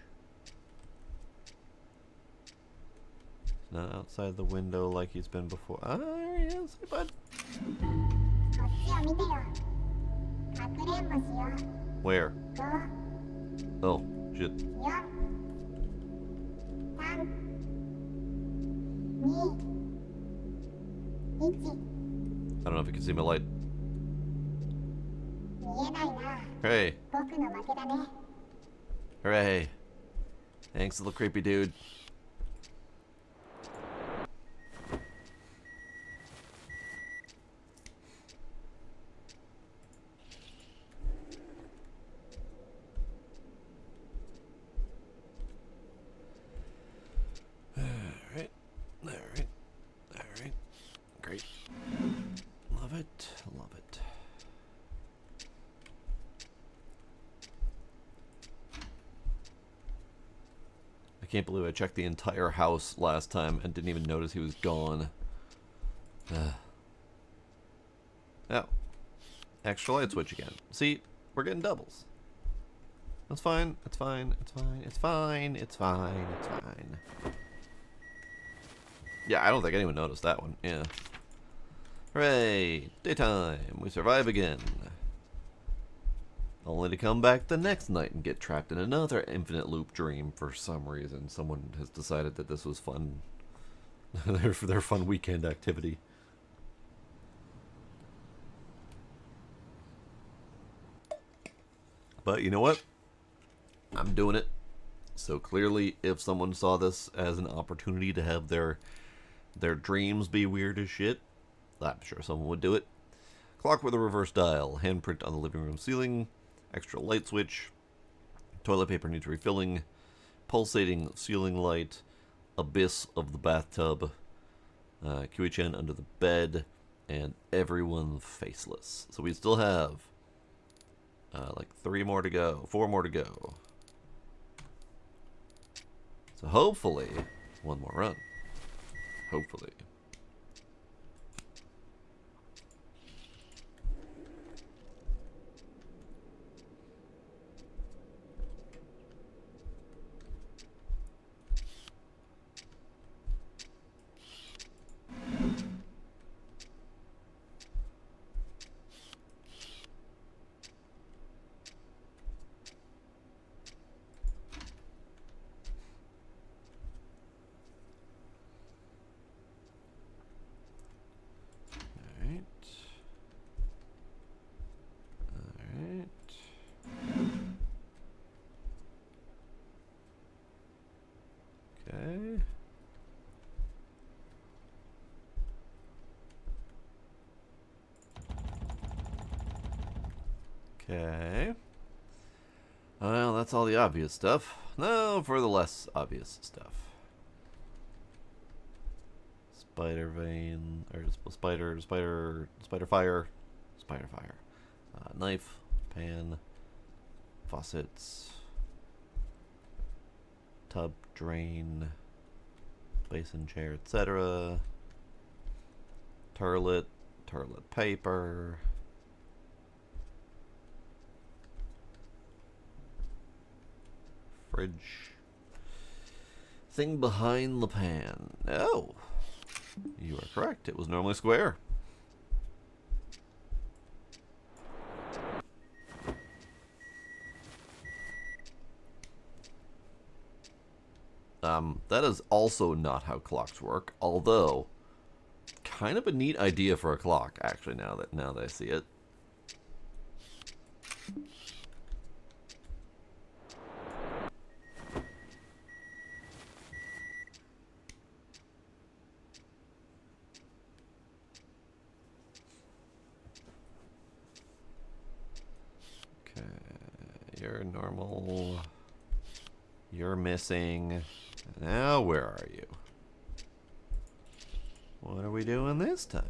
He's not outside the window like he's been before. Ah, there he is. Hey, bud. Where? Oh, shit. I don't know if you can see my light. Hooray. Hooray. Thanks, little creepy dude. Alright. Great. Love it. Love it. I can't believe I checked the entire house last time and didn't even notice he was gone. Oh. Extra light switch again. See, we're getting doubles. That's fine. It's fine. It's fine. It's fine. It's fine. It's fine. Yeah, I don't think anyone noticed that one. Yeah. Hooray! Daytime! We survive again. Only to come back the next night and get trapped in another infinite loop dream for some reason. Someone has decided that this was fun. their fun weekend activity. But you know what? I'm doing it. So clearly, if someone saw this as an opportunity to have their dreams be weird as shit, I'm sure someone would do it. Clock with a reverse dial, handprint on the living room ceiling, extra light switch, toilet paper needs refilling, pulsating ceiling light, abyss of the bathtub, QHN under the bed, and everyone faceless. So we still have like 4 more to go. So hopefully, one more run. Hopefully. Okay. Well, that's all the obvious stuff. Now for the less obvious stuff. Spider vein, or spider fire. Knife, pan, faucets, tub, drain, basin, chair, etc. Toilet paper. Fridge. Thing behind the pan. Oh, you are correct. It was normally square. That is also not how clocks work, although kind of a neat idea for a clock, actually, now that I see it. Okay, you're normal. You're missing. Now where are you? What are we doing this time?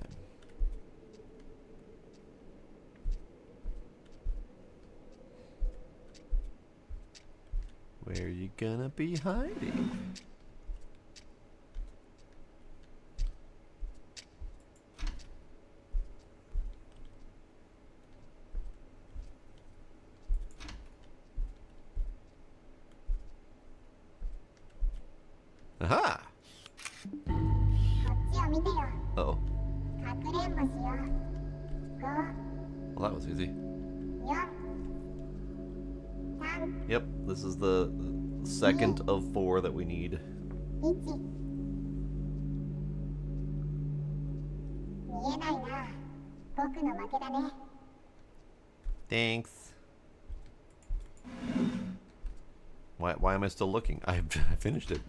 Where are you gonna be hiding? Aha! こっちを見てよ。 Uh-oh. かくれんぼしよう。5、 Well, that was easy. 4、3、 Yep, this is the second of 4 that we need. 1。見えないな。僕の負けだね。 Thanks. Why am I still looking? I finished it.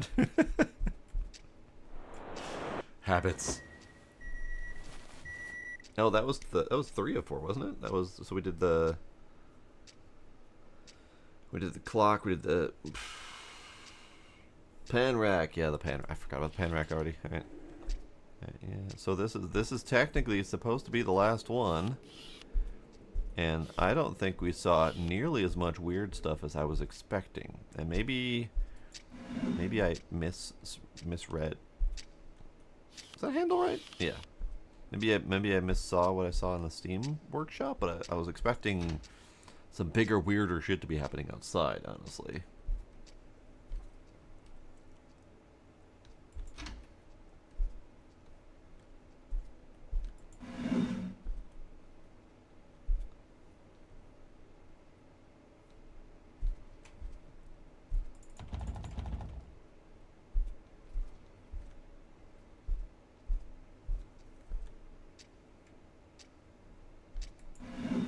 Habits. Oh, that was 3 of 4, wasn't it? That was, so we did the clock, we did the pan rack. Yeah, the pan. I forgot about the pan rack already. All right. Yeah. So this is technically supposed to be the last one. And I don't think we saw nearly as much weird stuff as I was expecting. And maybe I misread. Is that handle right? Yeah. Maybe I missaw what I saw in the Steam workshop, but I was expecting some bigger, weirder shit to be happening outside, honestly.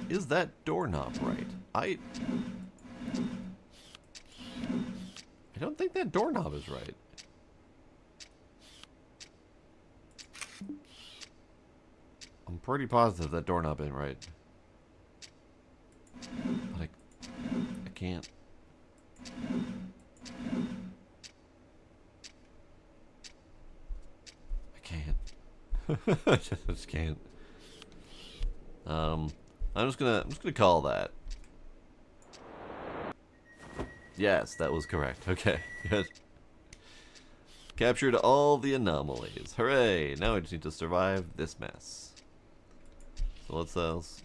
Is that doorknob right? I don't think that doorknob is right. I'm pretty positive that doorknob ain't right. But I can't. I can't. I just can't. I'm just gonna call that. Yes, that was correct. Okay, good. Captured all the anomalies. Hooray! Now we just need to survive this mess. So let's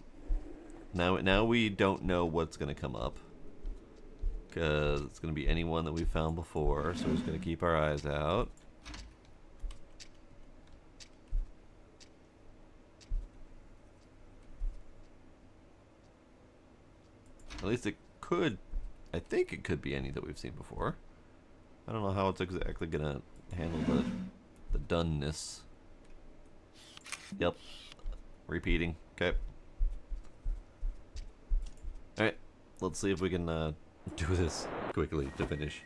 now we don't know what's gonna come up, because it's gonna be anyone that we found before. So we're just gonna keep our eyes out. At least it could, I think it could be any that we've seen before. I don't know how it's exactly gonna handle the doneness. Yep. Repeating. Okay. Alright. Let's see if we can do this quickly to finish.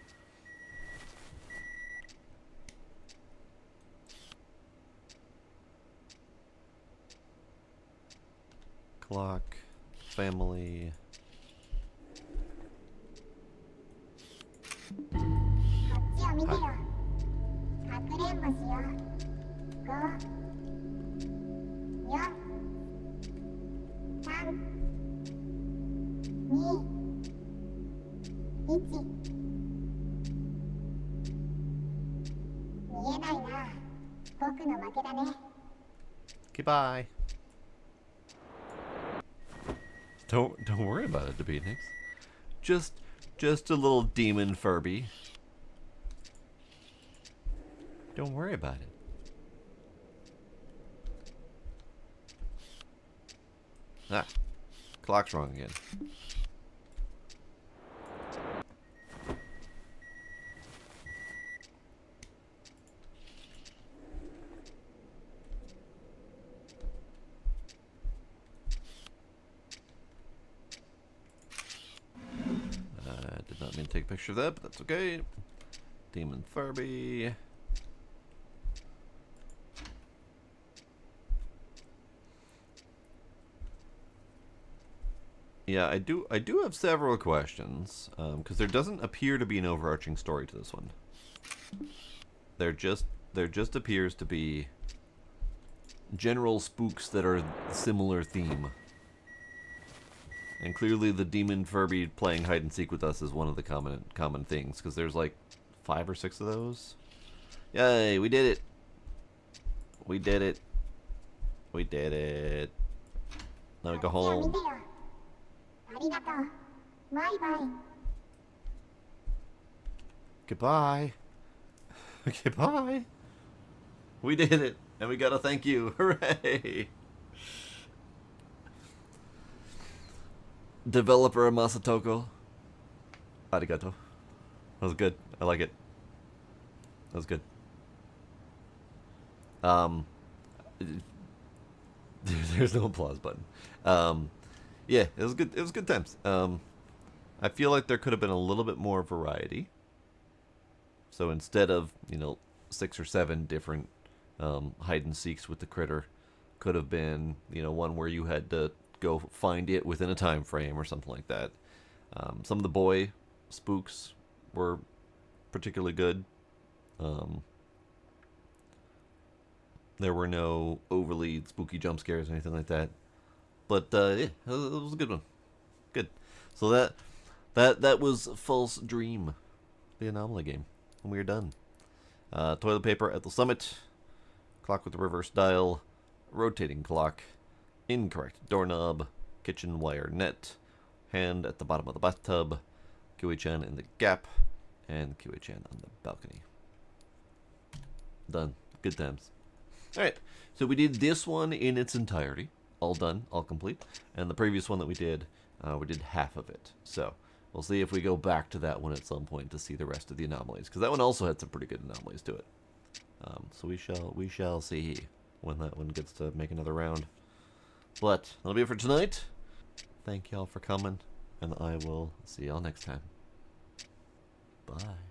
Clock. Family. しよう。5、4、3、2、1。見えないな。僕の負けだね。 Goodbye. Don't worry about it, Beatniks. Just a little demon Furby. Don't worry about it. Ah, clock's wrong again. Did not mean to take a picture of that, but that's okay. Demon Furby. Yeah, I do have several questions, because there doesn't appear to be an overarching story to this one. There just appears to be general spooks that are similar theme. And clearly the demon Furby playing hide and seek with us is one of the common things, because there's like 5 or 6 of those. Yay, we did it. We did it. We did it. Now we go home. ありがとう。バイバイ。 Goodbye. Goodbye. We did it, and we got a thank you. Hooray! Developer Masatoko. Arigato. That was good. I like it. That was good. There's no applause button. Yeah, it was good. It was good times. I feel like there could have been a little bit more variety. So instead of 6 or 7 different hide and seeks with the critter, could have been one where you had to go find it within a time frame or something like that. Some of the boy spooks were particularly good. There were no overly spooky jump scares or anything like that. But yeah, it was a good one. Good. So that was False Dream, the Anomaly game, and we are done. Toilet paper at the summit, clock with the reverse dial, rotating clock, incorrect doorknob, kitchen wire net, hand at the bottom of the bathtub, Kiwi-chan in the gap, and Kiwi-chan on the balcony. Done. Good times. Alright, so we did this one in its entirety. All done, all complete. And the previous one that we did half of it. So we'll see if we go back to that one at some point to see the rest of the anomalies, because that one also had some pretty good anomalies to it. So we shall see when that one gets to make another round. But that'll be it for tonight. Thank y'all for coming, and I will see y'all next time. Bye.